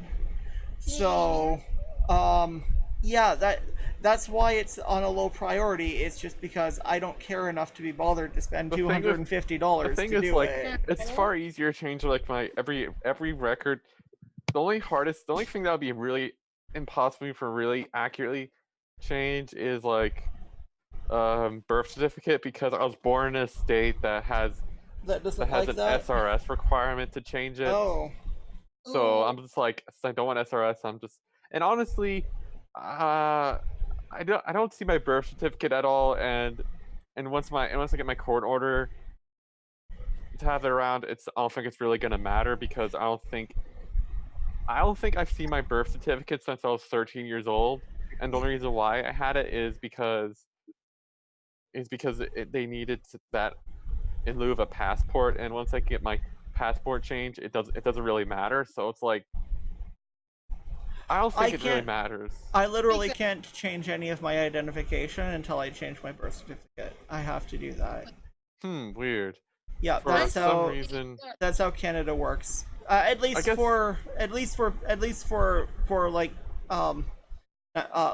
So, yeah, that's why it's on a low priority. It's just because I don't care enough to be bothered to spend $250 The thing to is, do like, it. it's far easier to change like my every record. The only thing that would be really impossible for really accurately change is like birth certificate, because I was born in a state that has That doesn't an like that. SRS requirement to change it. Oh, So I'm just like, I don't want SRS. And honestly, I don't see my birth certificate at all. And once I get my court order to have it around, I don't think it's really gonna matter, because I don't think I've seen my birth certificate since I was 13 years old. And the only reason why I had it is because they needed that in lieu of a passport. And once I get my passport change, it doesn't really matter. So it's like, I don't think it really matters. I literally can't change any of my identification until I change my birth certificate. I have to do that. Weird. Yeah, For that's some how reason. that's how Canada works. At least for like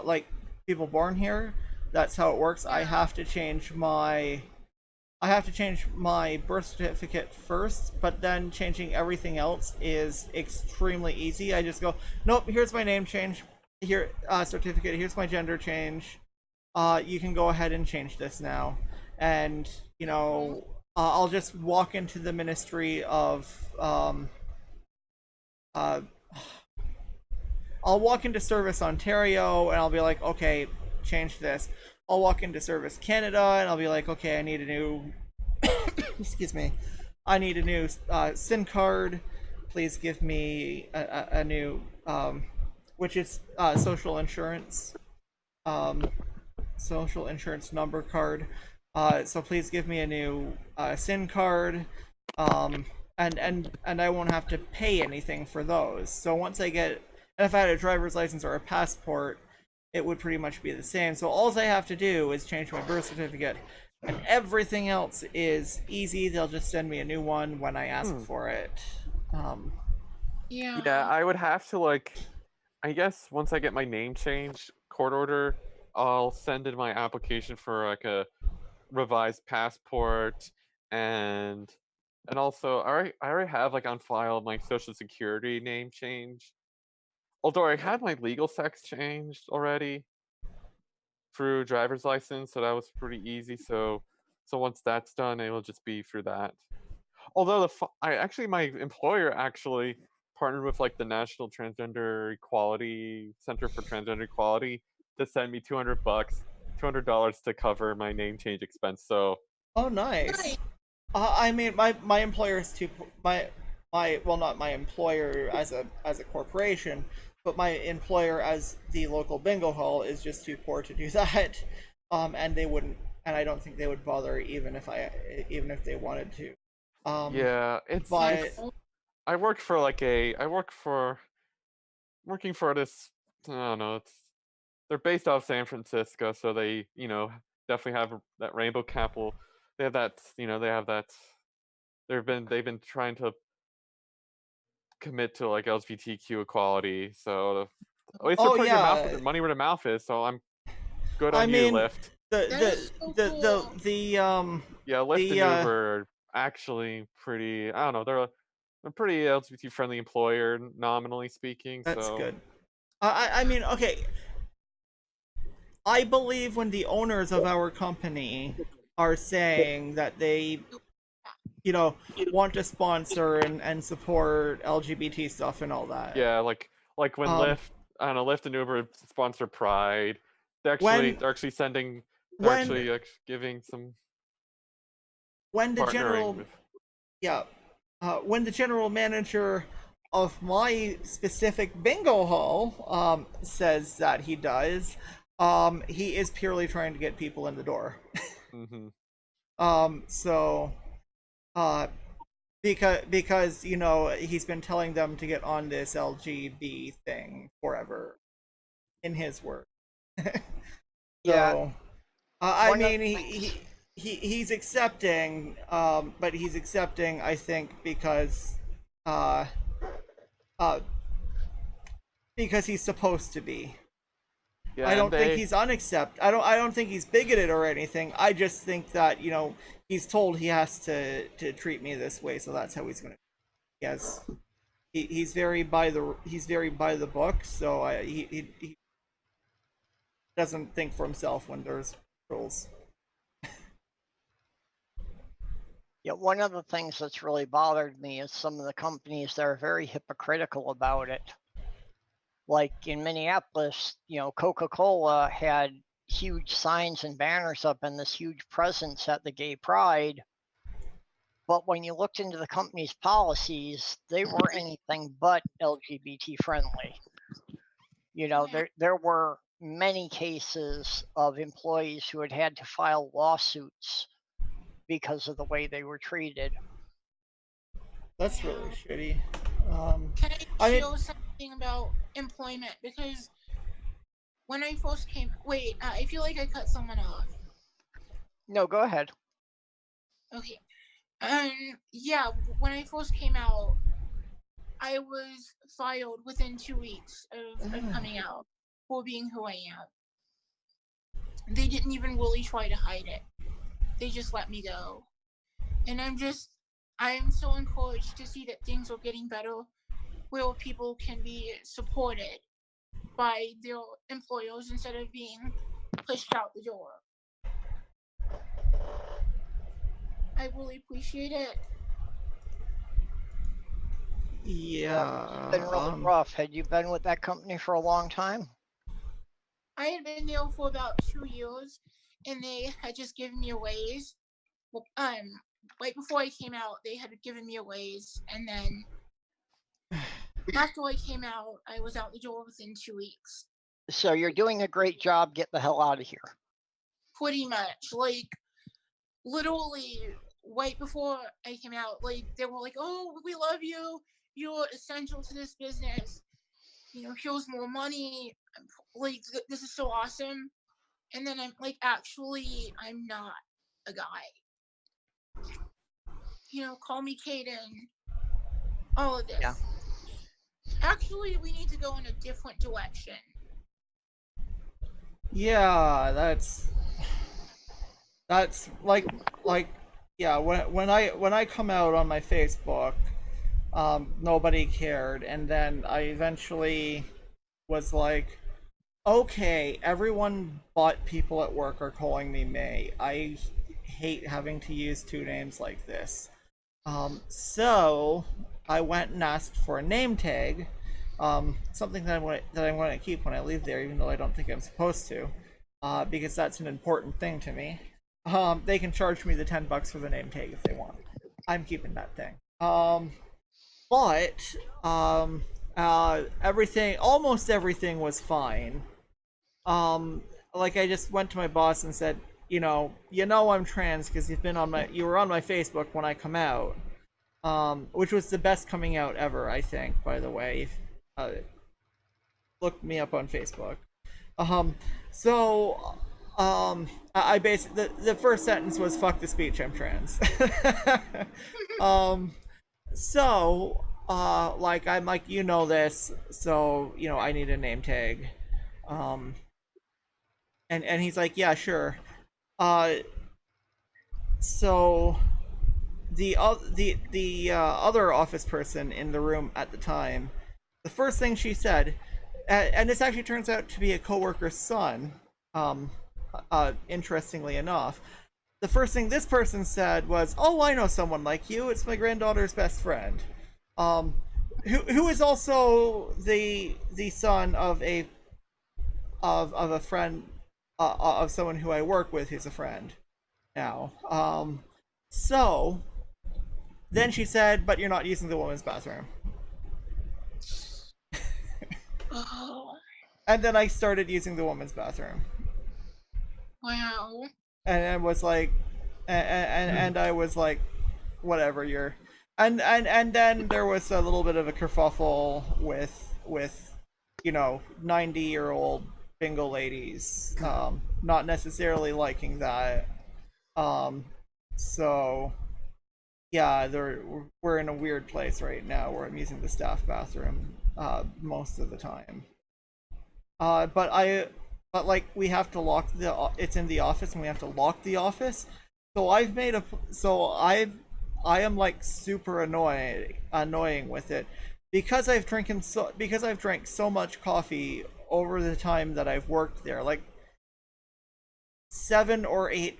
like people born here, that's how it works. I have to change my birth certificate first, but then changing everything else is extremely easy. I just go, nope, here's my name change, here certificate, here's my gender change. You can go ahead and change this now. And I'll just walk into the Ministry of I'll walk into Service Ontario and I'll be like, okay, change this. I'll walk into Service Canada and I'll be like, okay, I need a new excuse me, I need a new SIN card. Please give me a new which is social insurance number card. So please give me a new SIN card, and I won't have to pay anything for those. So once I get, and if I had a driver's license or a passport, it would pretty much be the same. So all I have to do is change my birth certificate, and everything else is easy. They'll just send me a new one when I ask for it. Yeah, I would have to, like, I guess once I get my name changed, court order, I'll send in my application for like a revised passport, and also I already have like on file my social security name change. Although I had my legal sex changed already through driver's license, so that was pretty easy. So once that's done, it will just be through that. Although my employer actually partnered with like the National Transgender Equality Center for Transgender Equality to send me $200 to cover my name change expense. So oh, nice. I mean, my employer is well, not my employer as a corporation, but my employer, as the local bingo hall, is just too poor to do that, and they wouldn't, and I don't think they would bother even if they wanted to. Yeah, But I work for working for this. I don't know. They're based out of San Francisco, so they definitely have that rainbow capital. They have that. They have that. They've been trying to commit to like LGBTQ equality. So at least they're oh putting their yeah, money where their mouth is. So I'm good I on you, mean Lyft. the That the is so the cool. Yeah, Lyft the and Uber are actually pretty. I don't know. They're a pretty LGBT friendly employer, nominally speaking. that's So good. I mean, okay, I believe when the owners of our company are saying that they, want to sponsor and support LGBT stuff and all that. yeah, like when Um, Lyft, I don't know, Lyft and Uber sponsor Pride. when They're actually sending. They're when actually giving some when the partnering general with. yeah, when the general manager of my specific bingo hall says that he does, he is purely trying to get people in the door. Hmm. So uh because he's been telling them to get on this LGB thing forever, in his words. Yeah, So I one of mean, the he's accepting, but he's accepting, I think, uh, uh, because he's supposed to be. Yeah, I and don't think they. he's unaccept. I don't think he's bigoted or anything. I just think that he's told he has to treat me this way, so that's how he's gonna. Yes, he's very by the book. So he doesn't think for himself when there's rules. Yeah, one of the things that's really bothered me is some of the companies that are very hypocritical about it. Like in Minneapolis, Coca-Cola had huge signs and banners up and this huge presence at the gay pride. But when you looked into the company's policies, they were anything but LGBT friendly. There were many cases of employees who had to file lawsuits because of the way they were treated. That's really shitty. Can I I mean, share something about employment? Because when I first came, wait, I feel like I cut someone off. No, go ahead. Okay. Yeah, when I first came out, I was fired within 2 weeks of coming out for being who I am. They didn't even really try to hide it. They just let me go. And I'm so encouraged to see that things are getting better, where people can be supported by their employers instead of being pushed out the door. I really appreciate it. yeah. It's been really rough. Had you been with that company for a long time? I had been there for about 2 years, and they had just given me a raise. Well, right before I came out, they had given me a raise, and then after I came out, I was out the door within 2 weeks. So you're doing a great job. Get the hell out of here. Pretty much, like literally right before I came out, like they were like, "Oh, we love you. You're essential to this business. Here's more money. Like this is so awesome." And then I'm like, actually, I'm not a guy. Call me Caden. All of this. Yeah. Actually, we need to go in a different direction. Yeah, that's like yeah, when I come out on my Facebook, nobody cared, and then I eventually was like, okay, everyone but people at work are calling me May. I hate having to use two names like this. So I went and asked for a name tag, something that I want to keep when I leave there, even though I don't think I'm supposed to, because that's an important thing to me. They can charge me the $10 for the name tag if they want. I'm keeping that thing. But Almost everything was fine. Like I just went to my boss and said, I'm trans because you were on my Facebook when I come out, which was the best coming out ever, I think. By the way, look me up on Facebook. So, I basically the first sentence was "fuck the speech, I'm trans." So, like I'm like, this, so I need a name tag. And he's like, yeah, sure. So the other office person in the room at the time, the first thing she said, and this actually turns out to be a coworker's son. Interestingly enough, the first thing this person said was, "Oh, I know someone like you. It's my granddaughter's best friend, who is also the son of a friend of someone who I work with, who's a friend now." So then she said, "But you're not using the woman's bathroom." Oh, And then I started using the woman's bathroom, wow. and I was like, and I was like, whatever, you're, and then there was a little bit of a kerfuffle with 90-year-old bingo ladies, not necessarily liking that. So yeah, we're in a weird place right now where I'm using the staff bathroom most of the time. But like we have to lock it's in the office and we have to lock the office. So I am like super annoying with it because I've drank so much coffee over the time that I've worked there, like 7 or 8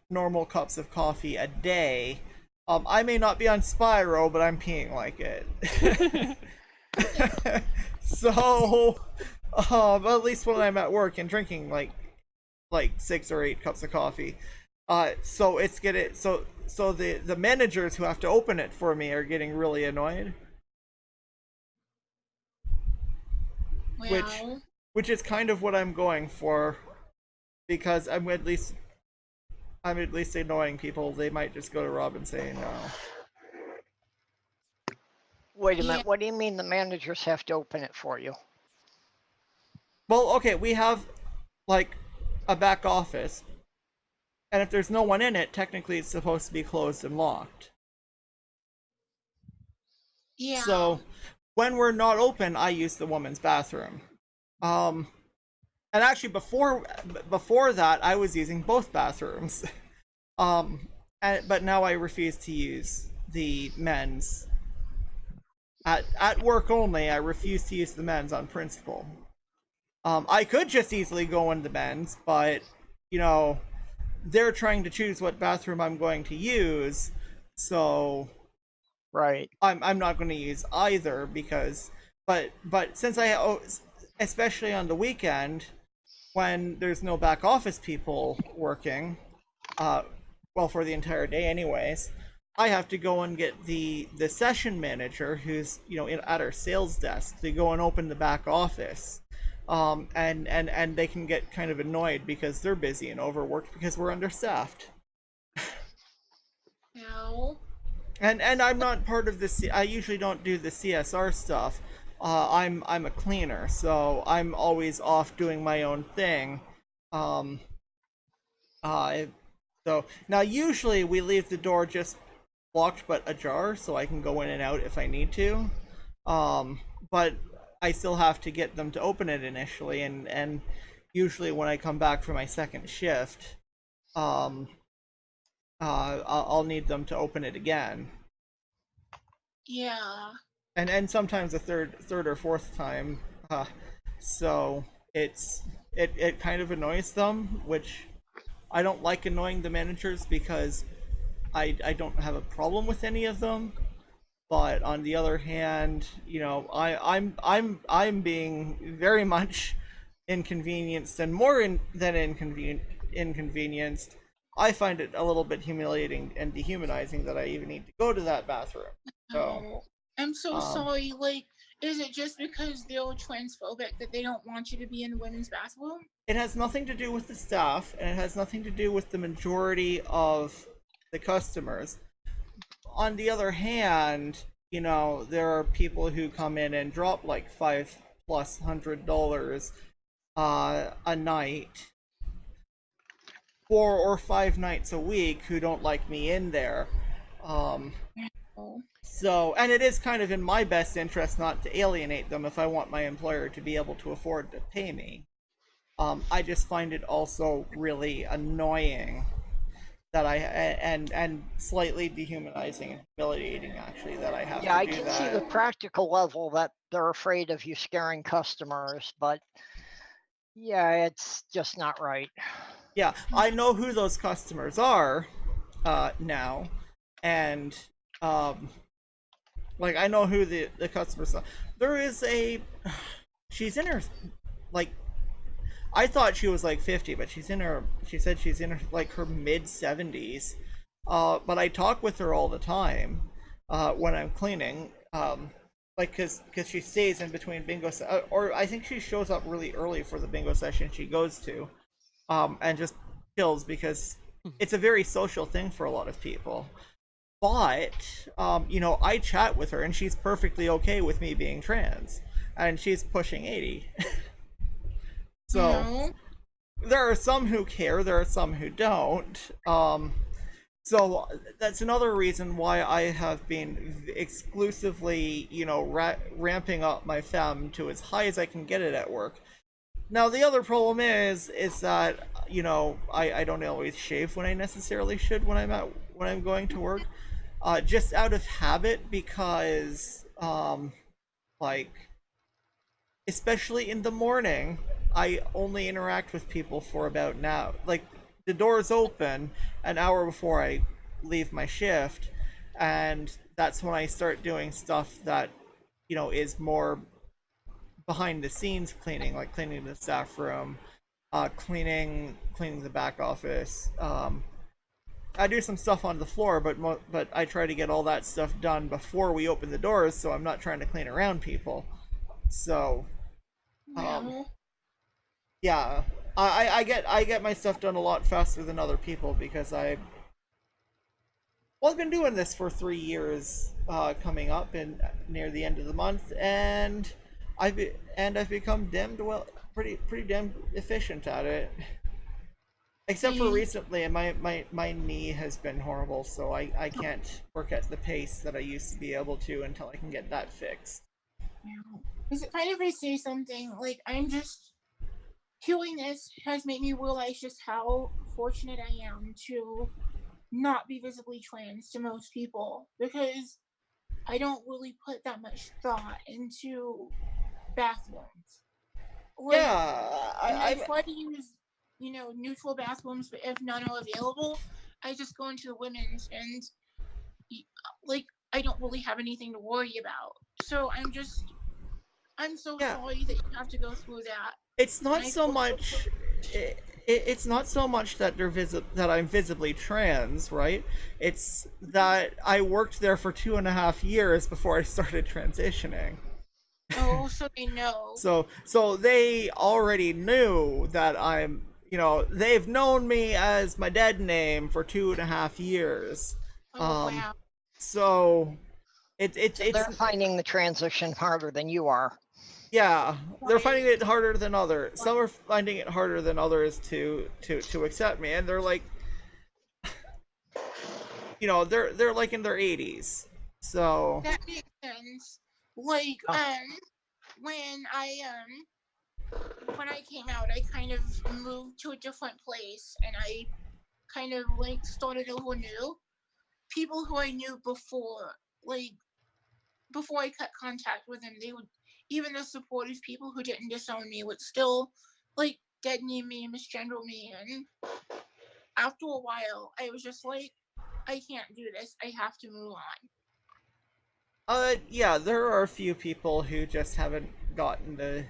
normal cups of coffee a day. I may not be on Spyro, but I'm peeing like it. So, at least when I'm at work and drinking like 6 or 8 cups of coffee, so the managers who have to open it for me are getting really annoyed. Wow. Which is kind of what I'm going for, because I'm at least annoying people. They might just go to Rob and say no. Wait a minute. What do you mean the managers have to open it for you? Well, okay, we have like a back office, and if there's no one in it, technically it's supposed to be closed and locked. Yeah. So when we're not open, I use the woman's bathroom. And actually before that, I was using both bathrooms. But now I refuse to use the men's. At work only, I refuse to use the men's on principle. I could just easily go in the men's, but they're trying to choose what bathroom I'm going to use, so right. I'm not going to use either because, but since especially on the weekend when there's no back office people working, well, for the entire day anyways, I have to go and get the session manager who's at our sales desk to go and open the back office. And they can get kind of annoyed because they're busy and overworked because we're understaffed. No. And I'm not part of this. I usually don't do the CSR stuff. I'm a cleaner, so I'm always off doing my own thing. So now usually we leave the door just locked but ajar, so I can go in and out if I need to. But I still have to get them to open it initially, and usually when I come back for my second shift, I'll need them to open it again. Yeah. And sometimes a third or fourth time. So it kind of annoys them, which I don't like annoying the managers because I don't have a problem with any of them. But on the other hand, I'm being very much inconvenienced, and more than inconvenienced. I find it a little bit humiliating and dehumanizing that I even need to go to that bathroom. So, I'm so sorry. Like, Is it just because they're transphobic that they don't want you to be in the women's bathroom? It has nothing to do with the staff, and it has nothing to do with the majority of the customers. On the other hand, there are people who come in and drop like $500+ a night, 4 or 5 nights a week, who don't like me in there. Oh. So, and it is kind of in my best interest not to alienate them if I want my employer to be able to afford to pay me. I just find it also really annoying that and slightly dehumanizing and humiliating, actually, that I have Yeah, I to do can see the that. practical level that they're afraid of you scaring customers, but yeah, it's just not right. Yeah, I know who those customers are now, and like, I know who the customers are. There is she's in her, like, I thought she was like 50, but she said she's in her, like, her mid 70s. But I talk with her all the time when I'm cleaning. Like, cause she stays in between bingo or I think she shows up really early for the bingo session she goes to, and just chills, because it's a very social thing for a lot of people. But I chat with her, and she's perfectly okay with me being trans, and she's pushing 80. So No. there are some who care, there are some who don't. So that's another reason why I have been exclusively, ramping up my femme to as high as I can get it at work. Now, the other problem is that, I don't always shave when I necessarily should when I'm going to work, just out of habit, because like, especially in the morning, I only interact with people for about now. Like, the doors open an hour before I leave my shift, and that's when I start doing stuff that, is more behind the scenes cleaning, like cleaning the staff room, cleaning the back office. I do some stuff on the floor, but I try to get all that stuff done before we open the doors, so I'm not trying to clean around people. So, No. yeah, I get my stuff done a lot faster than other people, because I've been doing this for 3 years, coming up and near the end of the month, and I've become pretty damn efficient at it. Except for See, recently, and my knee has been horrible, so I can't work at the pace that I used to be able to until I can get that fixed. no. Is it fine if I say something? Like, I'm just healing this has made me realize just how fortunate I am to not be visibly trans to most people, because I don't really put that much thought into bathrooms. Like, Yeah, and I try to use, neutral bathrooms, but if none are available, I just go into the women's, and like, I don't really have anything to worry about. So I'm so yeah. sorry that you have to go through that. It's And not I so feel so much. It's not so much that that I'm visibly trans, right? It's that I worked there for 2.5 years before I started transitioning. oh, so they know. So they already knew that they've known me as my dead name for 2.5 years. Oh Um, wow. so it's So they're finding the transition harder than you are. yeah, they're finding Right. it harder than others. Some are finding it harder than others to accept me, and they're like, they're like in their 80s. So That makes sense. Like, Oh. when I came out, I kind of moved to a different place, and I kind of like started over new. People who I knew before, like before I cut contact with them, they would, even the supportive people who didn't disown me would still like dead name me, misgender me, and after a while, I was just like, I can't do this. I have to move on. yeah, there are a few people who just haven't gotten the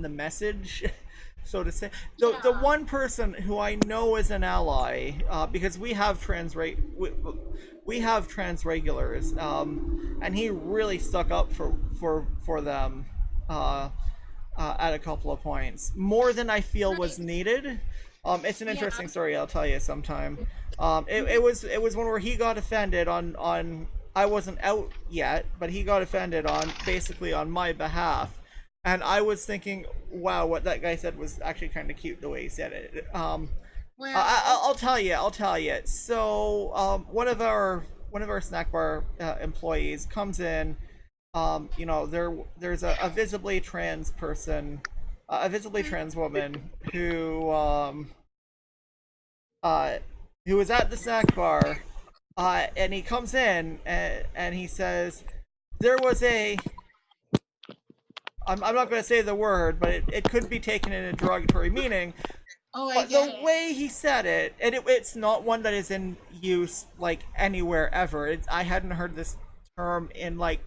message. so to say. The Yeah. one person who I know is an ally, because we have we have trans regulars, and he really stuck up for them at a couple of points, more than I feel was Nice. needed. It's an Yeah. interesting story. I'll tell you sometime. It was one where he got offended on I wasn't out yet, but he got offended on basically on my behalf, and I was thinking, wow, what that guy said was actually kind of cute the way he said it. Well, I'll tell you. I'll tell you. So one of our snack bar employees comes in. You know, there's a visibly trans person, a visibly trans woman who was at the snack bar, and he comes in and he says, there was a. I'm not going to say the word, but it could be taken in a derogatory meaning. oh, I But get the it. way he said it, and it's not one that is in use like anywhere ever. I hadn't heard this term in like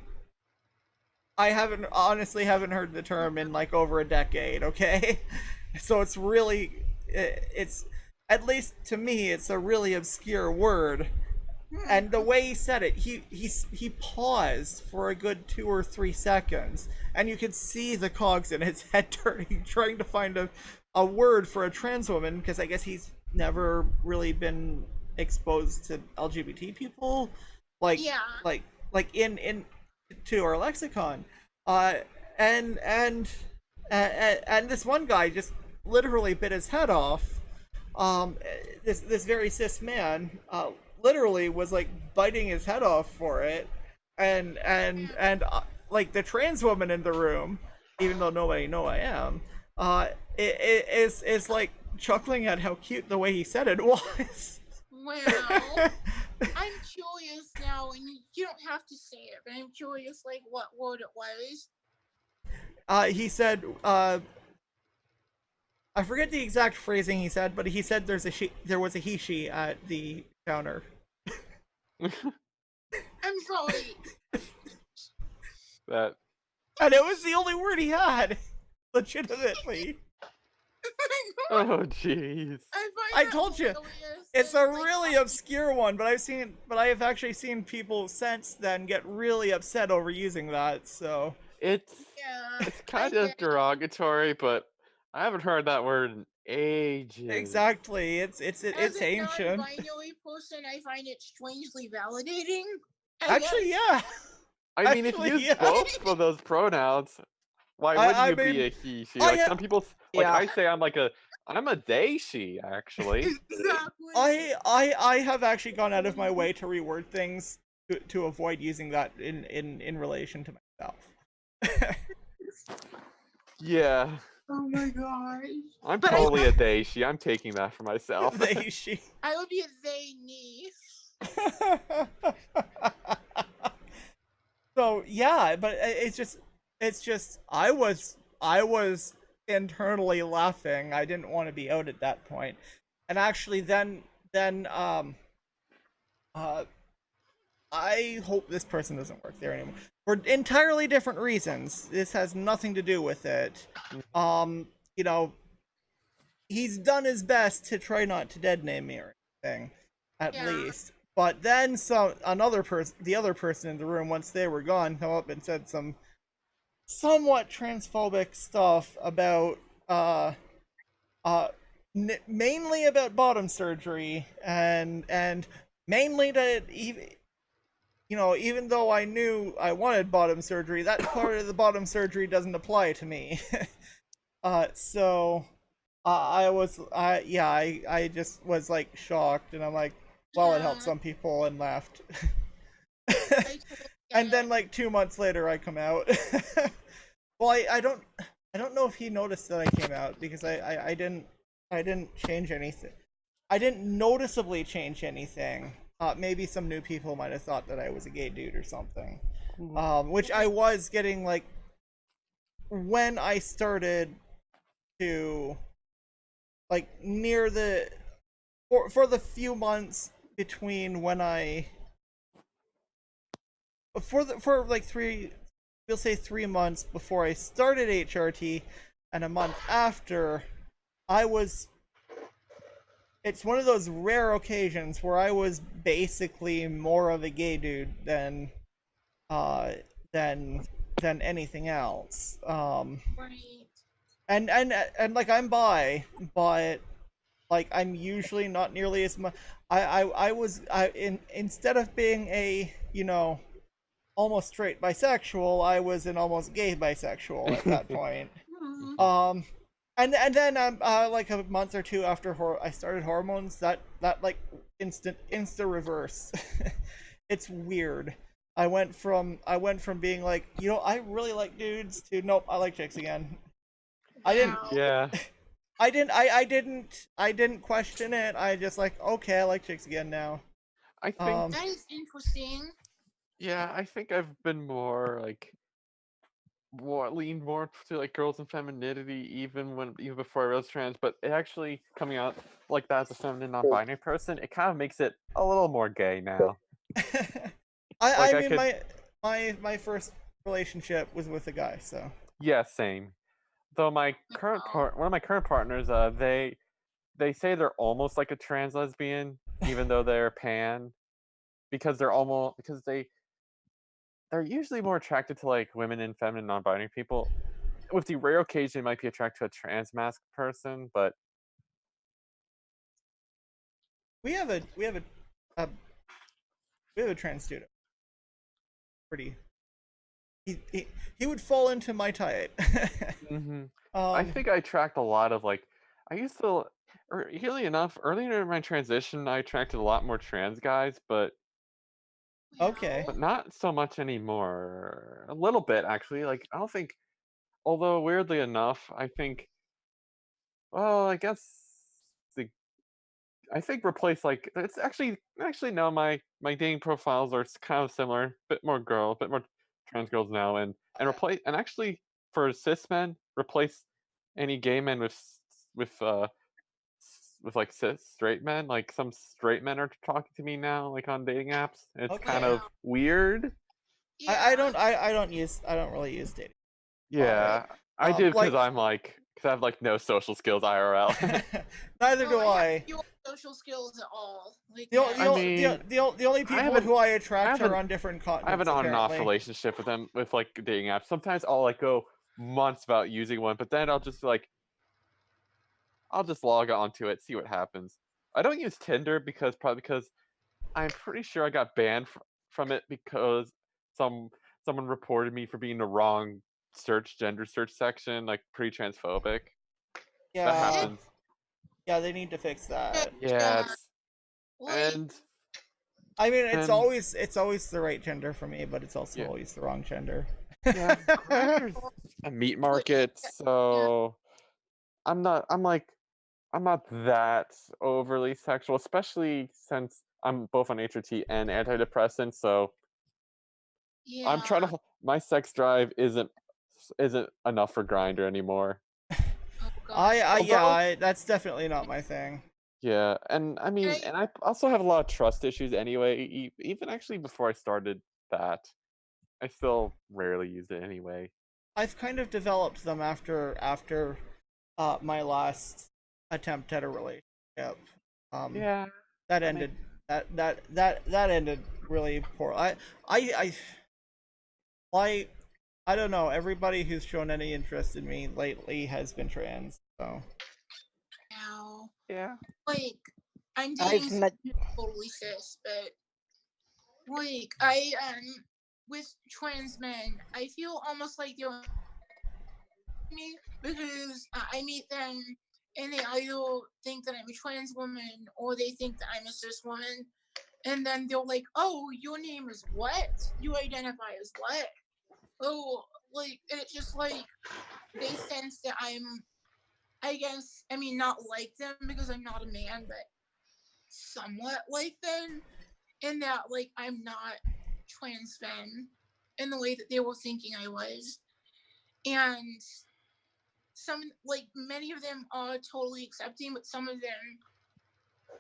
I haven't heard the term in like over a decade. Okay, so it's really it's at least to me it's a really obscure word. And the way he said it, he paused for a good 2 or 3 seconds, and you could see the cogs in his head turning, trying to find a word for a trans woman, because I guess he's never really been exposed to LGBT people, like Yeah. in to our lexicon, uh, and and and this one guy just literally bit his head off. This very cis man literally was like biting his head off for it, and like the trans woman in the room, even though nobody know I am, is like chuckling at how cute the way he said it was. Well, I'm curious now, and you don't have to say it, but I'm curious, like, what word it was. He said, I forget the exact phrasing he said, but he said there was a he/she at the counter. I'm sorry. That And it was the only word he had. Legitimately. oh jeez. I told you, it's a really obscure one, but I have actually seen people since then get really upset over using that, so It's Yeah. it's kind of derogatory, but I haven't heard that word in ages. exactly. It's As a ancient. non-binary person, I find it strangely validating. Actually, yeah. I mean, if you actually, use yeah. both of those pronouns, why I wouldn't you mean, be a he, she? I Like ha- some people, like Yeah. I say, I'm a they, she, actually. Exactly. I have actually gone out of my way to reword things to avoid using that in relation to myself. Yeah, Oh my gosh. I'm But totally a they, she. I'm taking that for myself. They, she. I would be a they me. So yeah, but it's just I was internally laughing. I didn't want to be out at that point, and actually then uh I hope this person doesn't work there anymore for entirely different reasons. This has nothing to do with it. You know, he's done his best to try not to dead name me or anything, at Yeah. least. But then the other person in the room, once they were gone, come up and said some somewhat transphobic stuff about mainly about bottom surgery, and mainly that even though I knew I wanted bottom surgery, that part of the bottom surgery doesn't apply to me. So I just was like shocked, and I'm like, well, it helped Yeah. some people, and laughed. I totally And get then it. like 2 months later, I come out. Well, I don't know if he noticed that I came out, because I didn't change anything. I didn't noticeably change anything. Maybe some new people might have thought that I was a gay dude or something. Which I was getting, like, when I started to, like, near the for the few months between when I for like we'll say 3 months before I started HRT, and a month after I was. It's one of those rare occasions where I was basically more of a gay dude uh than than anything else. Right. And like I'm bi, but like I'm usually not nearly as much. Instead of being a almost straight bisexual, I was an almost gay bisexual at that point. Mhm. And then like a month or two after I started hormones, that like insta reverse. It's weird. I went from being like, I really like dudes to nope, I like chicks again. I didn't Wow. Yeah. I didn't question it. I just like, okay, I like chicks again now. I think That is interesting. yeah, I think I've been more like leaned more to like girls and femininity even before I was trans, but it actually coming out like that as a feminine non-binary person, it kind of makes it a little more gay now. I Like I mean could my first relationship was with a guy, so yeah, same. Though my current Wow. one of my current partners, they say they're almost like a trans lesbian, even though they're pan, because they're usually more attracted to like women and feminine non-binary people. With the rare occasion, they might be attracted to a trans mask person, but we have a a we have a trans student. Pretty he would fall into my type. hmm I um think I attract a lot of like I used to. Weirdly enough, earlier in my transition, I attracted a lot more trans guys, okay. but not so much anymore. A little bit actually. Like I don't think. Although weirdly enough, I think. Well, I guess the I think replace like it's actually no my dating profiles are kind of similar, bit more girl, bit more trans girls now, and replace and actually for cis men replace any gay men with with like cis straight men. Like some straight men are talking to me now, like on dating apps. It's kind Okay. of Wow. weird. Yeah. I don't really use dating. Yeah, I do because Like because I have like no social skills IRL. neither Oh, do I have I. no social skills at all. Like I none. mean, The only I people haven't who I I attract are haven't on different I have an continents on and off apparently. relationship with them with like dating apps. Sometimes I'll like go months without using one, but then I'll just log onto it, see what happens. I don't use Tinder because I'm pretty sure I got banned from it because some someone reported me for being the wrong gender search section, like pretty transphobic. That Yeah. happens. Yeah, they need to fix that. Yeah, Yeah. it's Like and I mean, and it's always the right gender for me, but it's also yeah always the wrong gender. yeah. Grindr's a meat like market, yeah. so I'm not. I'm not that overly sexual, especially since I'm both on HRT and antidepressants. So I'm trying Yeah. to. My sex drive isn't enough for Grinder anymore. Oh gosh. Like Although, That's definitely not my thing. yeah, and I mean, I and I also have a lot of trust issues anyway. Even actually before I started that, I still rarely used it anyway. I've kind of developed them after my last attempt at a relationship. Um, Yeah, that I mean, ended that ended really poor. I I I don't know. Everybody who's shown any interest in me lately has been trans. So now. yeah. Like I'm dating I've someone met who's totally cis, but like I with trans men, I feel almost like they're me because I meet them and they either think that I'm a trans woman or they think that I'm a cis woman, and then they're like, "Oh, your name is what? You identify as what?" Oh, like, and it's just like they sense that I'm, I guess, I mean, not like them because I'm not a man, but somewhat like them, in that like I'm not trans femme in the way that they were thinking I was, and some like many of them are totally accepting, but some of them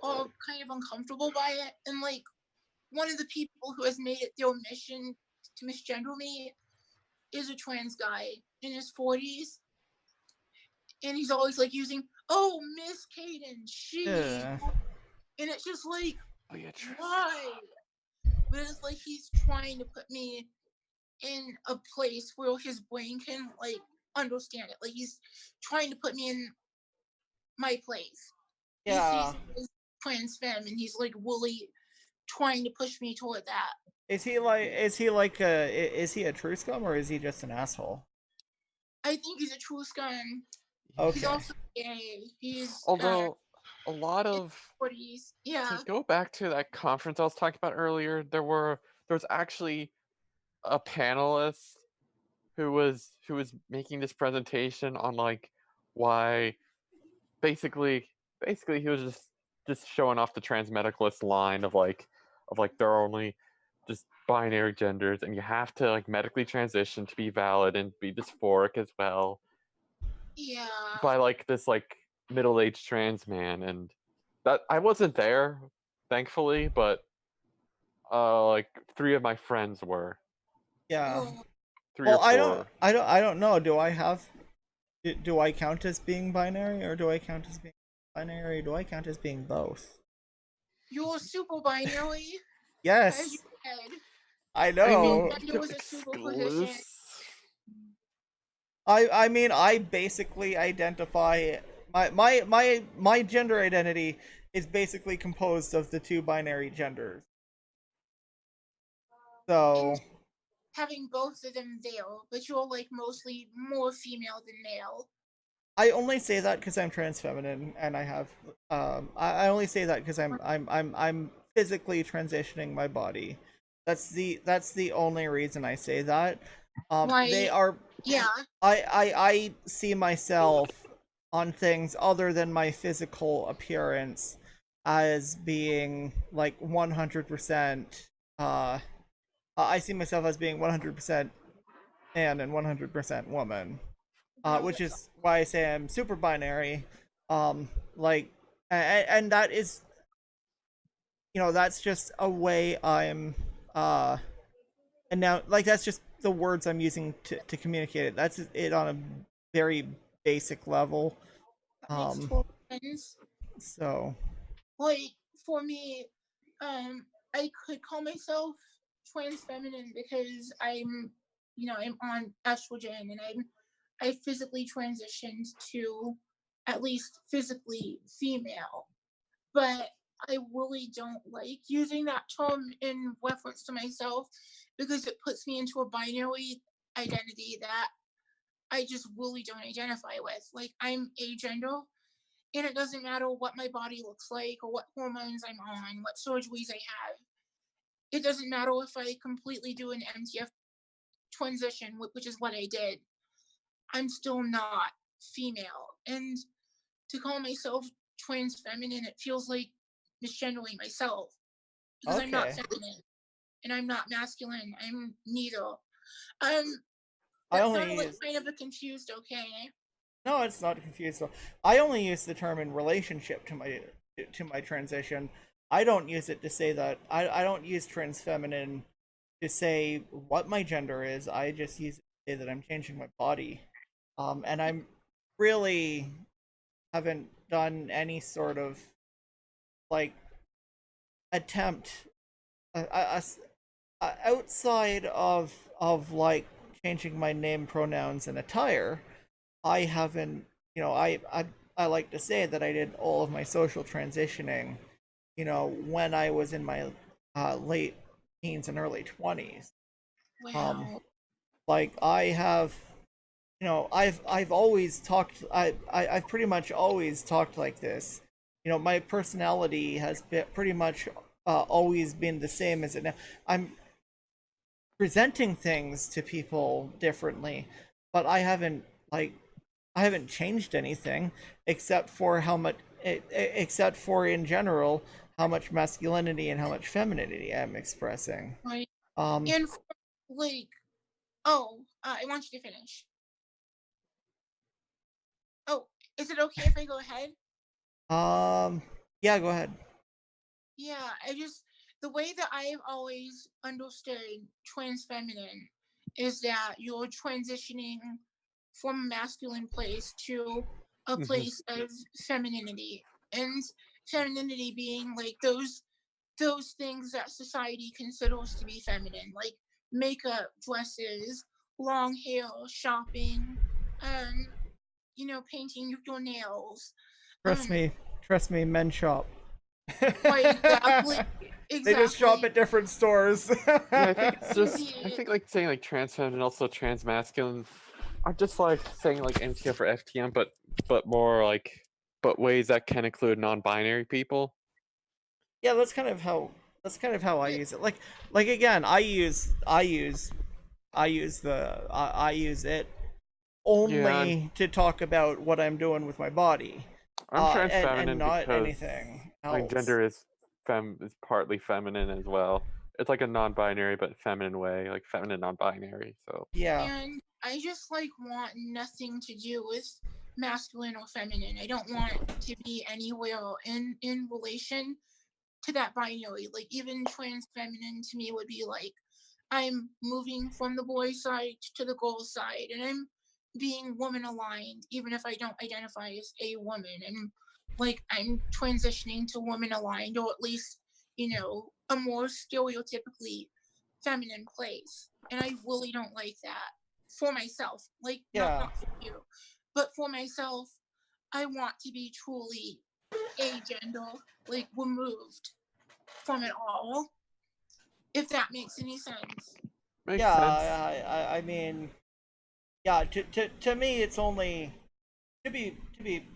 are kind of uncomfortable by it. And like one of the people who has made it their mission to misgender me is a trans guy in his 40s, and he's always like using, oh, Miss Caden, she, Yeah. and it's just like, Beatrice. why? But it's like he's trying to put me in a place where his brain can like understand it. Like he's trying to put me in my place. He Yeah. sees me as trans femme, and he's like really trying to push me toward that. Is he a true scum or is he just an asshole? I think he's a true scum. Okay. He's also gay. He's Although a lot of 40s. Yeah. to go back to that conference I was talking about earlier, there was actually a panelist who was making this presentation on like why basically he was just showing off the trans medicalist line of like there are only just binary genders and you have to like medically transition to be valid and be dysphoric as well Yeah. by like this like middle-aged trans man. And that I wasn't there thankfully, but like 3 of my friends were. Yeah. Oh, 3 Well, or 4. I don't know. Do I count as being binary, or do I count as being binary, or do I count as being both? you're super binary. As Yes, you said. I know. Gender was a super position. I mean, I basically identify my gender identity is basically composed of the 2 binary genders. So And having both of them there, but you're like mostly more female than male. I only say that because I'm trans feminine and I have I only say that because I'm physically transitioning my body. That's the only reason I say that. They Like, are yeah. I see myself on things other than my physical appearance as being like 100% I see myself as being 100% man and 100% woman. Which is why I say I'm super binary. Like, and that is, that's just a way I'm, and now, like, that's just the words I'm using to communicate it. That's it on a very basic level. That makes total sense. So, Like, for me, I could call myself trans feminine because I'm on estrogen, and I physically transitioned to at least physically female. But I really don't like using that term in reference to myself because it puts me into a binary identity that I just really don't identify with. Like, I'm agender, and it doesn't matter what my body looks like or what hormones I'm on, what surgeries I have. It doesn't matter if I completely do an MTF transition, which is what I did. I'm still not female. And to call myself trans feminine, it feels like misgendering myself because I'm not okay. feminine and I'm not masculine. I'm neither. I That only sounded like use, kind of a confused okay. no, it's not confused. So I only use the term in relationship to my transition. I don't use it to say that I don't use trans feminine to say what my gender is. I just use it to say that I'm changing my body. And I'm really haven't done any sort of like attempt outside of like changing my name, pronouns, and attire. I haven't, I like to say that I did all of my social transitioning, when I was in my late teens and early 20s. Wow. Like I have, I've always talked. I've pretty much always talked like this. My personality has been pretty much always been the same as it now. I'm presenting things to people differently, but I haven't changed anything except for except for in general how much masculinity and how much femininity I'm expressing. Right. Um, And like, oh, I want you to finish. Oh, is it okay if I go ahead? yeah, go ahead. Yeah, the way that I've always understood trans feminine is that you're transitioning from a masculine place to a place of femininity, and femininity being like those things that society considers to be feminine, like makeup, dresses, long hair, shopping, um, painting your nails. Trust Um, me, men shop. right, exactly, They just shop exactly. at different stores. Yeah, I think it's just. I Indeed. think like saying like trans feminine and also trans masculine are just like saying like MTF or FTM, but more like but ways that can include non-binary people. Yeah, that's kind of how I use it. Like again, I use it Yeah, only to talk about what I'm doing with my body, I'm trans and feminine not because anything my else. gender is partly feminine as well. It's like a non-binary but feminine way, like feminine non-binary. So Yeah, And I just like want nothing to do with masculine or feminine. I don't want to be anywhere in relation to that binary. Like even trans feminine to me would be like I'm moving from the boy side to the girl side, and I'm being woman aligned, even if I don't identify as a woman. And like I'm transitioning to woman aligned, or at least a more stereotypically feminine place. And I really don't like that for myself. Like yeah, not for you, but for myself. I want to be truly a gender, like removed from it all, if that makes any sense. makes yeah. sense. I mean, yeah. To me, it's only to be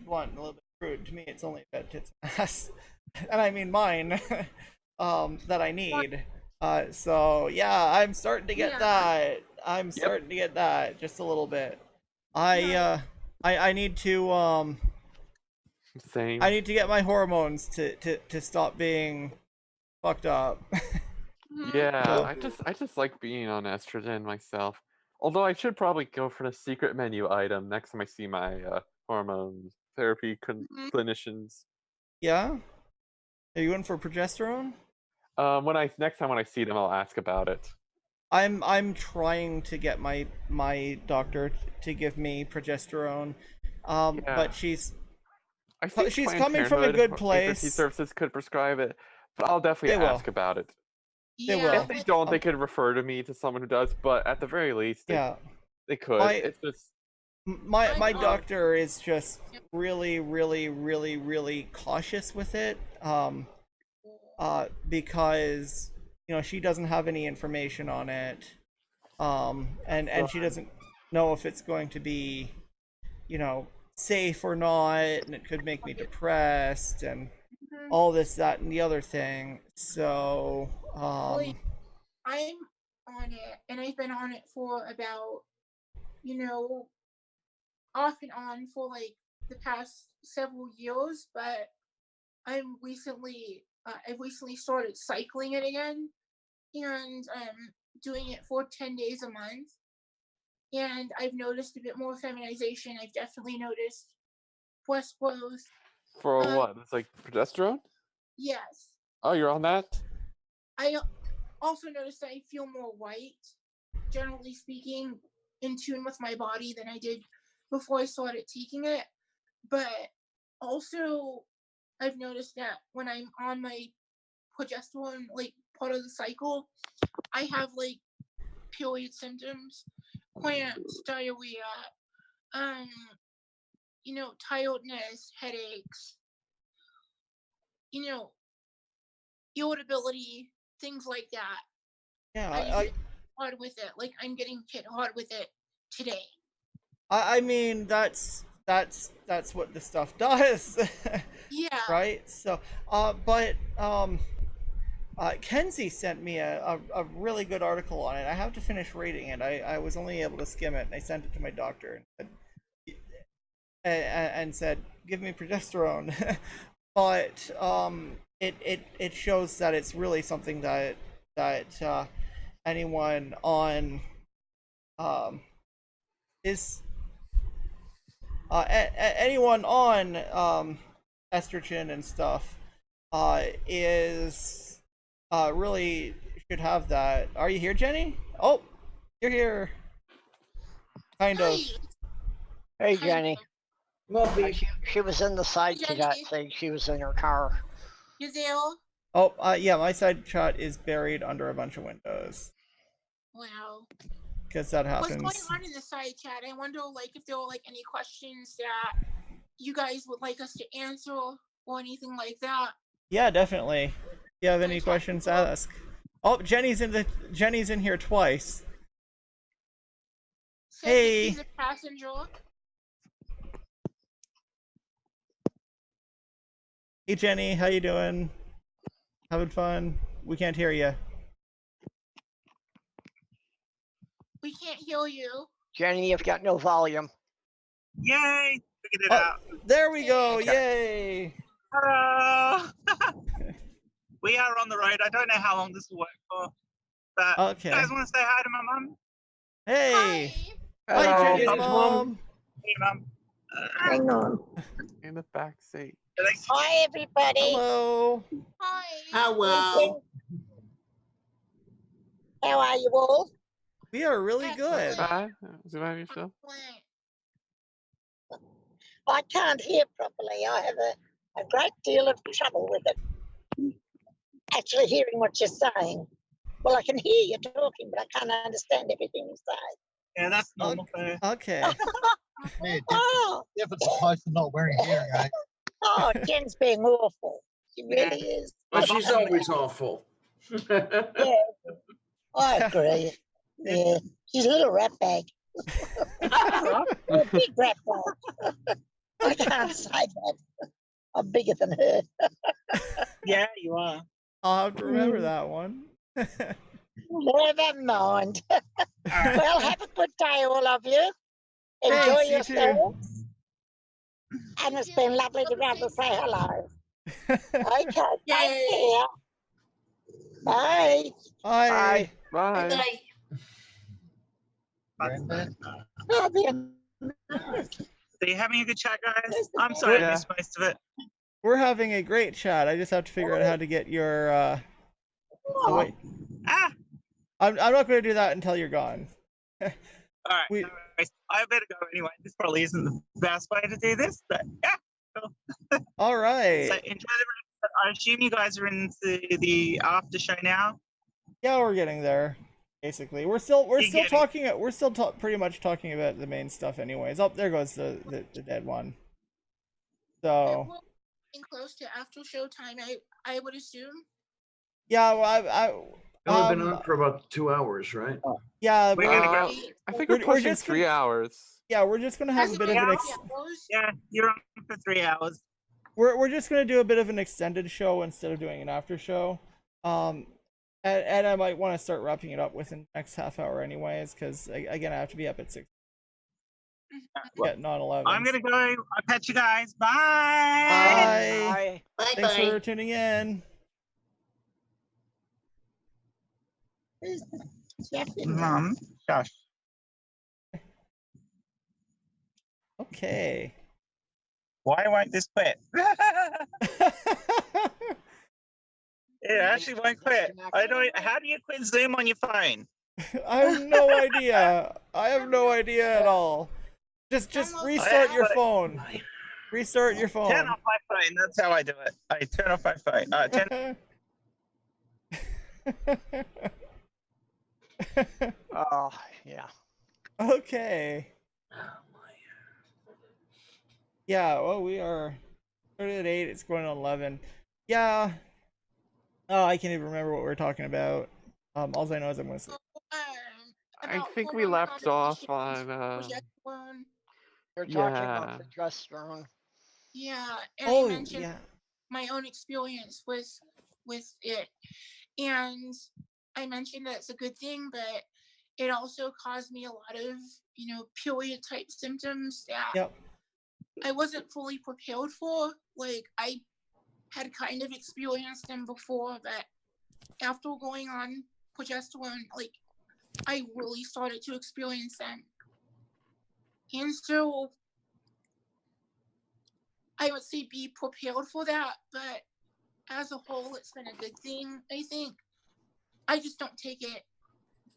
blunt, and a little bit crude. To me, it's only about tits and ass, and I mean mine. That I need. So yeah, I'm starting to get Yeah. that. I'm Yep. starting to get that just a little bit. I Yeah. I need to Same. I need to get my hormones to stop being fucked up. Yeah, So I just like being on estrogen myself. Although I should probably go for the secret menu item next time I see my hormone therapy Mhm. clinicians. yeah, are you in for progesterone? When I next time when I see them, I'll ask about it. I'm trying to get my doctor to give me progesterone, Yeah, but I think she's Planned coming from a Parenthood good or HRT place. services could prescribe it, but I'll definitely They will. ask about it. They Yeah. If will. they Like, don't, they could refer to me to someone who does. But at the very least, Yeah. they could. My It's just I'm my on. doctor is just really cautious with it, because she doesn't have any information on it, and she doesn't know if it's going to be safe or not, and it could make me depressed and Mhm. all this, that, and the other thing. So Like, I'm on it, and I've been on it for about, you know, off and on for like the past several years. But I've recently started cycling it again, and doing it for 10 days a month. And I've noticed a bit more feminization. I've definitely noticed breast growth. for Um, what? It's like progesterone. yes. Oh, you're on that? I also noticed that I feel more white, generally speaking, in tune with my body than I did before I started taking it. But also, I've noticed that when I'm on my progesterone, like part of the cycle, I have like period symptoms, cramps, diarrhea, um, tiredness, headaches, you know, irritability, things like that. yeah, I hit hard with it. Like I'm getting hit hard with it today. I mean that's what the stuff does. Yeah. Right. So but Kenzie sent me a really good article on it. I have to finish reading it. I was only able to skim it, and I sent it to my doctor and said, "Give me progesterone." But it shows that it's really something that anyone on um, is anyone on estrogen and stuff is really should have that. Are you here, Jenny? Oh, you're here. Kind of. Hi. Hey, Kind Jenny. of. Muffy. She was in the side Jenny. chat saying she was in her car. Giselle? Oh, yeah, my side chat is buried under a bunch of windows. Wow. Because that happens. What's going on in the side chat? I wonder, like, if there were like any questions that you guys would like us to answer or anything like that. Yeah, definitely. If you have any questions, ask. Oh, Jenny's in here twice. Says Hey. that she's a passenger. Hey, Jenny, how you doing? Having fun? We can't hear you. We can't hear you. Jenny, you've got no volume. Yay! Figured it Oh, out. there we go! Okay. Yay! Hello! We are on the road. I don't know how long this will work for, but Okay. you guys want to say hi to my mum? Hey! Hi. Hi, Hello. Jenny's mom! Hey, mum. Hang on. In the back seat. Hi, everybody. Hello! Hi. Hello. How are you all? We are really good. Bye. Survive yourself. I can't hear properly. I have a great deal of trouble with it. Actually hearing what you're saying. Well, I can hear you talking, but I can't understand everything you say. Yeah, that's normal. For... Okay. Oh, Difference applies to not wearing hearing aids. oh, Jen's being awful. She really is. But she's always awful. Yeah, I agree. Yeah, she's a little rat bag. A big rat bag. I can't say that. I'm bigger than her. Yeah, you are. I'll have to remember that one. Never mind. Alright. Well, have a good day, all of you. Enjoy Thanks, you too. yourselves. And it's been lovely to be able to say hello. Okay, take care. Bye. Bye. Bye. Oh, dear. So you having a good chat, guys? I'm sorry I missed most of it. We're having a great chat. I just have to figure out how to get your oh, wait. Ah! I'm not going to do that until you're gone. Alright, We- no worries. I better go anyway. This probably isn't the best way to do this, but yeah. Cool. All right. So enjoy the rest. I assume you guys are into the after show now. Yeah, we're getting there. Basically, we're still getting- talking. We're still pretty much talking about the main stuff, anyways. Oh, there goes the dead one. So We're getting close to after show time, I would assume. yeah, well, Only been on for about 2 hours, right? yeah, We're gonna go. I think We're we're pushing just 3 gonna- hours. yeah, we're just gonna have a bit of an Yeah, you're on for 3 hours. we're just gonna do a bit of an extended show instead of doing an after show. And I might want to start wrapping it up within the next half hour, anyways, because again, I have to be up at 6. Getting on 11. I'm gonna go. I'll catch you guys. Bye. Bye. Bye. Thanks for tuning in. Mum, shush. Okay. Why won't this quit? It actually won't quit. I don't. How do you quit Zoom on your phone? I have no idea. I have no idea at all. Just restart your phone. Restart your phone. Turn off my phone. That's how I do it. I turn off my phone. Oh, yeah. Okay. Yeah, well, we are started at 8, it's going on 11. Yeah. Oh, I can't even remember what we're talking about. All I know is I'm going to sleep. I think we left off on. You're talking Yeah. about progesterone. Yeah, and Oh, I mentioned yeah. my own experience with it, and I mentioned that it's a good thing, but it also caused me a lot of period type symptoms that Yep. I wasn't fully prepared for. Like, I had kind of experienced them before, but after going on progesterone, like, I really started to experience them. And so I would say be prepared for that, but as a whole, it's been a good thing, I think. I just don't take it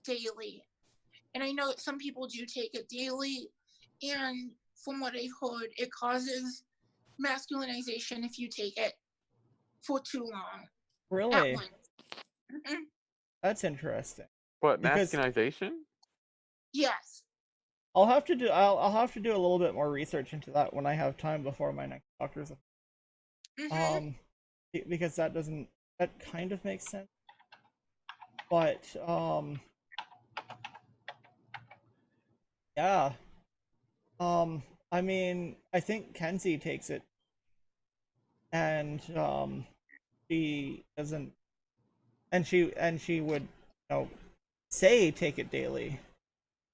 daily. And I know that some people do take it daily, and from what I've heard, it causes masculinization if you take it for too long at Really? once. Mhm. That's interesting. What, Because masculinization? Yes. I'll have to do I'll have to do a little bit more research into that when I have time before my next doctor's Mhm. because that kind of makes sense. But yeah. I mean, I think Kenzie takes it and she doesn't and she would, say take it daily.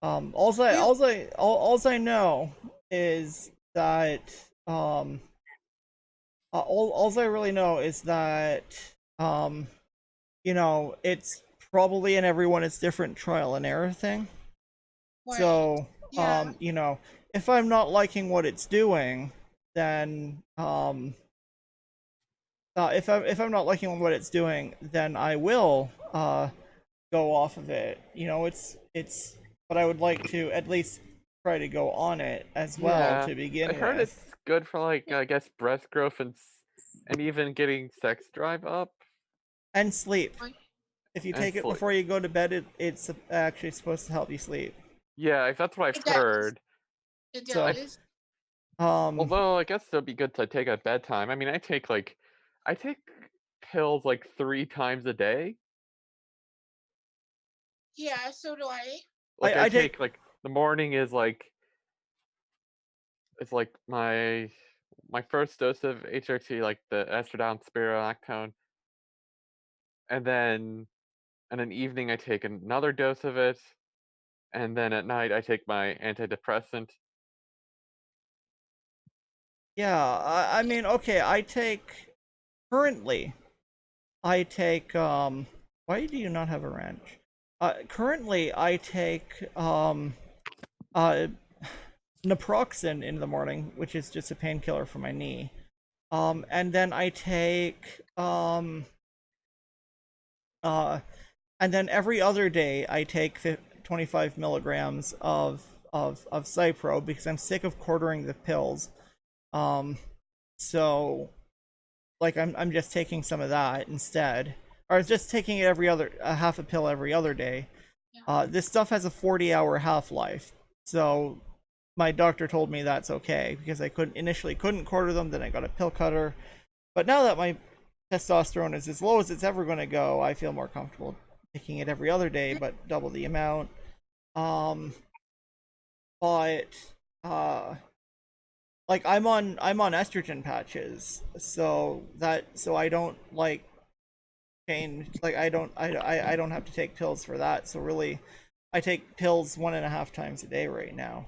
Alls I know is that alls I really know is that it's probably in everyone it's different trial and error thing. Right. So Yeah. if I'm not liking what it's doing, then if I'm not liking what it's doing, then I will go off of it. It's but I would like to at least try to go on it as well Yeah, to begin I heard with. it's good for like I guess breast growth and even getting sex drive up And sleep. Right. If you and take it sleep. before you go to bed, it's actually supposed to help you sleep. Yeah, that's what I've It does. heard. It So, does. Although I guess it'd be good to take at bedtime. I mean, I take pills like 3 times a day. Yeah, so do I. Like I I take take like the morning is like it's like my first dose of HRT, like the estradiol spironolactone, and then evening I take another dose of it, and then at night I take my antidepressant. yeah. I mean, okay. Currently. I take Why do you not have a wrench? Currently I take uh naproxen in the morning, which is just a painkiller for my knee. And then I take uh and then every other day I take 25 milligrams of Cypro because I'm sick of quartering the pills. Um, so like I'm just taking some of that instead, or just taking it a half a pill every other day. Yeah. This stuff has a 40-hour half-life, so my doctor told me that's okay because I couldn't quarter them. Then I got a pill cutter, but now that my testosterone is as low as it's ever going to go, I feel more comfortable taking it every other day, but double the amount. Um, but like I'm on estrogen patches, so I don't like change. Like I don't have to take pills for that. So really, I take pills 1.5 times a day right now,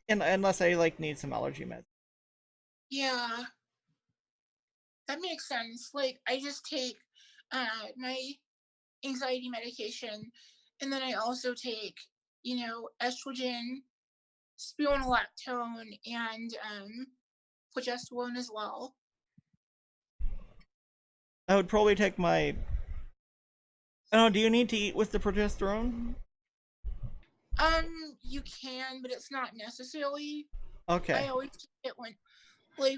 unless I like need some allergy meds. Yeah. That makes sense. Like I just take my anxiety medication and then I also take, estrogen, spironolactone, and progesterone as well. I would probably take my. I don't know. Do you need to eat with the progesterone? You can, but it's not necessary. Okay. I always take it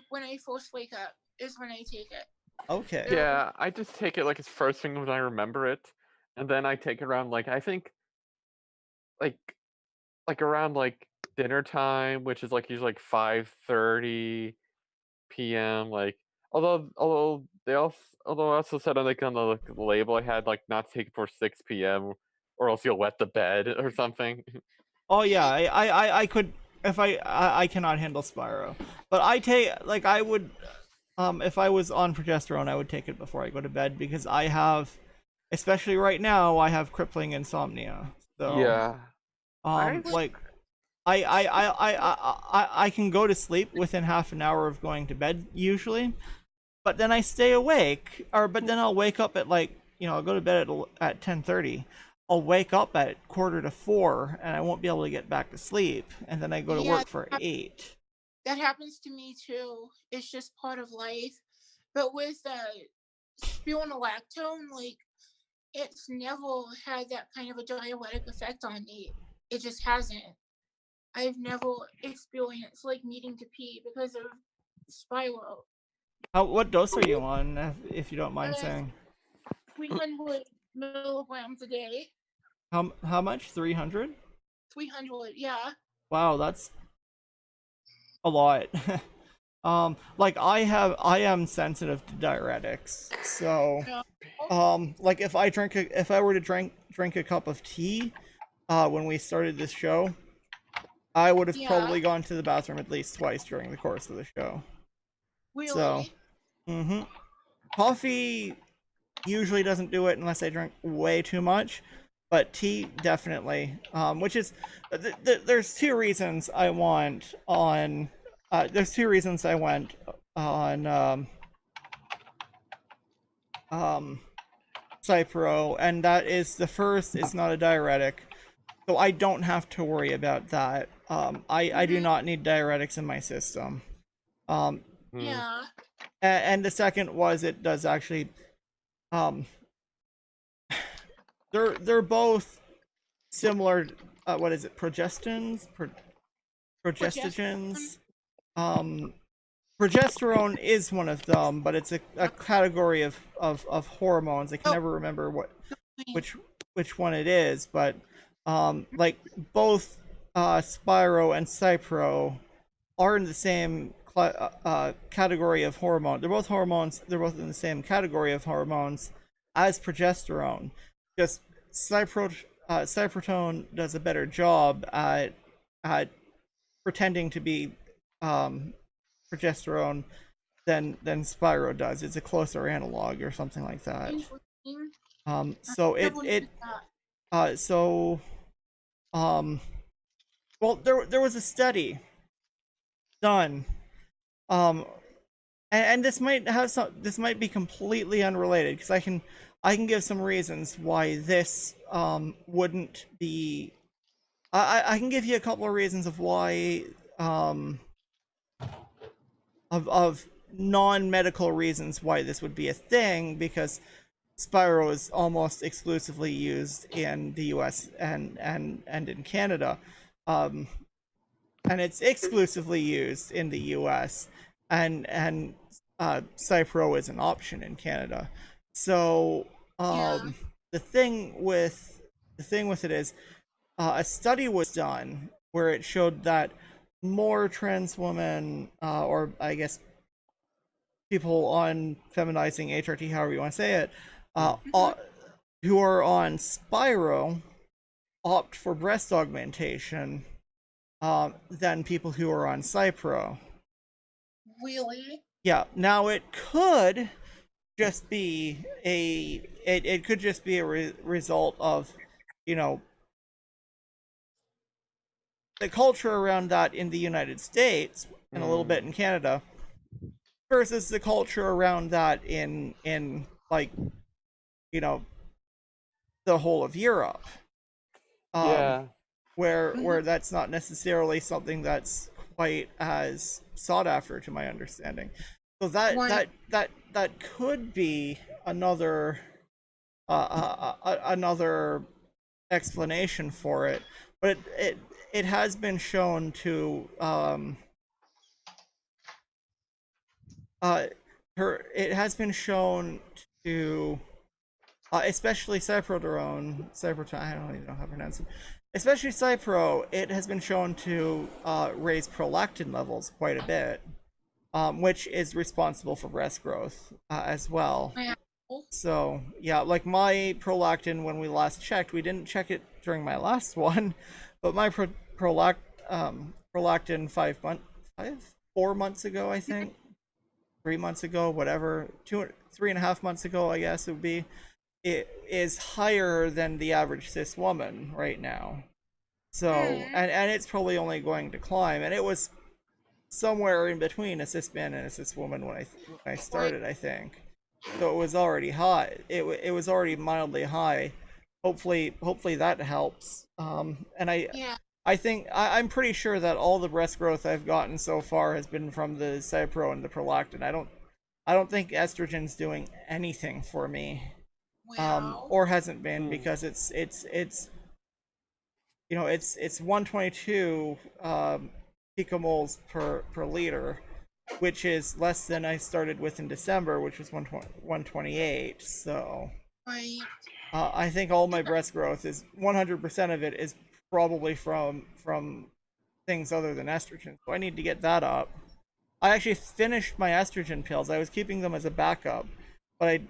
when I first wake up is when I take it. Okay. So, Yeah, I just take it like as first thing when I remember it, and then I take it around like I think like around like dinner time, which is like usually like 5:30 p.m. Like although I also said on the label I had like not to take it before 6 p.m. or else you'll wet the bed or something. Oh yeah, I could if I cannot handle Spyro, but I take like I would if I was on progesterone I would take it before I go to bed because I have, especially right now, I have crippling insomnia. So Yeah, I like I can go to sleep within half an hour of going to bed usually, but then I stay awake, but then I'll wake up at I'll go to bed at 10:30. I'll wake up at 3:45 and I won't be able to get back to sleep, and then I go to yeah, work for 8. that happens to me too. It's just part of life. But with spironolactone, like it's never had that kind of a diuretic effect on me. It just hasn't. I've never experienced like needing to pee because of Spyro. What dose are you on, if you don't mind saying? 300 milligrams a day. How much? 300? 300, yeah. Wow, that's a lot. Like I am sensitive to diuretics, so like if I were to drink a cup of tea, when we started this show, I would have probably gone to the bathroom at least twice during the course of the show. Really? So, coffee usually doesn't do it unless I drink way too much, but tea definitely. Which is, there's two reasons I went on. There's two reasons I went on Cypro, and that is, the first is not a diuretic, so I don't have to worry about that. I do not need diuretics in my system. Yeah. And the second was, it does actually, they're both similar. What is it? Progestogens. Progesterone is one of them, but it's a category of hormones. I can never remember which one it is, but like both Spyro and Cypro are in the same category of hormone. They're both hormones. They're both in the same category of hormones as progesterone. Just Cyprotone does a better job at pretending to be progesterone than Spyro does. It's a closer analog or something like that. So well, there was a study done, and this might be completely unrelated, because I can give some reasons why this wouldn't be. I can give you a couple of reasons of why of non-medical reasons why this would be a thing, because Spyro is almost exclusively used in the US and in Canada. And it's exclusively used in the US, and Cypro is an option in Canada. So the thing with it is, a study was done where it showed that more trans women, or I guess people on feminizing HRT, however you want to say it, who are on Spyro opt for breast augmentation than people who are on Cypro. Really? Yeah. Now it could just be it could just be a result of, you know, the culture around that in the United States and a little bit in Canada versus the culture around that in like, you know, the whole of Europe. Where that's not necessarily something that's quite as sought after, to my understanding. So that could be another another explanation for it. But it has been shown to it has been shown to especially Cyprodrone, I don't even know how to pronounce it. Especially Cypro, it has been shown to raise prolactin levels quite a bit, which is responsible for breast growth as well. So yeah, like my prolactin, when we last checked, we didn't check it during my last one, but my prolactin 4 months ago, I think, 3 months ago, whatever, 3.5 months ago, I guess it would be, it is higher than the average cis woman right now. So, and it's probably only going to climb, and it was somewhere in between a cis man and a cis woman when I started, I think. So it was already high. It was already mildly high. Hopefully that helps. And I think I'm pretty sure that all the breast growth I've gotten so far has been from the Cypro and the prolactin. I don't think estrogen's doing anything for me. Or hasn't been, because it's it's 122 picomoles per liter, which is less than I started with in December, which was 128. So Right. I think all my breast growth is 100% of it is probably from things other than estrogen. So I need to get that up. I actually finished my estrogen pills. I was keeping them as a backup, but I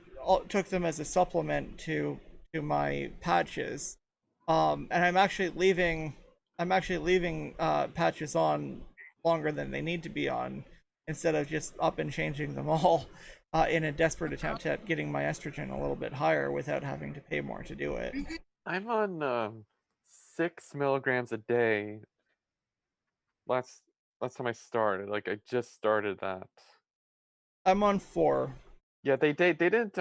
took them as a supplement to my patches. And I'm actually leaving patches on longer than they need to be on, instead of just up and changing them all in a desperate attempt at getting my estrogen a little bit higher without having to pay more to do it. I'm on 6 milligrams a day. Last time I started, like I just started that. I'm on 4. Yeah, they didn't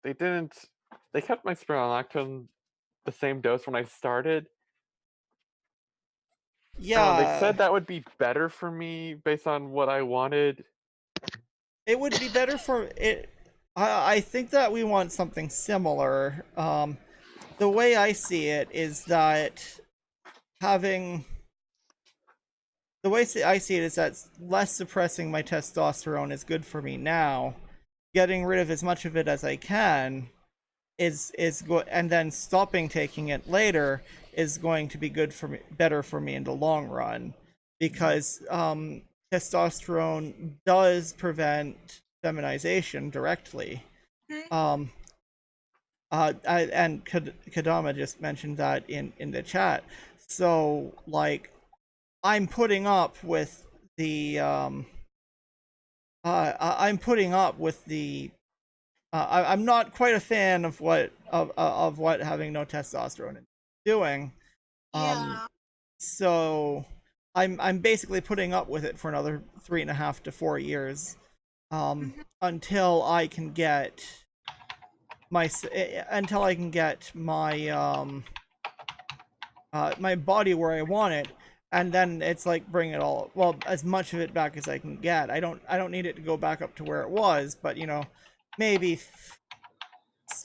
they kept my spironolactone the same dose when I started. They Yeah, said that would be better for me based on what I wanted. it would be better for it. I think that we want something similar. The way I see it is that having the way I see it is that less suppressing my testosterone is good for me now. Getting rid of as much of it as I can is good, and then stopping taking it later is going to be good for me, better for me in the long run, because testosterone does prevent feminization directly. And Kadama just mentioned that in the chat. So like, I'm putting up with the I'm putting up with the I'm not quite a fan of what having no testosterone is doing. Yeah. So I'm basically putting up with it for another 3.5 to 4 years, until I can get my my body where I want it, and then it's like bring it all, well, as much of it back as I can get. I don't need it to go back up to where it was, but maybe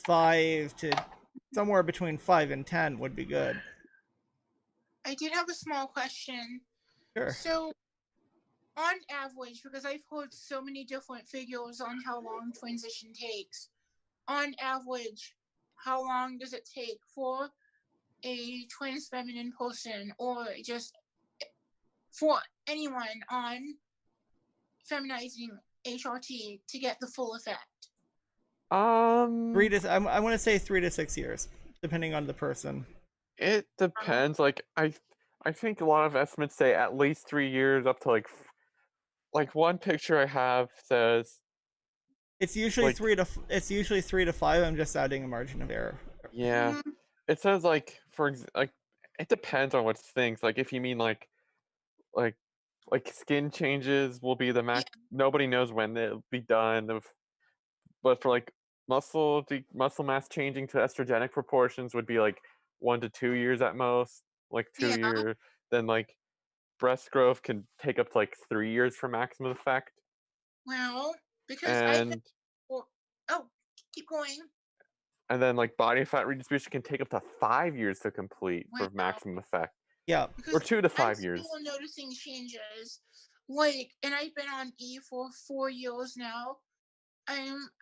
5 to somewhere between 5 and 10 would be good. I did have a small question. Sure. So, on average, because I've heard so many different figures on how long transition takes, on average, how long does it take for a trans feminine person, or just for anyone on feminizing HRT, to get the full effect? I want to say 3 to 6 years, depending on the person. It depends. Like I think a lot of estimates say at least 3 years, up to like one picture I have says It's usually like 3 to 5. I'm just adding a margin of error. yeah, it says like like it depends on what things. Like if you mean like skin changes will be the max. Nobody knows when it'll be done. But for like muscle mass changing to estrogenic proportions would be like 1 to 2 years at most, like 2 years. Then like breast growth can take up to like 3 years for maximum effect. Well, because And keep going. and then like body fat redistribution can take up to 5 years to complete for maximum effect. Yeah. Or 2 to 5 years. I'm still noticing changes. Like, and I've been on E for 4 years now.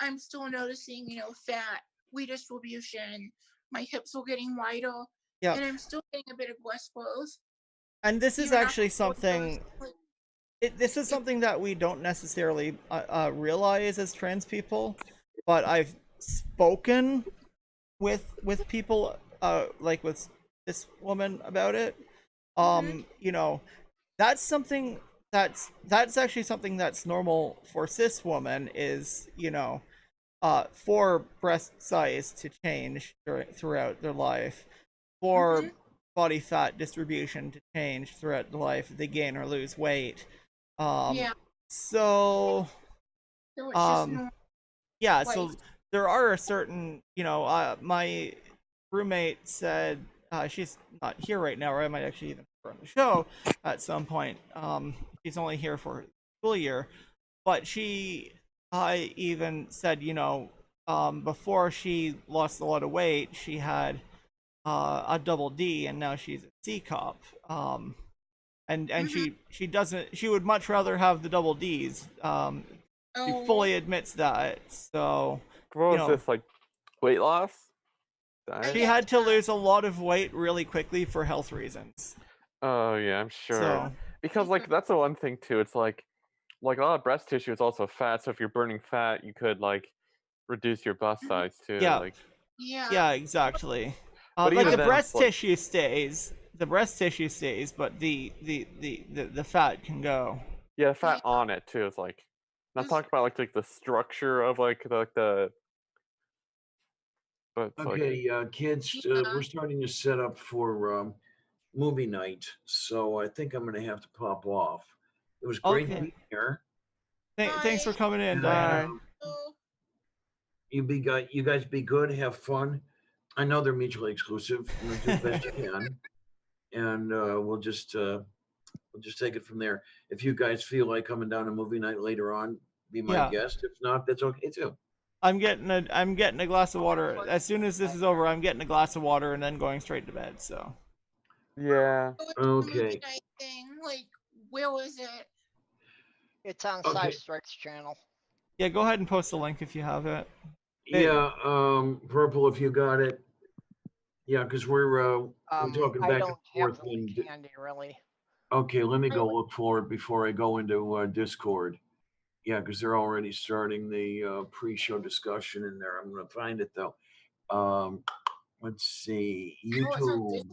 I'm still noticing, fat redistribution. My hips are getting wider. Yeah. And I'm still getting a bit of breast growth. And this is actually something. This is something that we don't necessarily realize as trans people, but I've spoken with people, like with this woman about it. That's something that's actually something that's normal for cis women, is for breast size to change throughout their life, for body fat distribution to change throughout the life if they gain or lose weight. So yeah, so there are a certain, my roommate said, she's not here right now, or I might actually even put her on the show at some point. She's only here for school year, but I even said, before she lost a lot of weight, she had a double D, and now she's a C cup. And she would much rather have the double Ds. She fully admits that. So What was this, like, weight loss? She had to lose a lot of weight really quickly for health reasons. Oh yeah, I'm sure. So Because like that's the one thing too. It's like a lot of breast tissue is also fat. So if you're burning fat, you could like reduce your bust size too. yeah, Like yeah, exactly. But like even the then, breast it's like- tissue stays. The breast tissue stays, but the fat can go. yeah, fat on it too. It's like not talking about like the structure of like the. But it's like, Okay, kids, we're starting to set up for movie night, so I think I'm going to have to pop off. It was great Okay. being here. Thanks for coming in, And, Diana. you guys be good, have fun. I know they're mutually exclusive. You know, do the best you can, and we'll just take it from there. If you guys feel like coming down to movie night later on, be my Yeah. guest. If not, that's okay too. I'm getting a glass of water as soon as this is over. I'm getting a glass of water and then going straight to bed. So. Yeah. Okay. Like, where was it? It's on Okay. Strike's channel. Yeah, go ahead and post a link if you have it. Yeah, Purple, if you got it. Yeah, because we're talking I back and don't have forth. the link handy, really. Okay, let me go look for it before I go into Discord. Yeah, because they're already starting the pre-show discussion in there. I'm going to find it though. Let's see, YouTube.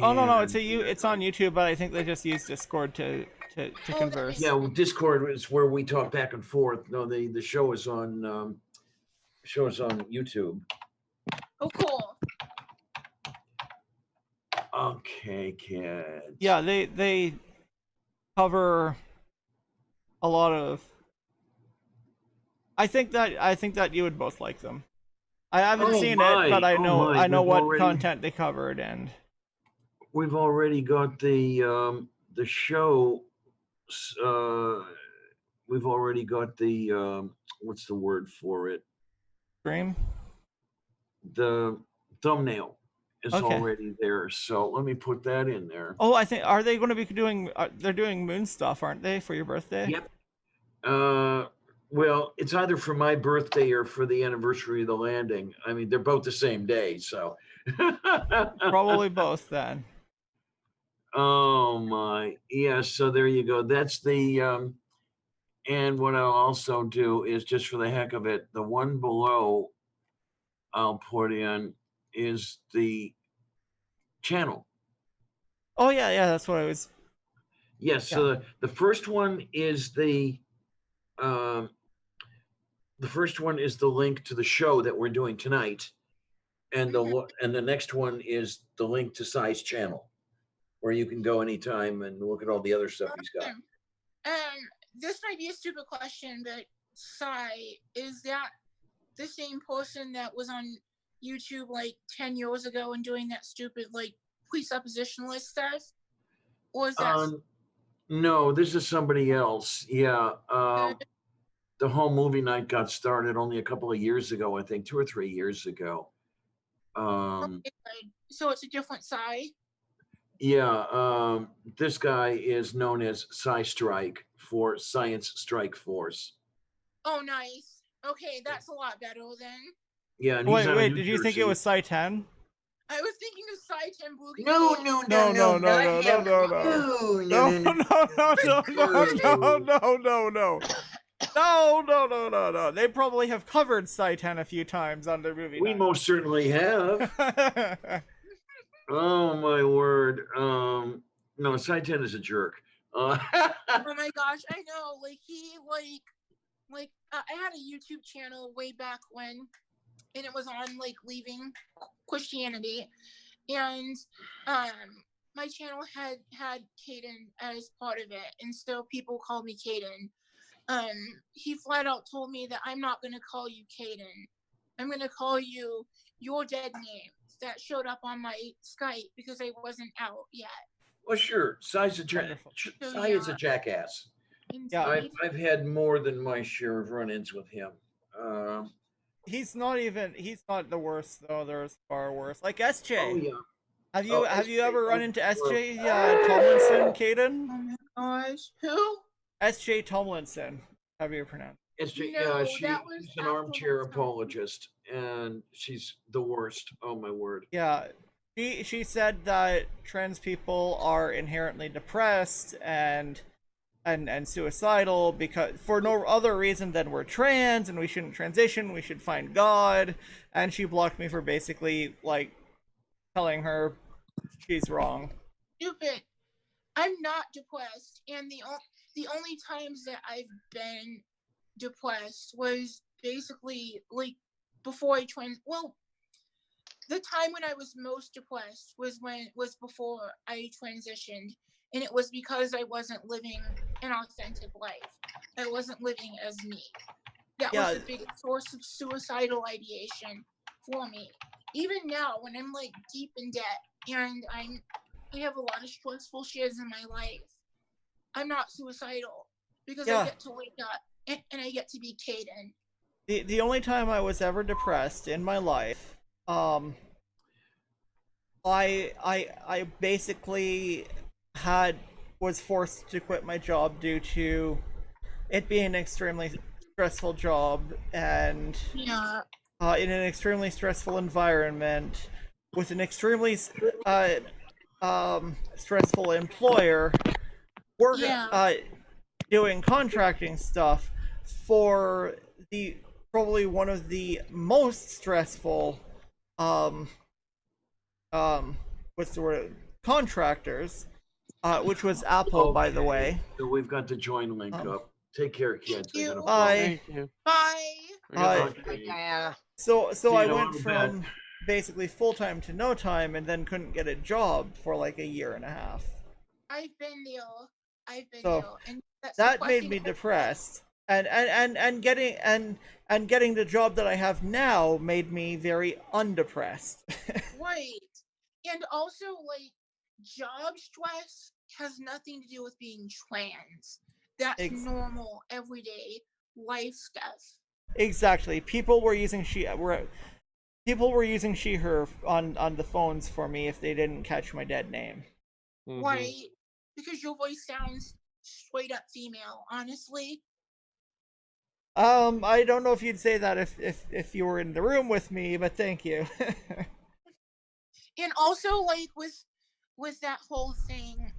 Oh no, And- it's on YouTube, but I think they just use Discord to converse. Yeah, well, Discord is where we talk back and forth. No, the show is on YouTube. Oh, cool. Okay, kids. Yeah, they cover a lot of. I think that you would both like them. I haven't Oh seen my, it, but I oh know my, we've what already- content they covered, and We've already got the show. We've already got the what's the word for it? stream. The thumbnail is Okay. already there. So let me put that in there. Oh, I think are they going to be doing? They're doing moon stuff, aren't they, for your birthday? Yep. Well, it's either for my birthday or for the anniversary of the landing. I mean, they're both the same day, so. Probably both then. Oh my, yeah. So there you go. That's the and what I'll also do is just for the heck of it, the one below I'll put in is the channel. Oh yeah, that's what I was. Yes. So the first one is the first one is the link to the show that we're doing tonight, and the next one is the link to Sai's channel, where you can go anytime and look at all the other stuff he's got. This might be a stupid question, but Sai, is that the same person that was on YouTube like 10 years ago and doing that stupid like presuppositionalist stuff? Or is that No, this is somebody else. Yeah. The whole movie night got started only a couple of years ago, I think 2 or 3 years ago. So it's a different Sai? Yeah, this guy is known as Sci Strike for Science Strike Force. Oh, nice. Okay, that's a lot better then. Yeah, and he's out of Wait, New did you think it Jersey. was Sai 10? I was thinking of Sai Tenbuki. No, No. They probably have covered Sai 10 a few times on their movie. We night. most certainly have. Oh my word. No, Sci-10 is a jerk. Oh my gosh, I know. Like he I had a YouTube channel way back when, and it was on like leaving Christianity, and my channel had Caden as part of it, and so people called me Caden. He flat out told me that I'm not gonna call you Caden. I'm gonna call you your dead name that showed up on my Skype because I wasn't out yet. Well, sure. Sai is a jackass. Yeah. I've had more than my share of run-ins with him. he's not the worst though. There's far worse. Like SJ. Oh yeah. Have Oh, you SJ, ever run oh, into sure. SJ Tomlinson, Caden? Oh my gosh. Who? SJ Tomlinson. How do you pronounce? SJ, No, yeah, that was she's an after armchair my time. apologist, and she's the worst. Oh my word. Yeah. She said that trans people are inherently depressed and suicidal because for no other reason than we're trans and we shouldn't transition, we should find God, and she blocked me for basically like telling her she's wrong. Stupid. I'm not depressed, and the only times that I've been depressed was basically like before I well, the time when I was most depressed was before I transitioned, and it was because I wasn't living an authentic life. I wasn't living as me. That Yeah. was the biggest source of suicidal ideation for me. Even now, when I'm like deep in debt and I have a lot of stressful shit in my life, I'm not suicidal because Yeah. I get to wake up and I get to be Caden. The only time I was ever depressed in my life, I basically was forced to quit my job due to it being an extremely stressful job and Yeah. in an extremely stressful environment with an extremely stressful employer, doing contracting stuff for the probably one of the most stressful what's the word, contractors, which was Apple, by the way. So we've got the join link up. Take care, kids. Thank you. Bye. Thank you. Bye. So See I you went on the from bed. basically full time to no time, and then couldn't get a job for like a year and a half. I've been there. So and that's that made depressing. me depressed, and getting the job that I have now made me very undepressed. Right. And also, like, job stress has nothing to do with being trans. That's normal, everyday life stuff. Exactly. People were using she her on the phones for me if they didn't catch my dead name. Right. Because your voice sounds straight up female, honestly. I don't know if you'd say that if you were in the room with me, but thank you. And also, like, with that whole thing,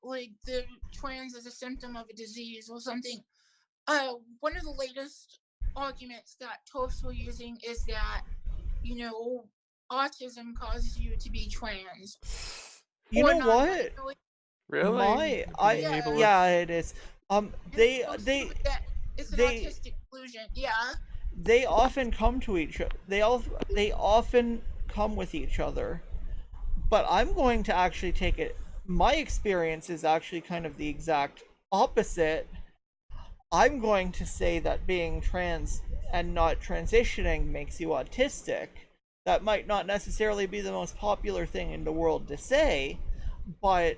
like the trans is a symptom of a disease or something. One of the latest arguments that TOFs were using is that, autism causes you to be trans. You know what? Really? Yeah, it is. They it's an autistic illusion. Yeah. They often come to each other. They often come with each other. But I'm going to actually take it. My experience is actually kind of the exact opposite. I'm going to say that being trans and not transitioning makes you autistic. That might not necessarily be the most popular thing in the world to say, but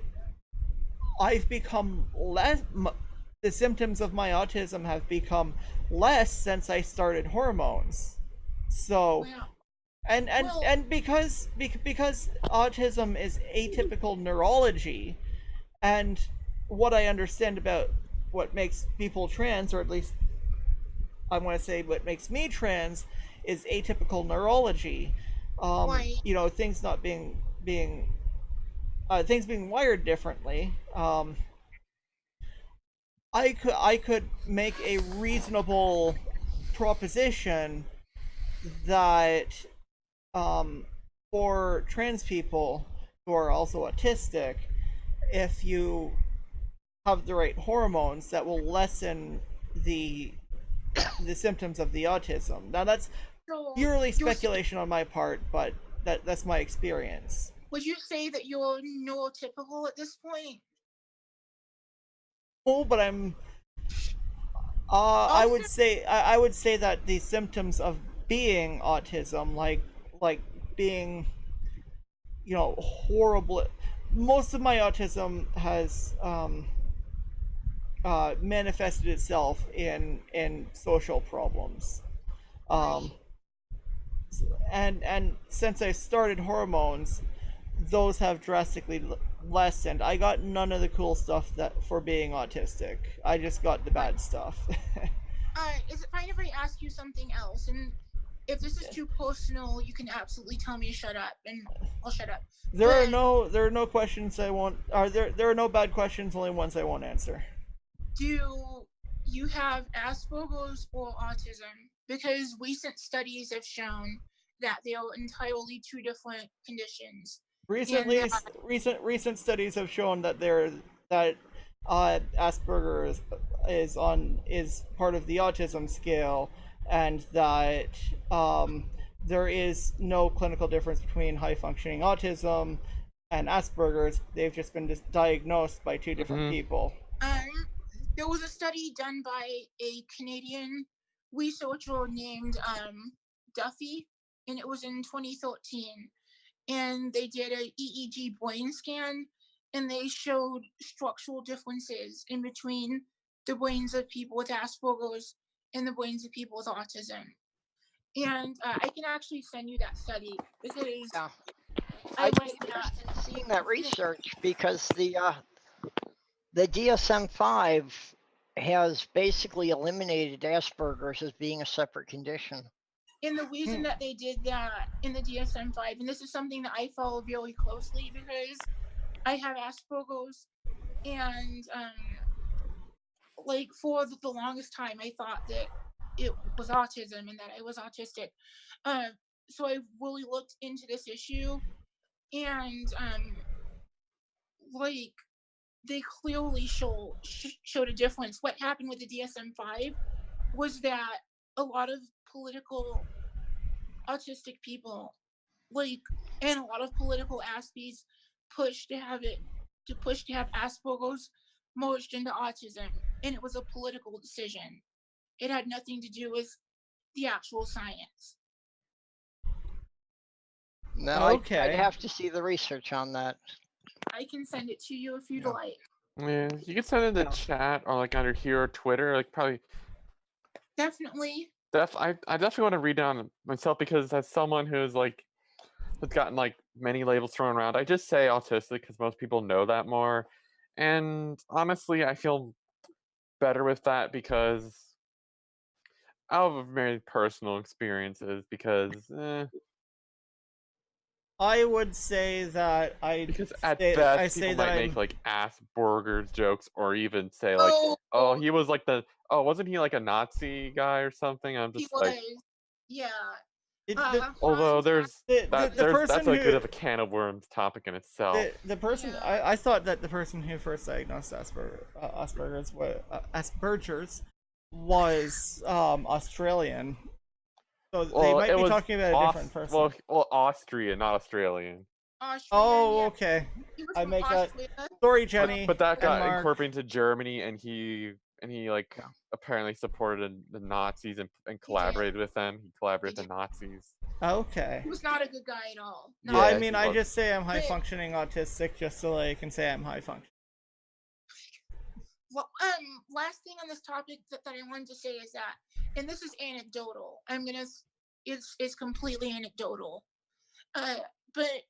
I've become less. The symptoms of my autism have become less since I started hormones. So, and because autism is atypical neurology, and what I understand about what makes people trans, or at least I want to say what makes me trans, is atypical neurology. Things not being things being wired differently. I could make a reasonable proposition that for trans people who are also autistic, if you have the right hormones, that will lessen the symptoms of the autism. Now that's purely speculation on my part, but that's my experience. Would you say that you're neurotypical at this point? Oh, but I'm. I would say that the symptoms of being autism, like being, horrible. Most of my autism has manifested itself in social problems. and since I started hormones, those have drastically lessened. I got none of the cool stuff that for being autistic. I just got the bad stuff. Is it fine if I ask you something else? And if this is too personal, you can absolutely tell me to shut up, and I'll shut up. There are no questions I won't. There are no bad questions, only ones I won't answer. Do you have Asperger's or autism? Because recent studies have shown that they are entirely two different conditions. Recently, recent studies have shown that Asperger is part of the autism scale, and that there is no clinical difference between high functioning autism and Asperger's. They've just been diagnosed by two different people. There was a study done by a Canadian researcher named Duffy, and it was in 2013. And they did an EEG brain scan, and they showed structural differences in between the brains of people with Asperger's and the brains of people with autism. And I can actually send you that study because I'd be interested in seeing that research, because the DSM-5 has basically eliminated Asperger's as being a separate condition. And the reason that they did that in the DSM-5, and this is something that I follow really closely because I have Asperger's, and like for the longest time I thought that it was autism and that I was autistic. So I really looked into this issue, and like they clearly showed a difference. What happened with the DSM-5 was that a lot of political autistic people, like, and a lot of political aspies push to have Asperger's merged into autism, and it was a political decision. It had nothing to do with the actual science. No, Okay. I'd have to see the research on that. I can send it to you if you'd like. Yeah, you can send it in the chat or like under here or Twitter, like probably. Definitely. I definitely want to read down myself, because as someone who's like has gotten like many labels thrown around, I just say autistic because most people know that more, and honestly, I feel better with that because out of very personal experiences. Because I would say that because at best people might make like Asperger's jokes, or even say like, oh, he was like wasn't he like a Nazi guy or something? I'm just like, yeah. although that's like a bit of a can of worms topic in itself. The person I thought that the person who first diagnosed Asperger's was Australian. So they might be talking about a different person. Well, Austrian, not Australian. Oh, okay. I make that. Sorry, Jenny. But that got incorporated into Germany, and he like apparently supported the Nazis and collaborated with them. He collaborated with the Nazis. Okay. He was not a good guy at all. No, I mean, I just say I'm high functioning autistic just so I can say I'm high functioning. Well, last thing on this topic that I wanted to say is that, and this is anecdotal. It's completely anecdotal. But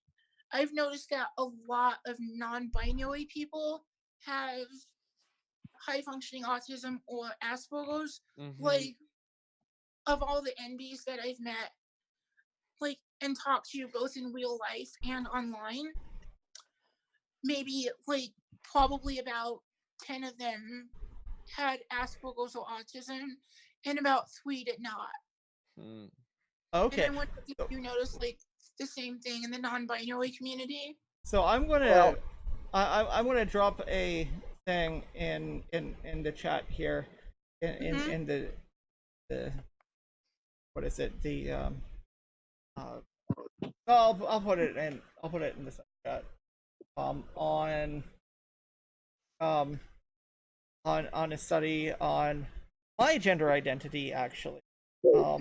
I've noticed that a lot of non-binary people have high functioning autism or Asperger's. Like, of all the NBs that I've met, like, and talked to both in real life and online, maybe like probably about 10 of them had Asperger's or autism, and about 3 did not. Okay. And I wonder if you notice like the same thing in the non-binary community. So I'm gonna I'm gonna drop a thing in the chat here, in the what is it, the I'll put it in the chat on a study on my gender identity, actually. Well,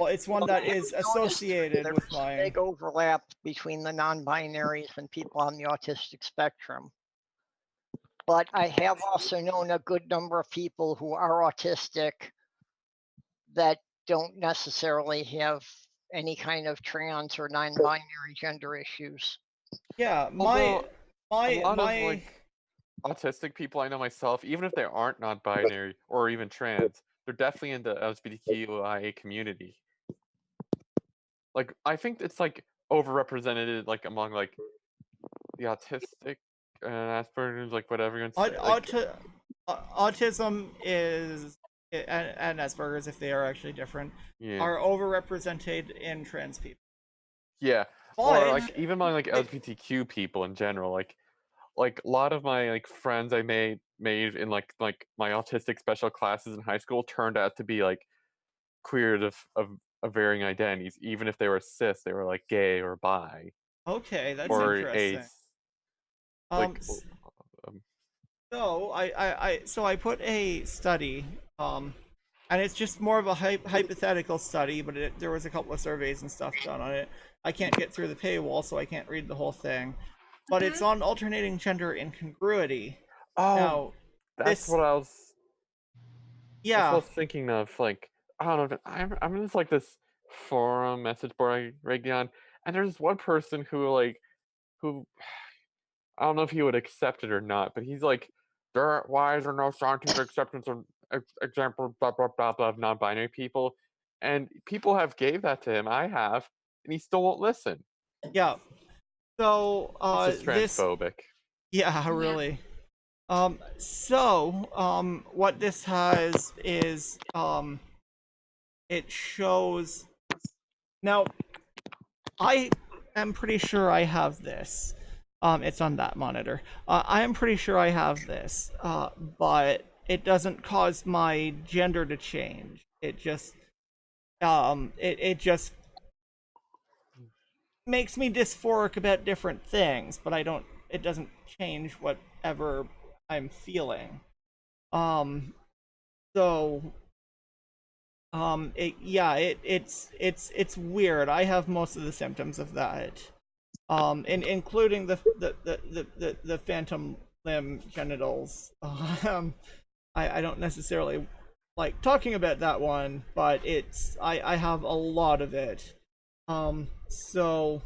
it's one that is associated with my big overlap between the non-binaries and people on the autistic spectrum. But I have also known a good number of people who are autistic that don't necessarily have any kind of trans or non-binary gender issues. Yeah, Although a my lot of my autistic people I know myself, even if they aren't non-binary or even trans, they're definitely in the LGBTQIA community. Like I think it's like overrepresented like among like the autistic and Asperger's, like whatever you want to say. Like, autism is and Asperger's, if they are actually different, yeah, are overrepresented in trans people. yeah, or But like even among like LGBTQ people in general. Like a lot of my like friends I made in like my autistic special classes in high school turned out to be like queer of varying identities, even if they were cis, they were like gay or bi okay, that's or interesting. ace. Like, Um, so I put a study, and it's just more of a hypothetical study, but there was a couple of surveys and stuff done on it. I can't get through the paywall, so I can't read the whole thing. But it's on alternating gender incongruity. oh, Now, that's this, what I was. That's what I yeah, was thinking of. Like, I don't know. I'm in this like this forum message board I regularly on, and there's one person who I don't know if he would accept it or not, but he's like, why is there no scientific acceptance of example blah blah blah blah of non-binary people, and people have gave that to him. I have, and he still won't listen. yeah. So It's just this, transphobic. yeah, really. What this has is it shows. Now, I am pretty sure I have this. It's on that monitor. I am pretty sure I have this, but it doesn't cause my gender to change. It just makes me dysphoric about different things, but it doesn't change whatever I'm feeling. Um, so it's weird. I have most of the symptoms of that, including the phantom limb genitals. I don't necessarily like talking about that one, but I have a lot of it. So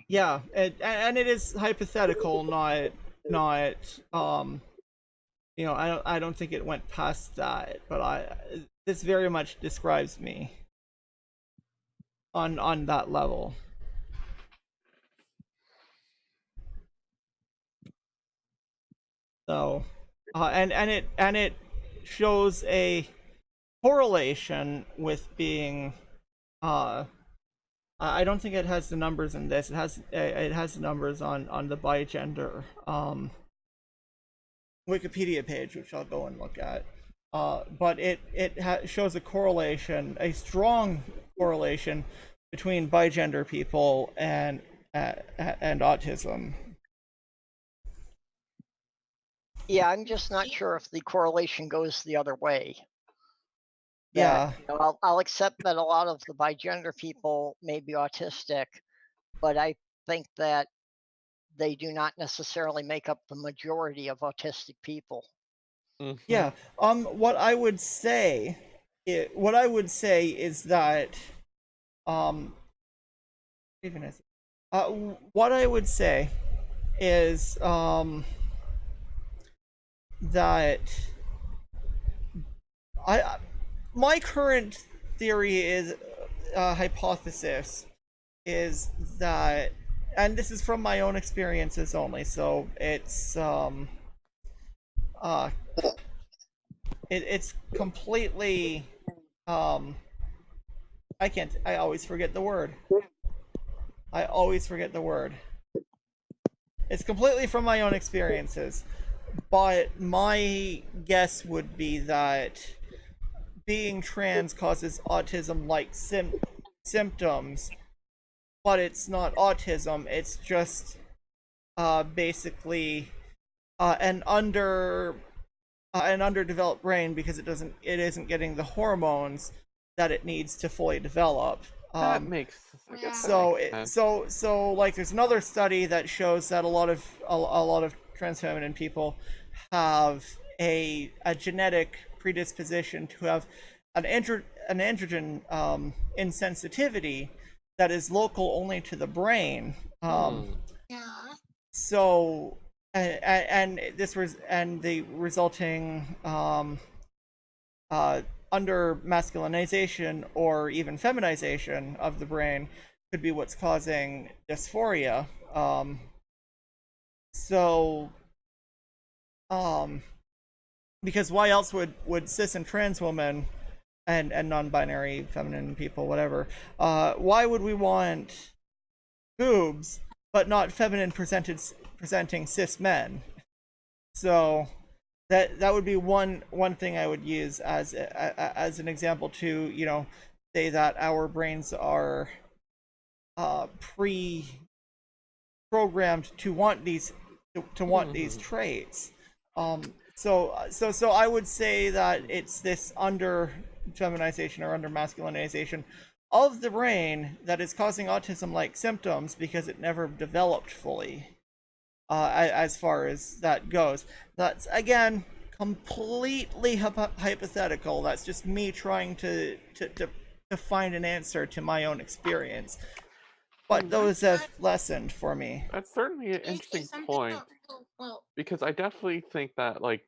yeah, and it is hypothetical, not I don't think it went past that, but this very much describes me on that level. So, and it shows a correlation with being. I don't think it has the numbers in this. It has the numbers on the bigender Wikipedia page, which I'll go and look at. But it shows a correlation, a strong correlation between bigender people and autism. Yeah, I'm just not sure if the correlation goes the other way. Yeah. I'll accept that a lot of the bigender people may be autistic, but I think that they do not necessarily make up the majority of autistic people. Mhm. Yeah. What I would say is that even as what I would say is that my current theory is hypothesis is that, and this is from my own experiences only, so it's it's completely I always forget the word. It's completely from my own experiences, but my guess would be that being trans causes autism like symptoms, but it's not autism, it's just basically an underdeveloped brain because it isn't getting the hormones that it needs to fully develop. That makes I guess that So makes sense. so like there's another study that shows that a lot of trans feminine people have a genetic predisposition to have an androgen insensitivity that is local only to the brain. Yeah. So and this was and the resulting under masculinization or even feminization of the brain could be what's causing dysphoria. So because why else would cis and trans women and non-binary feminine people, whatever, why would we want boobs but not feminine presenting cis men? So that would be one thing I would use as an example to, you know, say that our brains are pre-programmed to want these traits. So I would say that it's this under feminization or under masculinization of the brain that is causing autism-like symptoms because it never developed fully. As far as that goes, that's again completely hypothetical. That's just me trying to find an answer to my own experience. But those have lessened for me. That's certainly an Can I say interesting something? point, Well, because I definitely think that like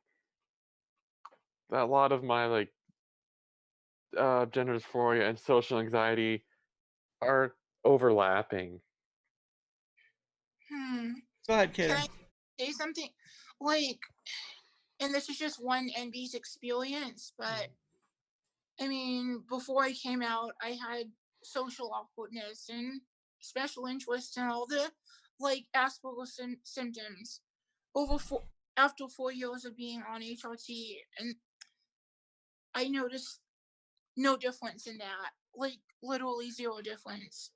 that a lot of my like gender dysphoria and social anxiety are overlapping. Go ahead, kid. Can I say something? Like, and this is just one NB's experience, but I mean, before I came out, I had social awkwardness and special interests and all the like Asperger's symptoms. After 4 years of being on HRT, and I noticed no difference in that, like literally zero difference.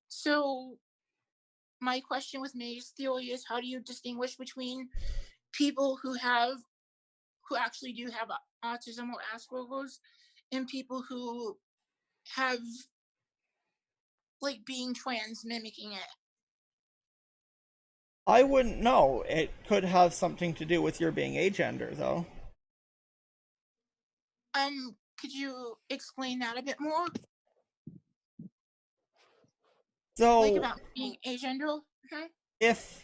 So my question with May's theory is, how do you distinguish between people who actually do have autism or Asperger's and people who have like being trans mimicking it? I wouldn't know. It could have something to do with your being agender, though. Could you explain that a bit more? So like about being agender? if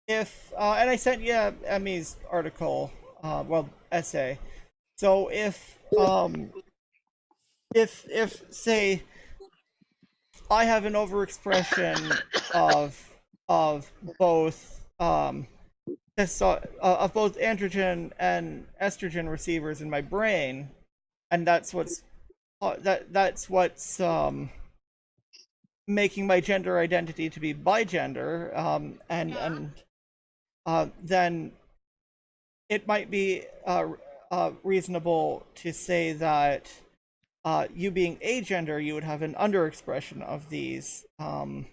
and I sent you Emmy's article, well, essay. So if say I have an overexpression of both of both androgen and estrogen receivers in my brain, and that's what's making my gender identity to be bigender, then it might be reasonable to say that you being agender, you would have an underexpression of these of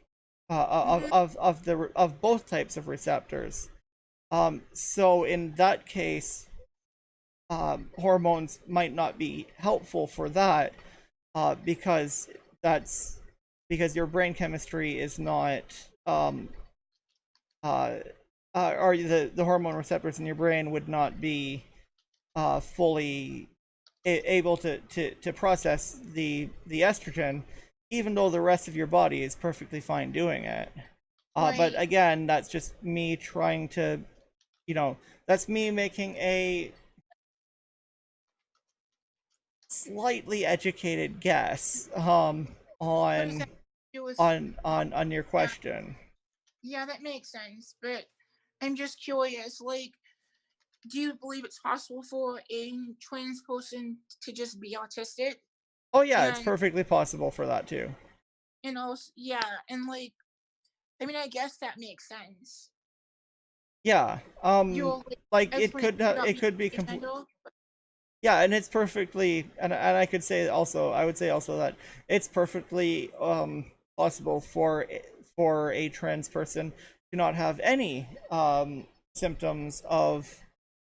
both types of receptors. So in that case, hormones might not be helpful for that, because your brain chemistry is not or the hormone receptors in your brain would not be fully able to process the estrogen, even though the rest of your body is perfectly fine doing it. But again, that's just me trying to, that's me making a slightly educated guess on your question. Yeah, that makes sense. But I'm just curious, like, do you believe it's possible for a trans person to just be autistic? Oh yeah, it's perfectly possible for that too. And also, yeah, and like, I mean, I guess that makes sense. Yeah, like it could be yeah, and it's perfectly, and I would say also that it's perfectly possible for a trans person to not have any symptoms of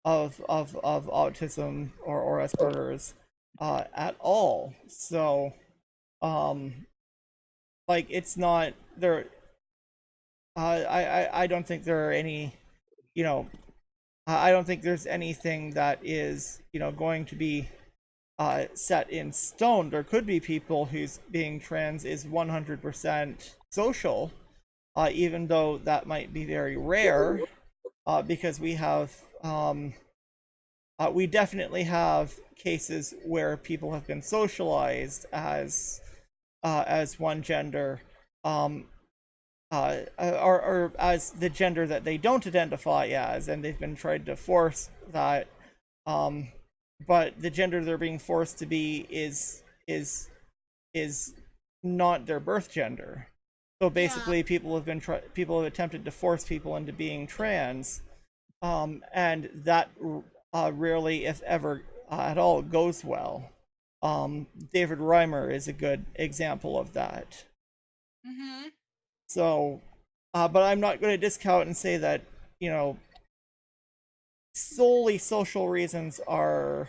autism or Asperger's at all. So like it's not there. I don't think there are any, I don't think there's anything that is, going to be set in stone. There could be people whose being trans is 100% social, even though that might be very rare, because we definitely have cases where people have been socialized as one gender, or as the gender that they don't identify as, and they've been tried to force that. But the gender they're being forced to be is not their birth gender. So basically, people have attempted to force people into being trans, and that rarely, if ever at all, goes well. David Reimer is a good example of that. Mm-hmm. So, but I'm not going to discount and say that, solely social reasons are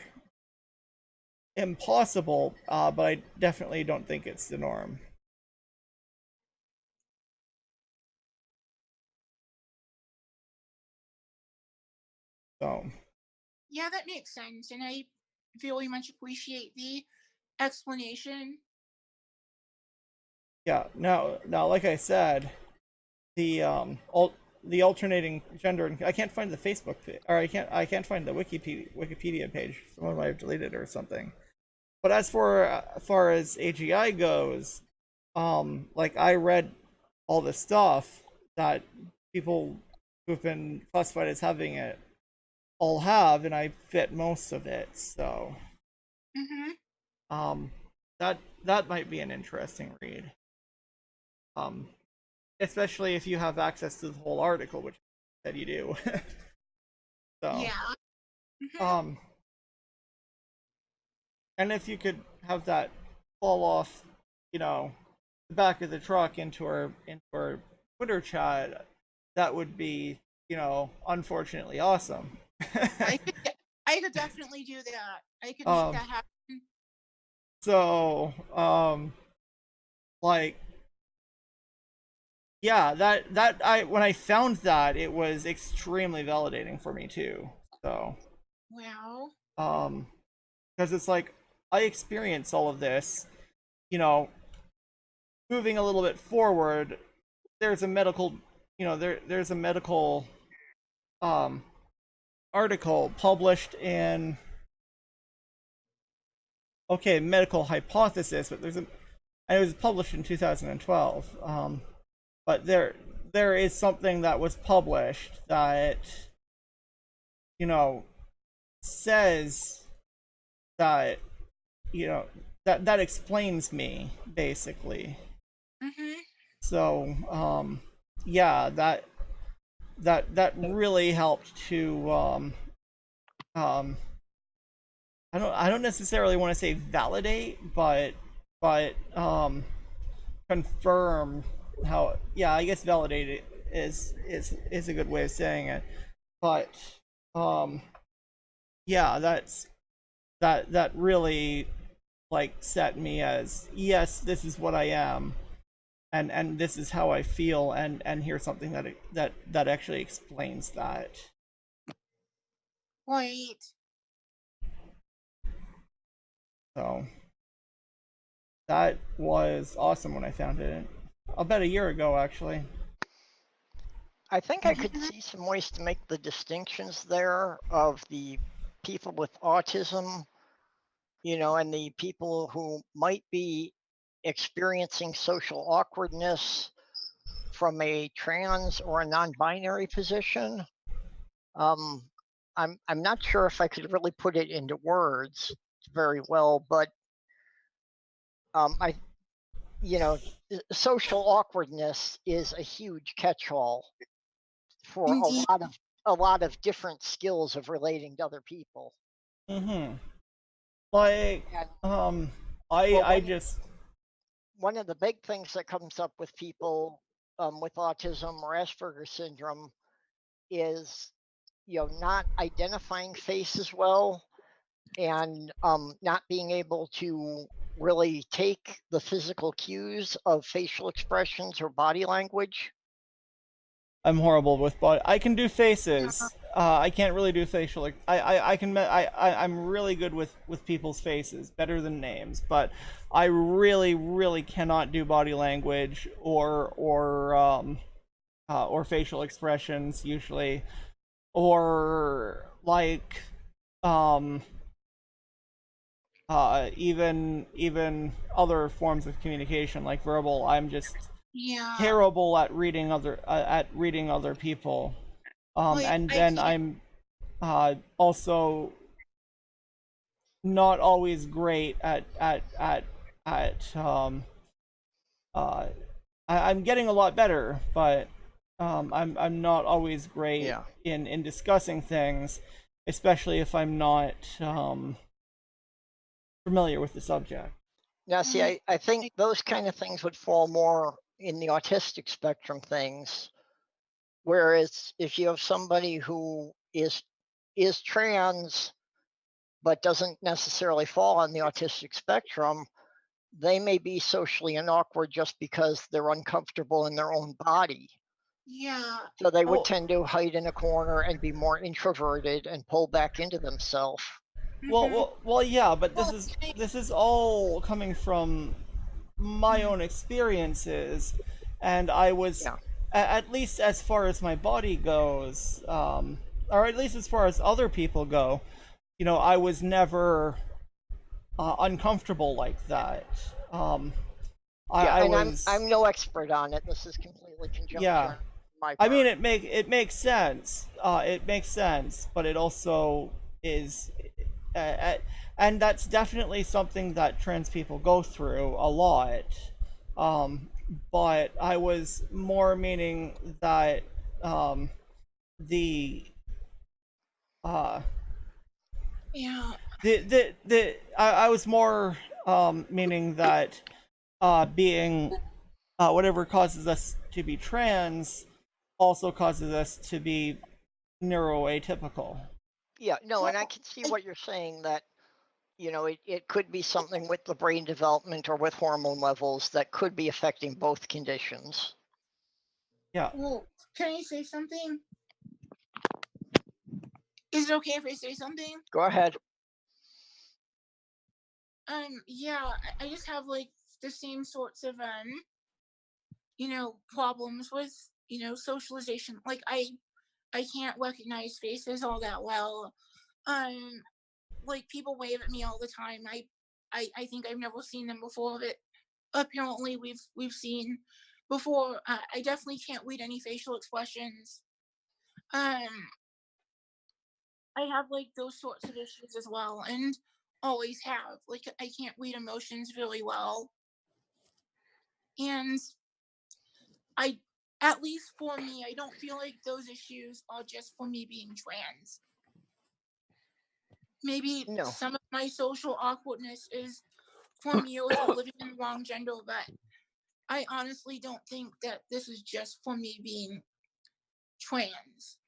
impossible, but I definitely don't think it's the norm. So, Yeah, that makes sense, and I very much appreciate the explanation. yeah. Now, like I said, the the alternating gender. I can't find the Facebook page, or I can't find the Wikipedia page. Someone might have deleted it or something. But as far as AGI goes, like I read all the stuff that people who've been classified as having it all have, and I fit most of it. So, Mm-hmm. that might be an interesting read. Especially if you have access to the whole article, which that you do. So, Yeah. Mm-hmm. And if you could have that fall off, the back of the truck into our Twitter chat, that would be, unfortunately awesome. I could definitely do that. I could make that happen. So, like, yeah, that I when I found that, it was extremely validating for me too. So, Wow. because it's like I experience all of this, you know, moving a little bit forward. There's a medical, there's a medical article published in medical hypothesis, but it was published in 2012. But there is something that was published that says that that explains me basically. Mm-hmm. So yeah, that really helped to I don't necessarily want to say validate, but confirm how, yeah, I guess validate is a good way of saying it. But yeah, that really like set me as, yes, this is what I am, and this is how I feel, and here's something that actually explains that. Right. So that was awesome when I found it about a year ago, actually. I think I could see some ways to make the distinctions there of the people with autism, and the people who might be experiencing social awkwardness from a trans or a non-binary position. I'm not sure if I could really put it into words very well, but social awkwardness is a huge catch-all for Indeed. a lot of different skills of relating to other people. Mm-hmm. Like, One of the big things that comes up with people with autism or Asperger's syndrome is, not identifying faces well, and not being able to really take the physical cues of facial expressions or body language. I'm horrible with body. I can do faces. I can't really do facial. I can. I'm really good with people's faces, better than names. But I really cannot do body language or facial expressions usually, or like um even other forms of communication like verbal. I'm just Yeah. terrible at reading other people. Like, And I then can't. I'm also not always great at uh I'm getting a lot better, but I'm not always great Yeah. in discussing things, especially if I'm not familiar with the subject. Now, see, Like, I think those kind of things would fall more in the autistic spectrum things. Whereas if you have somebody who is trans but doesn't necessarily fall on the autistic spectrum, they may be socially awkward just because they're uncomfortable in their own body. yeah. So they would Well, tend to hide in a corner and be more introverted and pull back into themselves. well, yeah, but Well, this is all coming from my own experiences, and I was, Yeah. at least as far as my body goes, or at least as far as other people go, I was never uncomfortable like that. Yeah, I and was, I'm no expert on it. This is completely conjecture yeah. on my I mean, part. it makes sense. It makes sense, but it also is, uh, and that's definitely something that trans people go through a lot. Um, but I was more meaning that um, the uh, yeah. I was more meaning that being whatever causes us to be trans also causes us to be neuroatypical. Yeah, no, and I Well, can see I, what you're saying that, it could be something with the brain development or with hormone levels that could be affecting both conditions. Yeah. well, can I say something? Is it okay if I say something? Go ahead. Yeah, I just have like the same sorts of problems with socialization. Like, I can't recognize faces all that well. Um, like, people wave at me all the time. I think I've never seen them before, but apparently we've seen before. I definitely can't read any facial expressions. Um, I have like those sorts of issues as well, and always have. Like, I can't read emotions really well, and I, at least for me, I don't feel like those issues are just for me being trans. Maybe No. some of my social awkwardness is from years of living in the wrong gender, but I honestly don't think that this is just for me being trans.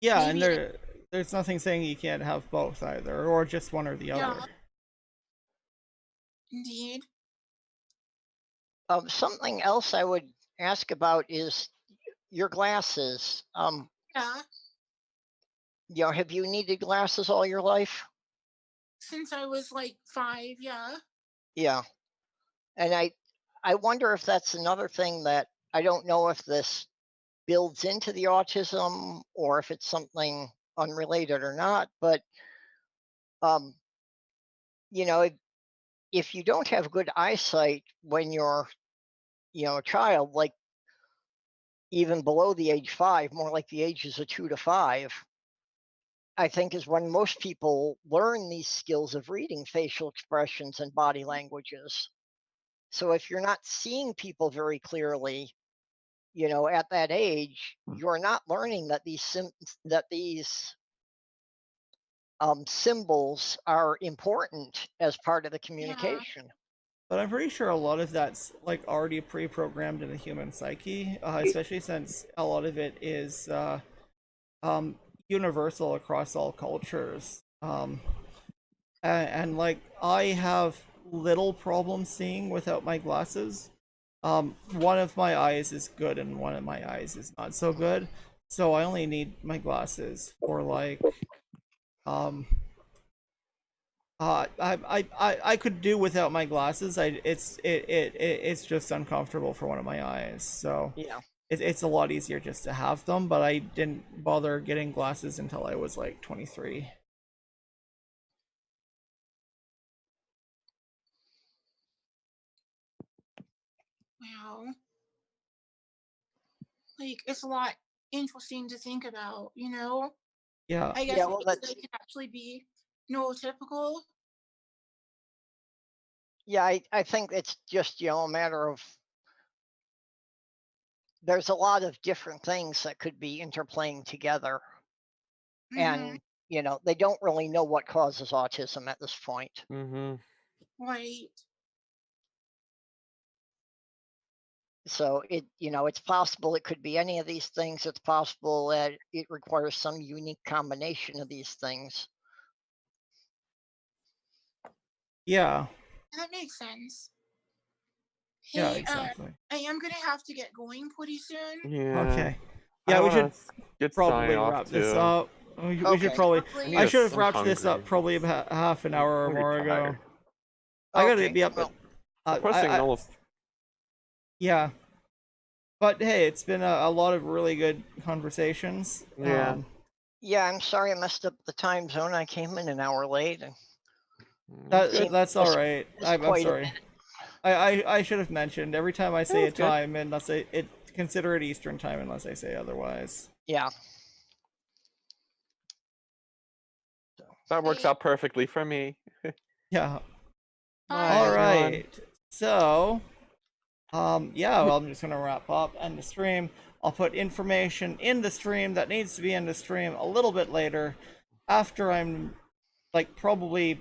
Yeah, and Maybe there's nothing saying you can't have both either, or just one or the yeah, other. indeed. Something else I would ask about is your glasses. Yeah, Have you needed glasses all your life? since I was like 5, yeah. Yeah. And I wonder if that's another thing that I don't know if this builds into the autism or if it's something unrelated or not, but um, if you don't have good eyesight when you're, a child, like even below the age 5, more like the ages of 2 to 5, I think is when most people learn these skills of reading facial expressions and body languages. So if you're not seeing people very clearly, at that age, you're not learning that these symbols are important as part of the Yeah, communication. But I'm pretty sure a lot of that's like already pre-programmed in the human psyche, especially since a lot of it is um, universal across all cultures. And like I have little problem seeing without my glasses. one of my eyes is good and one of my eyes is not so good. So I only need my glasses for like I could do without my glasses. It's just uncomfortable for one of my eyes. So Yeah. it's a lot easier just to have them, but I didn't bother getting glasses until I was like 23. Wow. Like, it's a lot interesting to think about, you know? Yeah. I guess Yeah, well, they that's can actually be neurotypical. yeah. I think it's just a matter of there's a lot of different things that could be interplaying together, Mm-hmm. and they don't really know what causes autism at this point. Mm-hmm. Right. So it's possible it could be any of these things. It's possible that it requires some unique combination of these things. Yeah. That makes sense. Yeah, Hey, exactly. I am gonna have to get going pretty soon. Yeah. Okay. I Yeah, we wanna should get probably signing off wrap this too. up. We should Okay. probably. need I a- should have I'm wrapped this up hungry. probably about half an hour or hungry, more ago. tired. I gotta Okay. be up Well, at. Pressing almost. Yeah. But hey, it's been a lot of really good conversations. Yeah. yeah, I'm sorry I messed up the time zone. I came in an hour late, and Good. That's all right. it's I'm quite a sorry. I should have mentioned every time I say a That's good. time, unless it consider it Eastern time, unless I say otherwise. yeah. That works Hey, out perfectly for me. Yeah. bye. All everyone. right. So, yeah. Well, I'm just gonna wrap up end the stream. I'll put information in the stream that needs to be in the stream a little bit later, after I'm like probably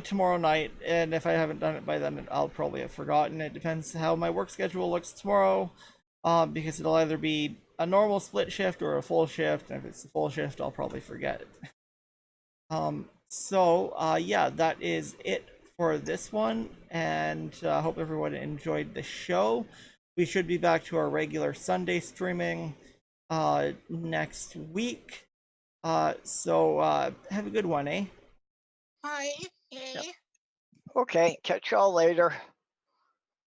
tomorrow night, and if I haven't done it by then, I'll probably have forgotten. It depends how my work schedule looks tomorrow, because it'll either be a normal split shift or a full shift, and if it's a full shift, I'll probably forget it. Yeah, that is it for this one, and I hope everyone enjoyed the show. We should be back to our regular Sunday streaming next week. Have a good one, eh? Bye. Yep. Okay. Catch y'all later.